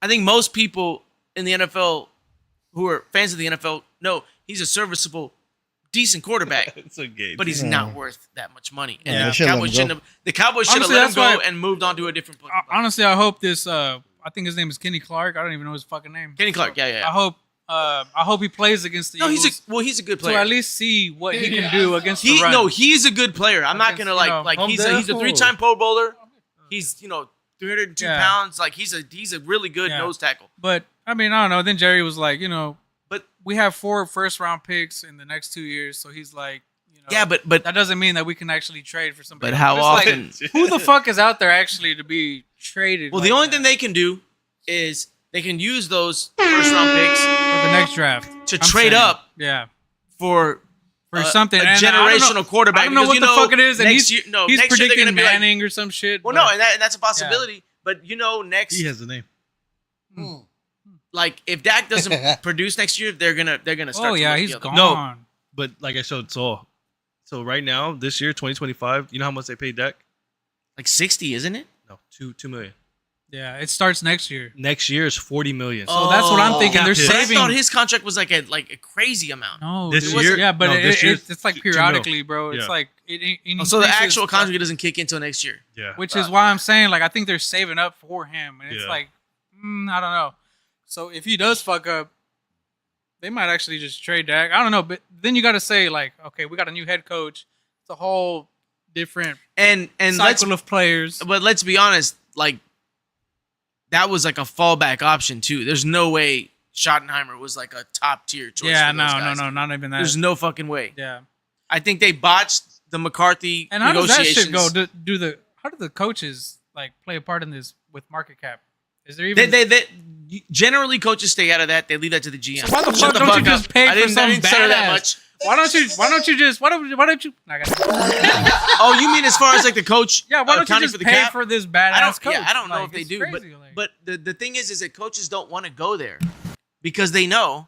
I think most people in the NFL who are fans of the NFL know he's a serviceable, decent quarterback,
It's a game.
but he's not worth that much money. And
Yeah,
the
they should've let
Cowboys
him
shouldn't have. The Cowboys should have
Honestly,
let him
that's
go
why-
and moved on to a different player.
Honestly, I hope this. I think his name is Kenny Clark. I don't even know his fucking name.
Kenny Clark, yeah.
I hope he plays against the
No,
Eagles
he's a good
to
player.
at least see what he can do against the run.
He's a good player. I'm not
Against,
gonna
you
like
know,
like
home
he's a
depot.
3-time Pro Bowler. He's 302
Yeah.
pounds. Like he's a really good
Yeah.
nose tackle.
But I mean, I don't know. Then Jerry was like,
But
we have 4 first-round picks in the next 2 years, so he's like, know?
Yeah, but
that doesn't mean that we can actually trade for somebody.
But
else.
how
It's
often?
Like, who the fuck is out there actually to be traded?
well,
like
the only
that
thing they can do is they can use those first round picks
for the next draft
to
I'm
trade
saying.
up
Yeah,
for
for something.
a
And I don't know-
generational quarterback.
I don't know
because,
what the fuck it is, and
next
he's
year, no,
he's
next year they're
predicting
gonna be like,
Manning or some shit.
well,
but-
no, and that's a possibility. But next
He has the name.
like if Dak doesn't produce next year, they're gonna start.
Oh
to
yeah,
look
he's
the other
gone.
way.
No. But like I showed Saul. So right now, this year, 2025, you know how much they paid Dak?
Like 60, isn't it?
No, $2 million.
Yeah, it starts next year.
Next year is $40 million.
So that's what I'm thinking. They're
Cap hit.
But I
saving.
thought his contract was like a crazy amount.
No,
This
dude.
year-
yeah, but
no, this year's
it's like
2 mil.
periodically, bro. It's
Yeah.
like it
So the
increases
actual contract doesn't kick in until next year.
Yeah.
which is why I'm saying like I think they're saving up for him, and it's
Yeah.
like I don't know. So if he does fuck up, they might actually just trade Dak. I don't know, but then you got to say like, okay, we got a new head coach. It's a whole different
And let's
cycle of players.
but let's be honest, like that was like a fallback option too. There's no way Schottenheimer was like a top tier choice.
Yeah,
for those guys.
no, not even that.
There's no fucking way.
Yeah,
I think they botched the McCarthy
and how does that
negotiations.
shit go? How do the coaches like play a part in this with market cap? Is there even?
They generally coaches stay out of that. They leave that to the GM.
Why the
Shut
fuck don't you
up.
just pay
I
for
didn't,
some
I didn't stutter that
badass?
much.
Why don't you just? Why don't you? I got
Oh, you mean as far as like the coach?
yeah. Why don't you
accounting
just
for the
pay
cap?
for this
I
badass
don't.
coach?
Yeah, I don't know
Like,
if they
it's
do,
crazy, like-
but the thing is that coaches don't want to go there because they know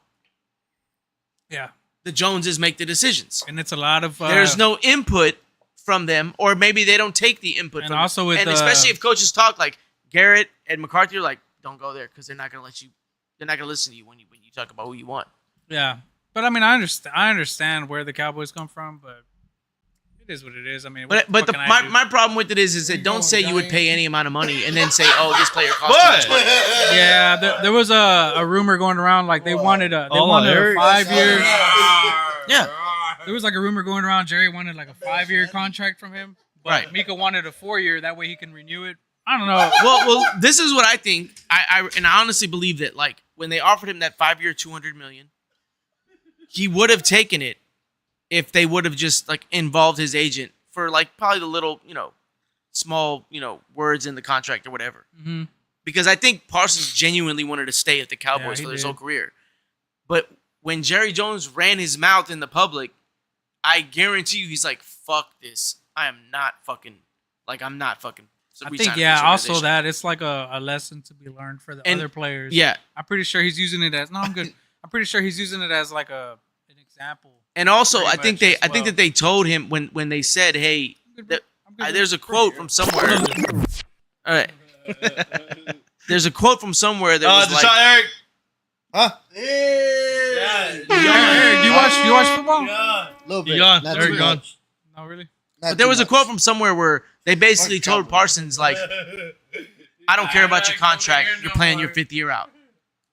yeah,
the Joneses make the decisions.
and it's a lot of.
There's no input from them, or maybe they don't take the input.
And
from
also
them.
with,
and especially if coaches talk like Garrett and McCarthy are like, don't go there because they're not gonna let you. They're not gonna listen to you when you talk about who you want.
Yeah, but I mean, I understand where the Cowboys come from, but it is what it is. I mean, what
But
the fuck can I do?
my problem with it is that don't say you would pay any amount of money and then say, oh, this player costs too much money.
Yeah, there was a rumor going around like they wanted a 5-year.
Yeah.
There was like a rumor going around. Jerry wanted like a 5-year contract from him, but
Right.
Mika wanted a 4-year. That way he can renew it. I don't know.
Well, this is what I think. I honestly believe that like when they offered him that 5-year, $200 million, he would have taken it if they would have just like involved his agent for like probably the little small words in the contract or whatever.
Mhm.
Because I think Parsons genuinely wanted to stay at the Cowboys
he
for his
did.
whole career. But when Jerry Jones ran his mouth in the public, I guarantee you he's like, fuck this. I'm not fucking.
I
re-signing
think
for
yeah.
this
Also,
organization.
that it's like a lesson to be learned for the
And-
other players.
Yeah.
I'm pretty sure he's using it as. No, I'm good. I'm pretty sure he's using it as like an example.
And also,
Pretty
I think
much as
I think
well.
that they told him when they said, "Hey, there's a quote from somewhere." All right, there's a quote from somewhere that was like,
Eric.
Huh?
Hey, do you watch football?
A little bit.
You gone.
Not
There
too
you gone.
much.
No, really.
Not
but there
too
was a
much.
quote from somewhere where they basically
Fuck
told
Cowboys.
Parsons like, "I don't care about your contract. You're playing your 5th year out."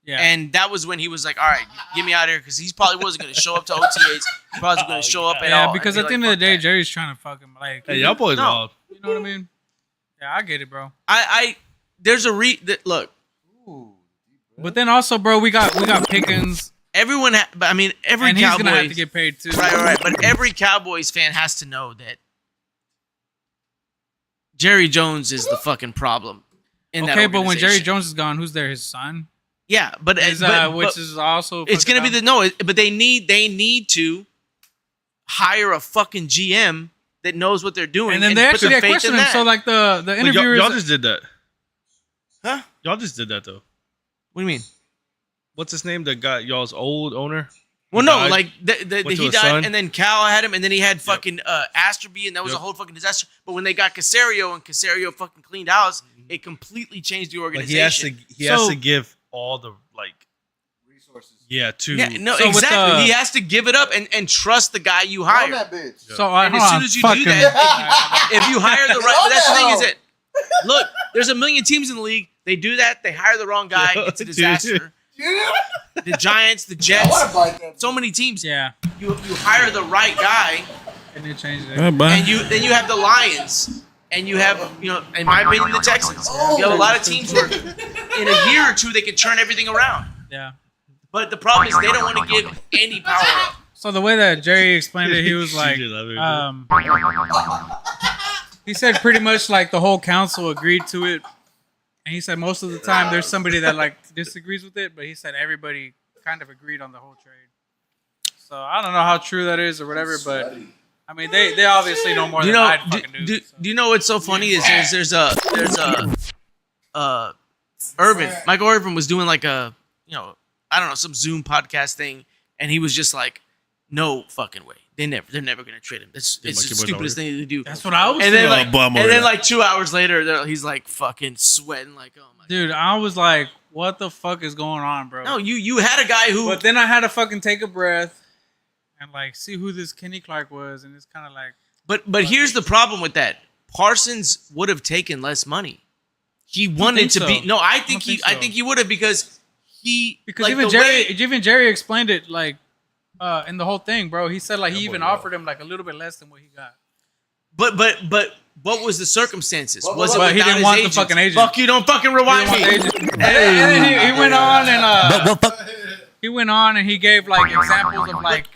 Yeah.
And that was when he was like, "All right, get me out of here," because he probably wasn't going to show up to OTAs. He probably wasn't going to show up at all.
yeah,
And
because
be
at the end
like,
of the day,
"Fuck that."
Jerry's trying to fuck him. Like,
Hey, y'all boys
No.
wild.
you know what I mean? Yeah, I get it, bro.
I there's a look.
But then also, bro, we got Pickens,
Everyone, but I mean, every
and he's
Cowboy.
gonna have to get paid too.
Right. But every Cowboys fan has to know that Jerry Jones is the fucking problem. In that
Okay, but when Jerry
organization.
Jones is gone, who's there? His son,
yeah, but,
which is also.
it's gonna be but they need to hire a fucking GM that knows what they're doing,
and then they
put
actually
some
had
faith
questioned
in
him.
that.
So like the
But
interviewers,
y'all just did that.
Huh?
Y'all just did that though.
What do you mean?
What's his name? The guy, y'all's old owner.
Well,
He
no,
died?
like
Went to
he
his
died,
son?
and then Cal had him, and then he had fucking Asterby, and that was a
Yep.
whole fucking disaster. But when they got Casario, and Casario fucking cleaned house, it completely changed the
Like
organization.
he has
So-
to give all the resources. Yeah, to
Yeah, no,
So with
exactly.
the-
He has to give it up and trust the guy you
On
hire.
that bitch.
So
And as soon as you do that, if you hire the right, but that's the thing is that look, there's a million teams in the league. They do that. They hire the wrong guy.
Yo,
It's a
dude.
disaster. The Giants, the
I
Jets,
want to bite that.
so many teams.
yeah,
You hire the right guy,
and they changed it.
and then you have the Lions, and you have in my opinion, the Texans. You have a lot of teams where in a year or two they can turn everything around.
Yeah.
But the problem is they don't want to give any power up.
So the way that Jerry explained it, he was like,
CJ love it,
he said pretty much like the whole council agreed to it, and he said most of the time there's somebody that like disagrees with it, but he said everybody kind of agreed on the whole trade. So I don't know how true that is or whatever, but I mean they obviously know more
You
than
know,
I fucking do. So.
do you know what's so funny is there's a Irvin, Michael Irvin was doing like a, you know, I don't know, some Zoom podcast thing, and he was just like, no fucking way. They're never gonna trade him. It's the stupidest thing to do.
That's what I was
And then
thinking.
like 2 hours later, he's like fucking sweating like, oh my.
Dude, I was like, what the fuck is going on, bro?
No, you had a guy who.
But then I had to fucking take a breath and like see who this Kenny Clark was, and it's kind of like.
But here's the problem with that. Parsons would have taken less money. He wanted to be. No, I think he would have because
Because
like
even Jerry explained it like in the whole thing, bro. He said like he even offered him like a little bit less than what he got.
But what was the circumstances? Was it
But he
without
didn't
his
want
agents?
the fucking agent.
Fuck you! Don't fucking rewind me.
And then he went on and he went on and he gave like examples of like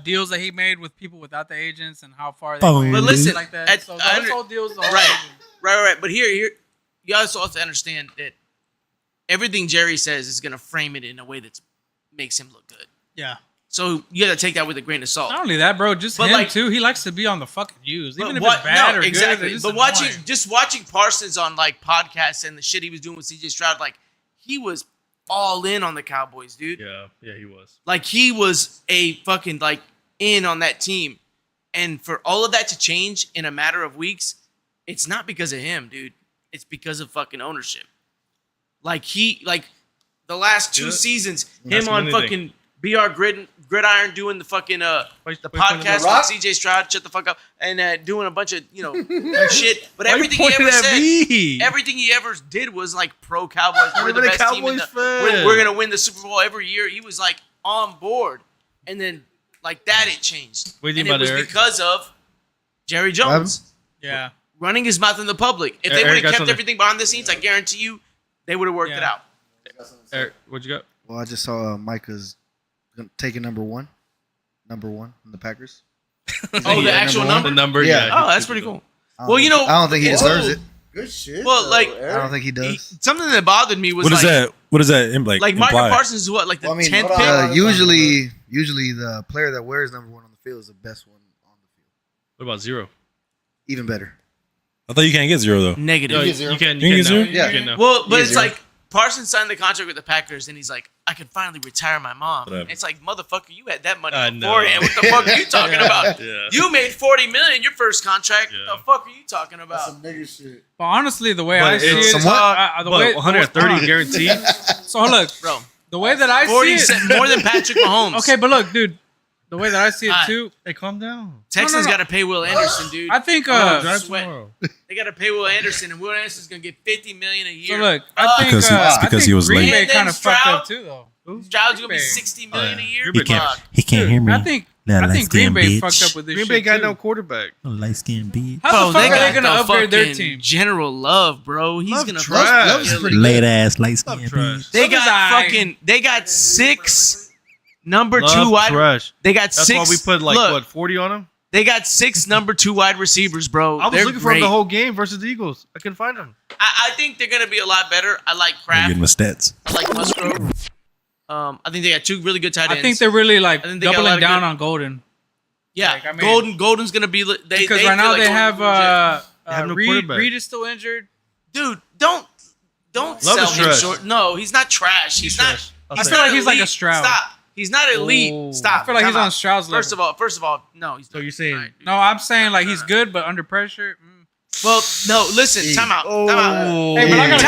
deals that he made with people without the agents and how far they went.
But listen,
like that. So those whole deals, the whole
right.
agent.
Right. But here, you also have to understand that everything Jerry says is gonna frame it in a way that makes him look good.
Yeah.
So you gotta take that with a grain of salt.
Not only that, bro, just
But
him
like-
too. He likes to be on the fucking news, even if
What-
it's bad
no,
or
exactly.
good. It's
But
just
watching Parsons on like podcasts and the shit he was doing with CJ Stroud, like he was all in on the Cowboys, dude.
Yeah, he was.
Like he was a fucking like in on that team. And for all of that to change in a matter of weeks, it's not because of him, dude. It's because of fucking ownership. Like the last two seasons, him on fucking BR Gridiron doing the fucking the podcast with CJ Stroud, shut the fuck up, and doing a bunch of shit. But everything he ever said, everything he ever did was like pro Cowboys. We're the best team. We're gonna win the Super Bowl every year. He was like on board, and then like that it changed.
What do you
And
think
it was
about Eric?
because of Jerry Jones
yeah.
running his mouth in the public. If they
Eric
would have
got
kept
something.
everything behind the scenes, I guarantee you, they would have worked it out.
Eric, what'd you got?
Well, I just saw Micah's taking number one in the Packers.
Oh, the actual number?
The number,
Yeah.
Oh, that's pretty cool.
I
Well,
don't think he
it's-
deserves it.
Good shit.
Well, like,
I don't think he does.
something that bothered me was
What is
like,
that? What does that like?
like Micah
imply?
Parsons is what, like the
Well, I mean,
10th pick?
usually the player that wears number one on the field is the best one on the field.
What about zero?
Even better.
I thought you can't get zero though.
Negative.
No,
get
you
zero.
can.
You
You
get
can now.
zero?
You
Yeah.
can now.
Well, but
Yeah,
it's
zero.
like Parsons signed the contract with the Packers, and he's like, I can finally retire my mom.
Whatever.
And it's like, motherfucker, you had that money
I know.
beforehand. What the fuck are you talking about?
Yeah.
You made $40 million your first contract.
Yeah.
What the fuck are you talking
That's
about?
some nigga shit.
But honestly, the way
But
I see
it's
it,
somewhat-
the
But
way
130 guaranteed.
So look,
Bro,
the way that I
40
see it.
more than Patrick Mahomes.
Okay, but look, dude, the way that I see it too,
Hey, calm down.
Texans
no.
got to pay Will Anderson, dude.
I think.
Drive
sweat.
tomorrow.
They got to pay Will Anderson, and Will Anderson's gonna get $50 million a
So
year.
look, I think
Because he was
Green
late.
Bay
And then
kind of fucked
Stroud-
up too, though.
Stroud's gonna be
Green Bay.
$60 million a year.
He
Fuck.
He can't
Dude,
hear me.
I think Green Bay fucked up with this
Green
shit
Bay got
too.
no quarterback.
Light skinned bitch.
How
Bro,
the fuck
they
are they
got
gonna
the
upgrade their
fucking
team?
General Love, bro. He's
Love
gonna
trash.
fucking kill it.
Late ass light skinned
Love trash.
bitch.
They
Love is
got
aight.
fucking. They got 6 number
Love
2 wide.
trash.
They got
That's
6.
why we put like
look,
what 40 on him.
They got 6 number 2 wide receivers, bro.
I was
They're
looking for him
great.
the whole game versus the Eagles. I couldn't find him.
I think they're gonna be a lot better. I like
I'm
Kraft.
getting my stats.
I like Musgrove. I think they got 2 really good tight ends.
I think they're really like
I think they got a lot
doubling
of
down
good-
on Golden
yeah.
like, I mean-
Golden's gonna be they
because
they
right
feel
now
like
they
Golden
have
will
They have no
Reed.
quarterback.
Reed is still injured.
dude. Don't
Love
sell
is
him
trash.
short. No, he's not trash. He's not.
trash. I'll
He's
say
feel
not
like he's like a
elite.
Stroud.
Stop. He's not elite.
Oh.
Stop.
I feel like
Time
he's on
out.
Stroud's level.
First of all, no. He's
So
not.
you're saying
All right, dude.
No, I'm saying like he's good, but under pressure.
Well, no. Listen. Time out. Time out.
Hey, but I gotta go,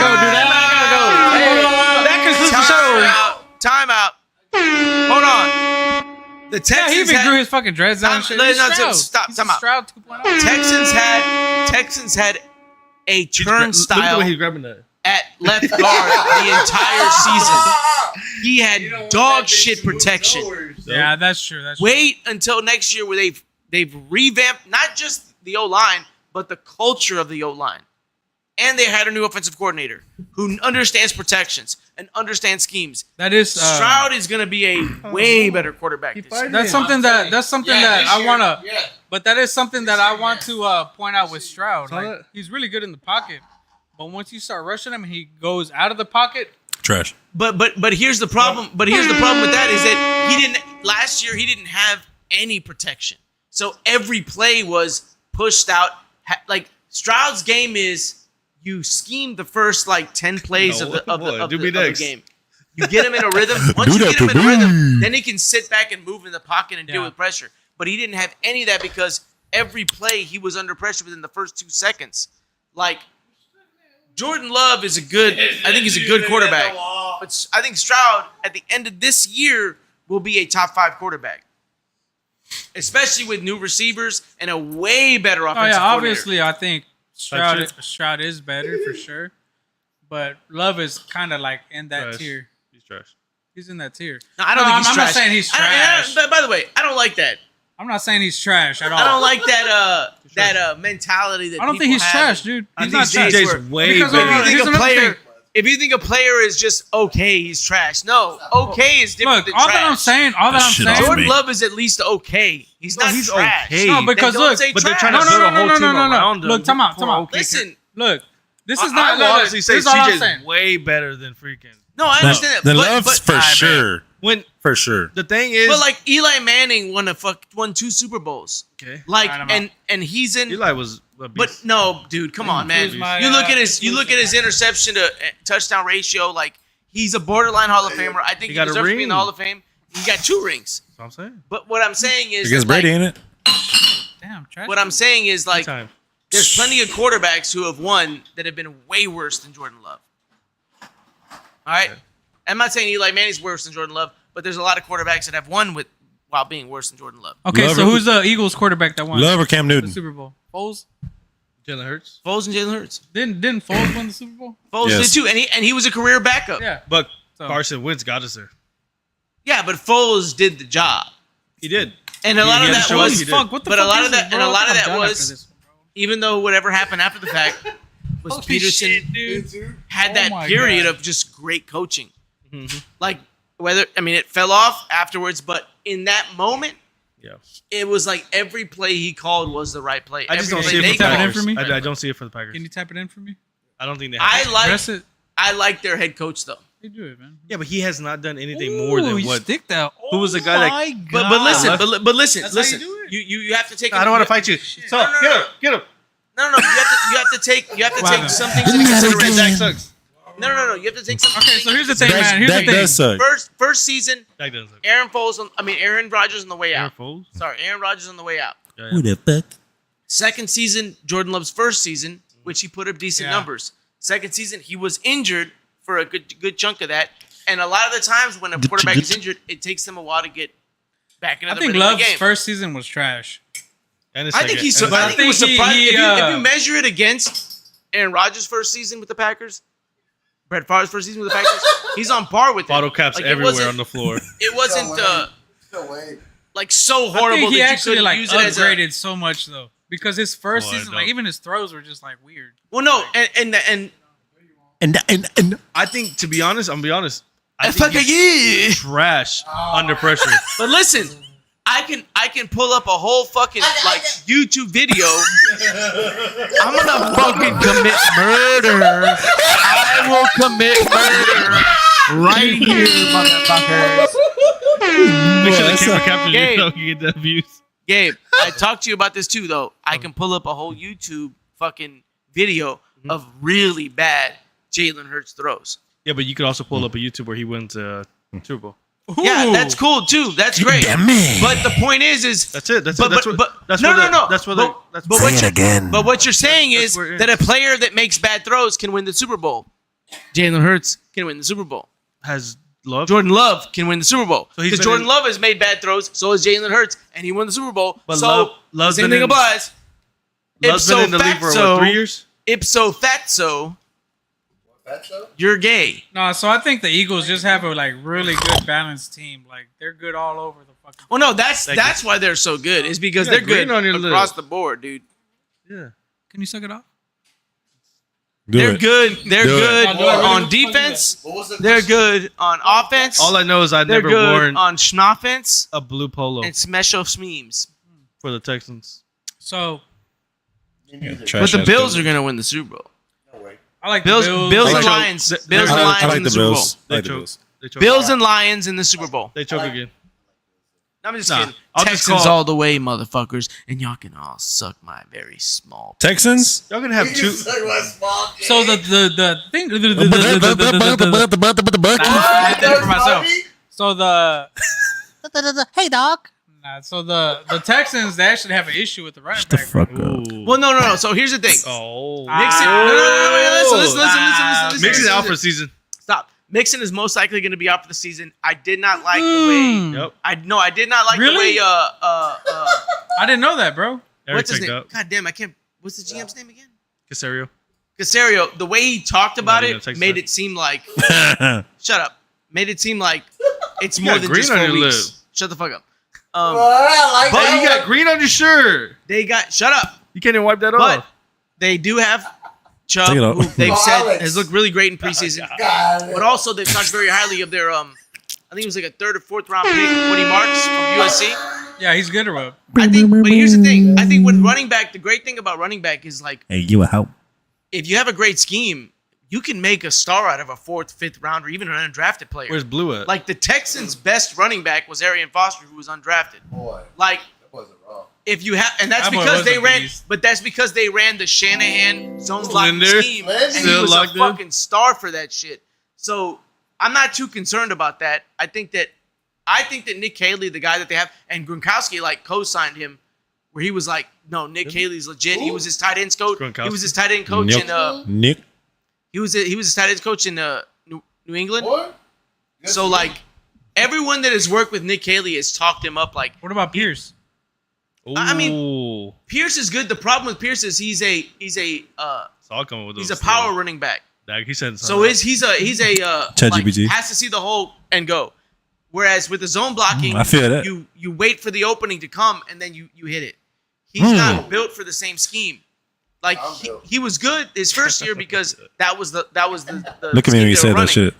dude.
That concludes the show. Time out. Hold on. The
Yeah,
Texans
he even
had,
grew his fucking dreads down and shit.
No,
He's
no,
Stroud.
stop,
He's
time
a
out.
Stroud 2.0.
Texans had a
Look at the
turnstile
way he's grabbing that.
at left guard the entire season. He had dog shit protection.
Yeah, that's true. That's true.
Wait until next year where they've revamped not just the O line but the culture of the O line, and they had a new offensive coordinator who understands protections. and understands schemes.
That is
Stroud is going to be a way better quarterback this year.
That's something that
this
I
year,
want to.
yeah.
But that is something that I want to point out with Stroud.
Saw
Like,
that?
he's really good in the pocket, but once you start rushing him and he goes out of the pocket,
Trash.
But here's the problem. But here's the problem with that is that he didn't last year. He didn't have any protection, so every play was pushed out. Like Stroud's game is you scheme the first like 10 plays
No,
of
boy,
the
do me
game.
next.
You get him in a rhythm. Once you
that
get him in
to
a
me.
rhythm, then he can sit back and move in the pocket and deal
Yeah.
with pressure. But he didn't have any of that because every play he was under pressure within the first 2 seconds. Like Jordan Love is I think he's a good quarterback. But I think Stroud at the end of this year will be a top 5 quarterback. Especially with new receivers and a way better
oh
offensive
yeah,
coordinator.
obviously I think Stroud is better for sure, but Love is kind of like in that
Trash.
tier.
He's trash.
He's in that tier.
No, I don't think he's
I'm
trash.
not saying he's
I
trash.
don't- by the way, I don't like that.
I'm not saying he's trash at all.
I don't like that mentality that
I don't think
people
he's
have.
trash, dude.
I
He's
think
not trash.
CJ's
CJ's way
Because
better.
hold on,
If you
here's
think a
another
player,
thing.
if you think a player is just okay, he's trash. No, okay is different
Look,
than
all
trash.
that I'm saying,
shit off
Jordan
me.
Love is at least okay. He's not
he's
trash.
okay.
No, because
Then don't
look,
say
But they're
trash.
trying
No,
to
no,
build
no,
a whole
no,
team
no, no, no.
around him.
Look, time out.
Listen,
Look, this is
I
not.
will
Look,
honestly say
this is all I'm
CJ's
saying.
way better than freaking.
no, I understand that.
The
but,
Love's
but,
for sure.
When
For sure.
the thing is,
but like Eli Manning won 2 Super Bowls.
okay,
Like
Alright, I'm
and he's in.
Eli was a
But
beast.
no, dude, come on, man.
Here's my,
You look at his interception to touchdown ratio. Like he's a borderline Hall of Famer. I think
He
he
got a
deserves to be in the
ring.
Hall of Fame. He got 2 rings.
That's what I'm saying.
But what I'm saying is,
Against
like,
Brady, ain't it?
Damn, trash.
what I'm saying is like
Time.
there's plenty of quarterbacks who have won that have been way worse than Jordan Love. All right, I'm not saying Eli Manning's worse than Jordan Love, but there's a lot of quarterbacks that have won while being worse than Jordan Love.
Okay,
Love
so
or-
who's the Eagles quarterback that won
Love or Cam
the
Newton?
Super Bowl? Foles?
Jalen Hurts.
Foles and Jalen Hurts.
Didn't Foles win the Super Bowl?
Foles
Yes.
did too, and he was a career backup.
Yeah.
But
So-
Carson Wentz got us there.
Yeah, but Foles did the job,
He did.
and a lot
he
of
had to
that
show us
was
he did.
Fuck, what the
But a
fuck
lot
is
of that-
this,
and a
bro?
lot of
I'm
that
done after
was-
this one, bro.
even though whatever happened after the fact was
Holy
Peterson
shit, dude.
had
Oh
that
my
period
God.
of just great coaching.
Mm-hmm.
Like it fell off afterwards, but in that moment,
Yeah.
it was like every play he called was the right play.
I just
Every
don't
play
see it
they
for the
tap it in
called.
Packers.
for me?
I don't see it for the Packers.
Can you tap it in for me?
I don't think they have.
Press it.
I like their head coach though.
You do it, man.
Yeah, but he has not done anything more than
you
what.
stick that.
Who was the guy that-
But listen, but listen,
That's how you
listen.
do it.
You have to take.
I don't want to fight you. So
No, no,
get
no.
him, get him.
No, you have to take
What
take
happened?
some things into consideration.
Dak sucks.
No, you have to take some.
Okay, so here's the thing,
Dak-
man. Here's
Dak
the thing.
does suck.
First season,
Dak doesn't suck.
Aaron Rodgers on the way
Aaron
out.
Foles.
Sorry, Aaron Rodgers on the way out.
Yeah,
Who the fuck?
Second season, Jordan Love's first season, which he put up decent
Yeah.
numbers. Second season, he was injured for a good chunk of that. And a lot of the times when a quarterback is injured, it takes them a while to get back into
I
the
think
rhythm of the
Love's
game.
first season was trash.
And it's
I
like
think
a-
he's.
and
I
it's
think it was
he-
surprising.
he,
If you measure it against Aaron Rodgers' first season with the Packers, Brett Favre's first season with the Packers, he's on par with him.
bottle caps
Like, it
everywhere
wasn't-
on the floor.
It wasn't like so
I
horrible
think he
that you
actually
couldn't
like
use it as a.
upgraded so much though, because his first
Well, I
season, like
don't.
even his throws were just like weird.
Well, no, and
And
I think, to be honest, I'm gonna be honest. I
and
think
fuck
he's
yeah.
trash under pressure.
But listen, I can pull up a whole fucking like YouTube video. I'm gonna fucking commit murder. I will commit murder right here, motherfuckers.
Make sure the
that's
camera
a-
captures you
Gabe.
so you get the views.
Gabe, I talked to you about this too, though. I can pull up a whole YouTube fucking video of really bad Jalen Hurts throws.
Yeah, but you could also pull up a YouTube where he wins Super Bowl.
Yeah, that's cool too. That's great. But the point is
That's it. That's
but,
it. That's
but,
what.
but
That's
no,
what
no,
the-
no.
That's what.
But,
That's
but
what.
what you're,
again.
but what you're saying is
where it is.
that a player that makes bad throws can win the Super Bowl. Jalen Hurts can win the Super Bowl.
Has love.
Jordan Love can win the Super Bowl.
So he's
Because
been
Jordan
in-
Love has made bad throws, so has Jalen Hurts, and he won the Super Bowl.
But
so
Love's
same
been
thing
in-
applies.
Love's been in the league for what, 3 years?
Ipso fatso, you're gay.
No, so I think the Eagles just have a like really good balanced team. Like they're good all over the fucking.
Well, no, that's
Thank
that's why they're so good. Is because
You got
they're good
green on your
across
lip.
the board, dude.
Yeah.
Can you suck it off?
They're good. They're
Do it.
good
No, do I really
on
want to do
defense. They're good on offense.
All I know is I
They're
never
good
worn
on schnoffense
a blue polo
and Smesho Smeems.
for the Texans.
So
But the Bills are gonna win the Super Bowl.
I like
Bills,
the Bills.
Bills
I
and
like-
Lions.
I
Bills and
I
Lions
like
in
the
the Super Bowl.
Bills. I
They
like the
choke.
Bills.
They choke.
Bills and Lions in the Super Bowl.
They choke again.
I'm just
Nah,
kidding.
I'll just
Texans
call-
all the way, motherfuckers, and y'all can all suck my very small.
Texans.
Y'all gonna have two.
So the thing. I did it for myself. So hey dog. Nah, so the Texans, they actually have an issue with the running back. Right?
Ooh.
Well, no. So here's the thing.
Oh.
Mixon. No, listen.
Mixon out for the season.
Stop. Mixon is most likely going to be out for the season. I did not like the way.
Yep.
I did not like
Really?
the way.
I didn't know that, bro.
Eric
What's his
checked
name?
out.
God damn, I can't. What's the GM's name again?
Casario.
Casario. The way he talked about
Not even
it
Texas
made
fan.
it seem like. Shut up. Made it seem like it's
You
more
got
than
green
just
on
4
your
weeks.
lip.
Shut the fuck up.
But you got green on your shirt.
They got. Shut up.
You can't even wipe that
But
off.
they do have Chubb,
Take it off.
who they've said
Alex.
has looked really great in preseason. But also they've talked very highly of their I think it was like a 3rd or 4th round pick, Woody Marks from USC.
Yeah, he's good or what?
I think, but here's the thing. I think with running back, the great thing about running back is like
Hey, you a help.
if you have a great scheme, you can make a star out of a 4th, 5th round, or even an undrafted player.
Where's Blue at?
Like the Texans' best running back was Arian Foster, who was undrafted.
Boy,
Like
that wasn't wrong.
if you have, and that's
That boy
because
was
they
a
ran,
beast.
but that's because they ran the Shanahan zone blocking
Slender.
scheme, and he
Still
was a
locked in.
fucking star for that shit. So I'm not too concerned about that. I think that Nick Haley, the guy that they have, and Gronkowski like co-signed him, where he was like, no, Nick Haley's legit. He was his tight ends coach. He
Gronkowski.
was his tight end coach
Nick.
in
Nick.
he was his tight end coach in New England.
What?
So like everyone that has worked with Nick Haley has talked him up. Like
What about Pierce?
I mean,
Ooh.
Pierce is good. The problem with Pierce is he's a
It's all coming with
he's
those
a power
things.
running back.
Like he said.
So he's a
ChatGPT.
has to see the hole and go. Whereas with the zone blocking,
I feel that.
you wait for the opening to come and then you hit it. He's not built for the same scheme. Like he was good his first year because that was the
Look at me
scheme
when
they
you
were
said that
running.
shit.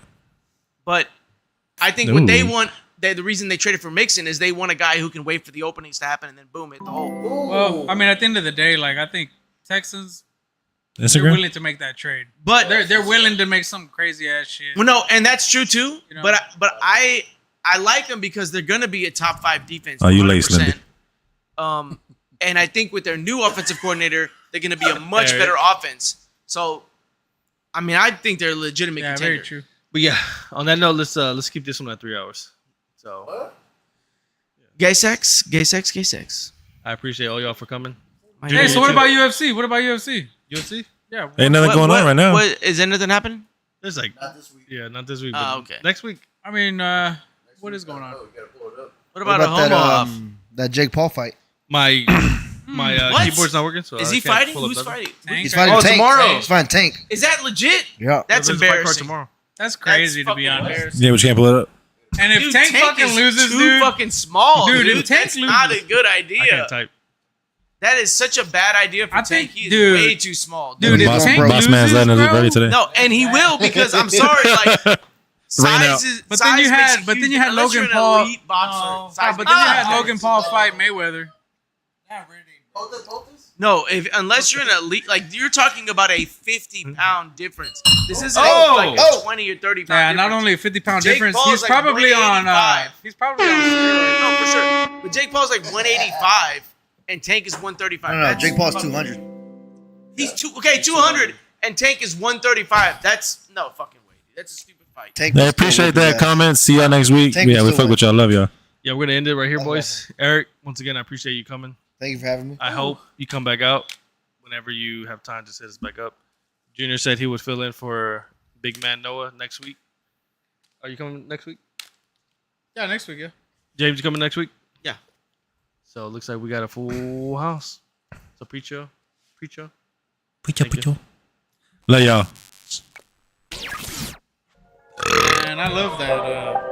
But I think what they
Ooh.
want, the reason they traded for Mixon is they want a guy who can wait for the openings to happen and then boom, hit the hole.
Well, I mean, at the end of the day, like I think Texans, they're
Instagram.
willing to make that trade.
But
They're willing to make some crazy ass shit.
well, no, and that's true too.
You know?
But I like them because they're gonna be a top 5 defense.
Oh, you lace,
100%. And I think with their new offensive coordinator, they're gonna be a much better offense. So, I mean, I think they're a legitimate
Yeah,
contender.
very true.
But yeah, on that note, let's keep this one at 3 hours. So
Gay sex.
I appreciate all y'all for coming.
Hey, so what about UFC? What about UFC?
UFC?
Yeah,
Ain't nothing going on right now.
What, is anything happening?
There's like
Not this week.
yeah, not this week.
Oh,
But
okay.
Next week.
I mean, what is going on?
Oh, you gotta pull it up.
What about a homo off?
that Jake Paul fight?
My
What?
keyboard's not working. So
Is
I
he
can't
fighting?
pull up
Who's
nothing.
fighting?
Tank?
He's fighting
Oh,
Tank.
tomorrow.
He's fighting Tank.
Is that legit?
Yeah.
That's
There's a fight card
embarrassing.
tomorrow.
That's crazy to be
fucking
honest.
embarrassing.
Yeah, but you can't pull it up.
And if
Dude,
Tank fucking
is
loses,
too
dude,
fucking small,
Dude,
dude.
if Tank
That's not a
loses-
good
I
idea.
can't type.
That is such a bad idea for
I
Tank.
think-
He is
dude.
way too small.
dude,
Boss-
if Tank
boss
Boss
loses,
man's letting us
bro,
ready today.
No, and he will because I'm sorry, like
Rain out.
size is.
But
size
then you
makes
had,
a
but
huge-
then you had
unless you're
Logan
an
Paul.
elite boxer,
No,
size
but
makes
then you
a
had
difference.
Logan Paul fight Mayweather.
No, unless you're an elite, like you're talking about a 50-pound difference. This isn't
Oh!
like a 20 or 30 pound.
Yeah,
difference.
not only a 50-pound
Jake
difference,
Paul's
he's
like
probably on.
185.
He's probably on steroids.
No, for sure. But Jake Paul's like 185, and Tank is 135.
No,
That's-
Jake Paul's 200.
He's 200, and Tank is 135. That's no fucking way. Dude. That's a stupid fight.
Tank
I
was still
appreciate
whipping
that
his
comment. See y'all next week.
Tank
Yeah,
was
we
still
fuck with y'all. Love y'all.
Yeah, we're gonna end it right here, boys. Eric, once again, I appreciate you coming.
ass. Thank you for having me.
I hope you come back out whenever you have time to set us back up. Junior said he would fill in for Big Man Noah next week. Are you coming next week?
Yeah, next week, yeah.
James, you coming next week?
Yeah.
So it looks like we got a full house. So pre-show.
Pucho,
Thank you.
pucho.
Love y'all.
Man, I love that.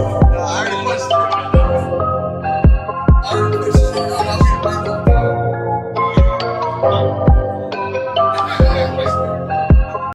No, I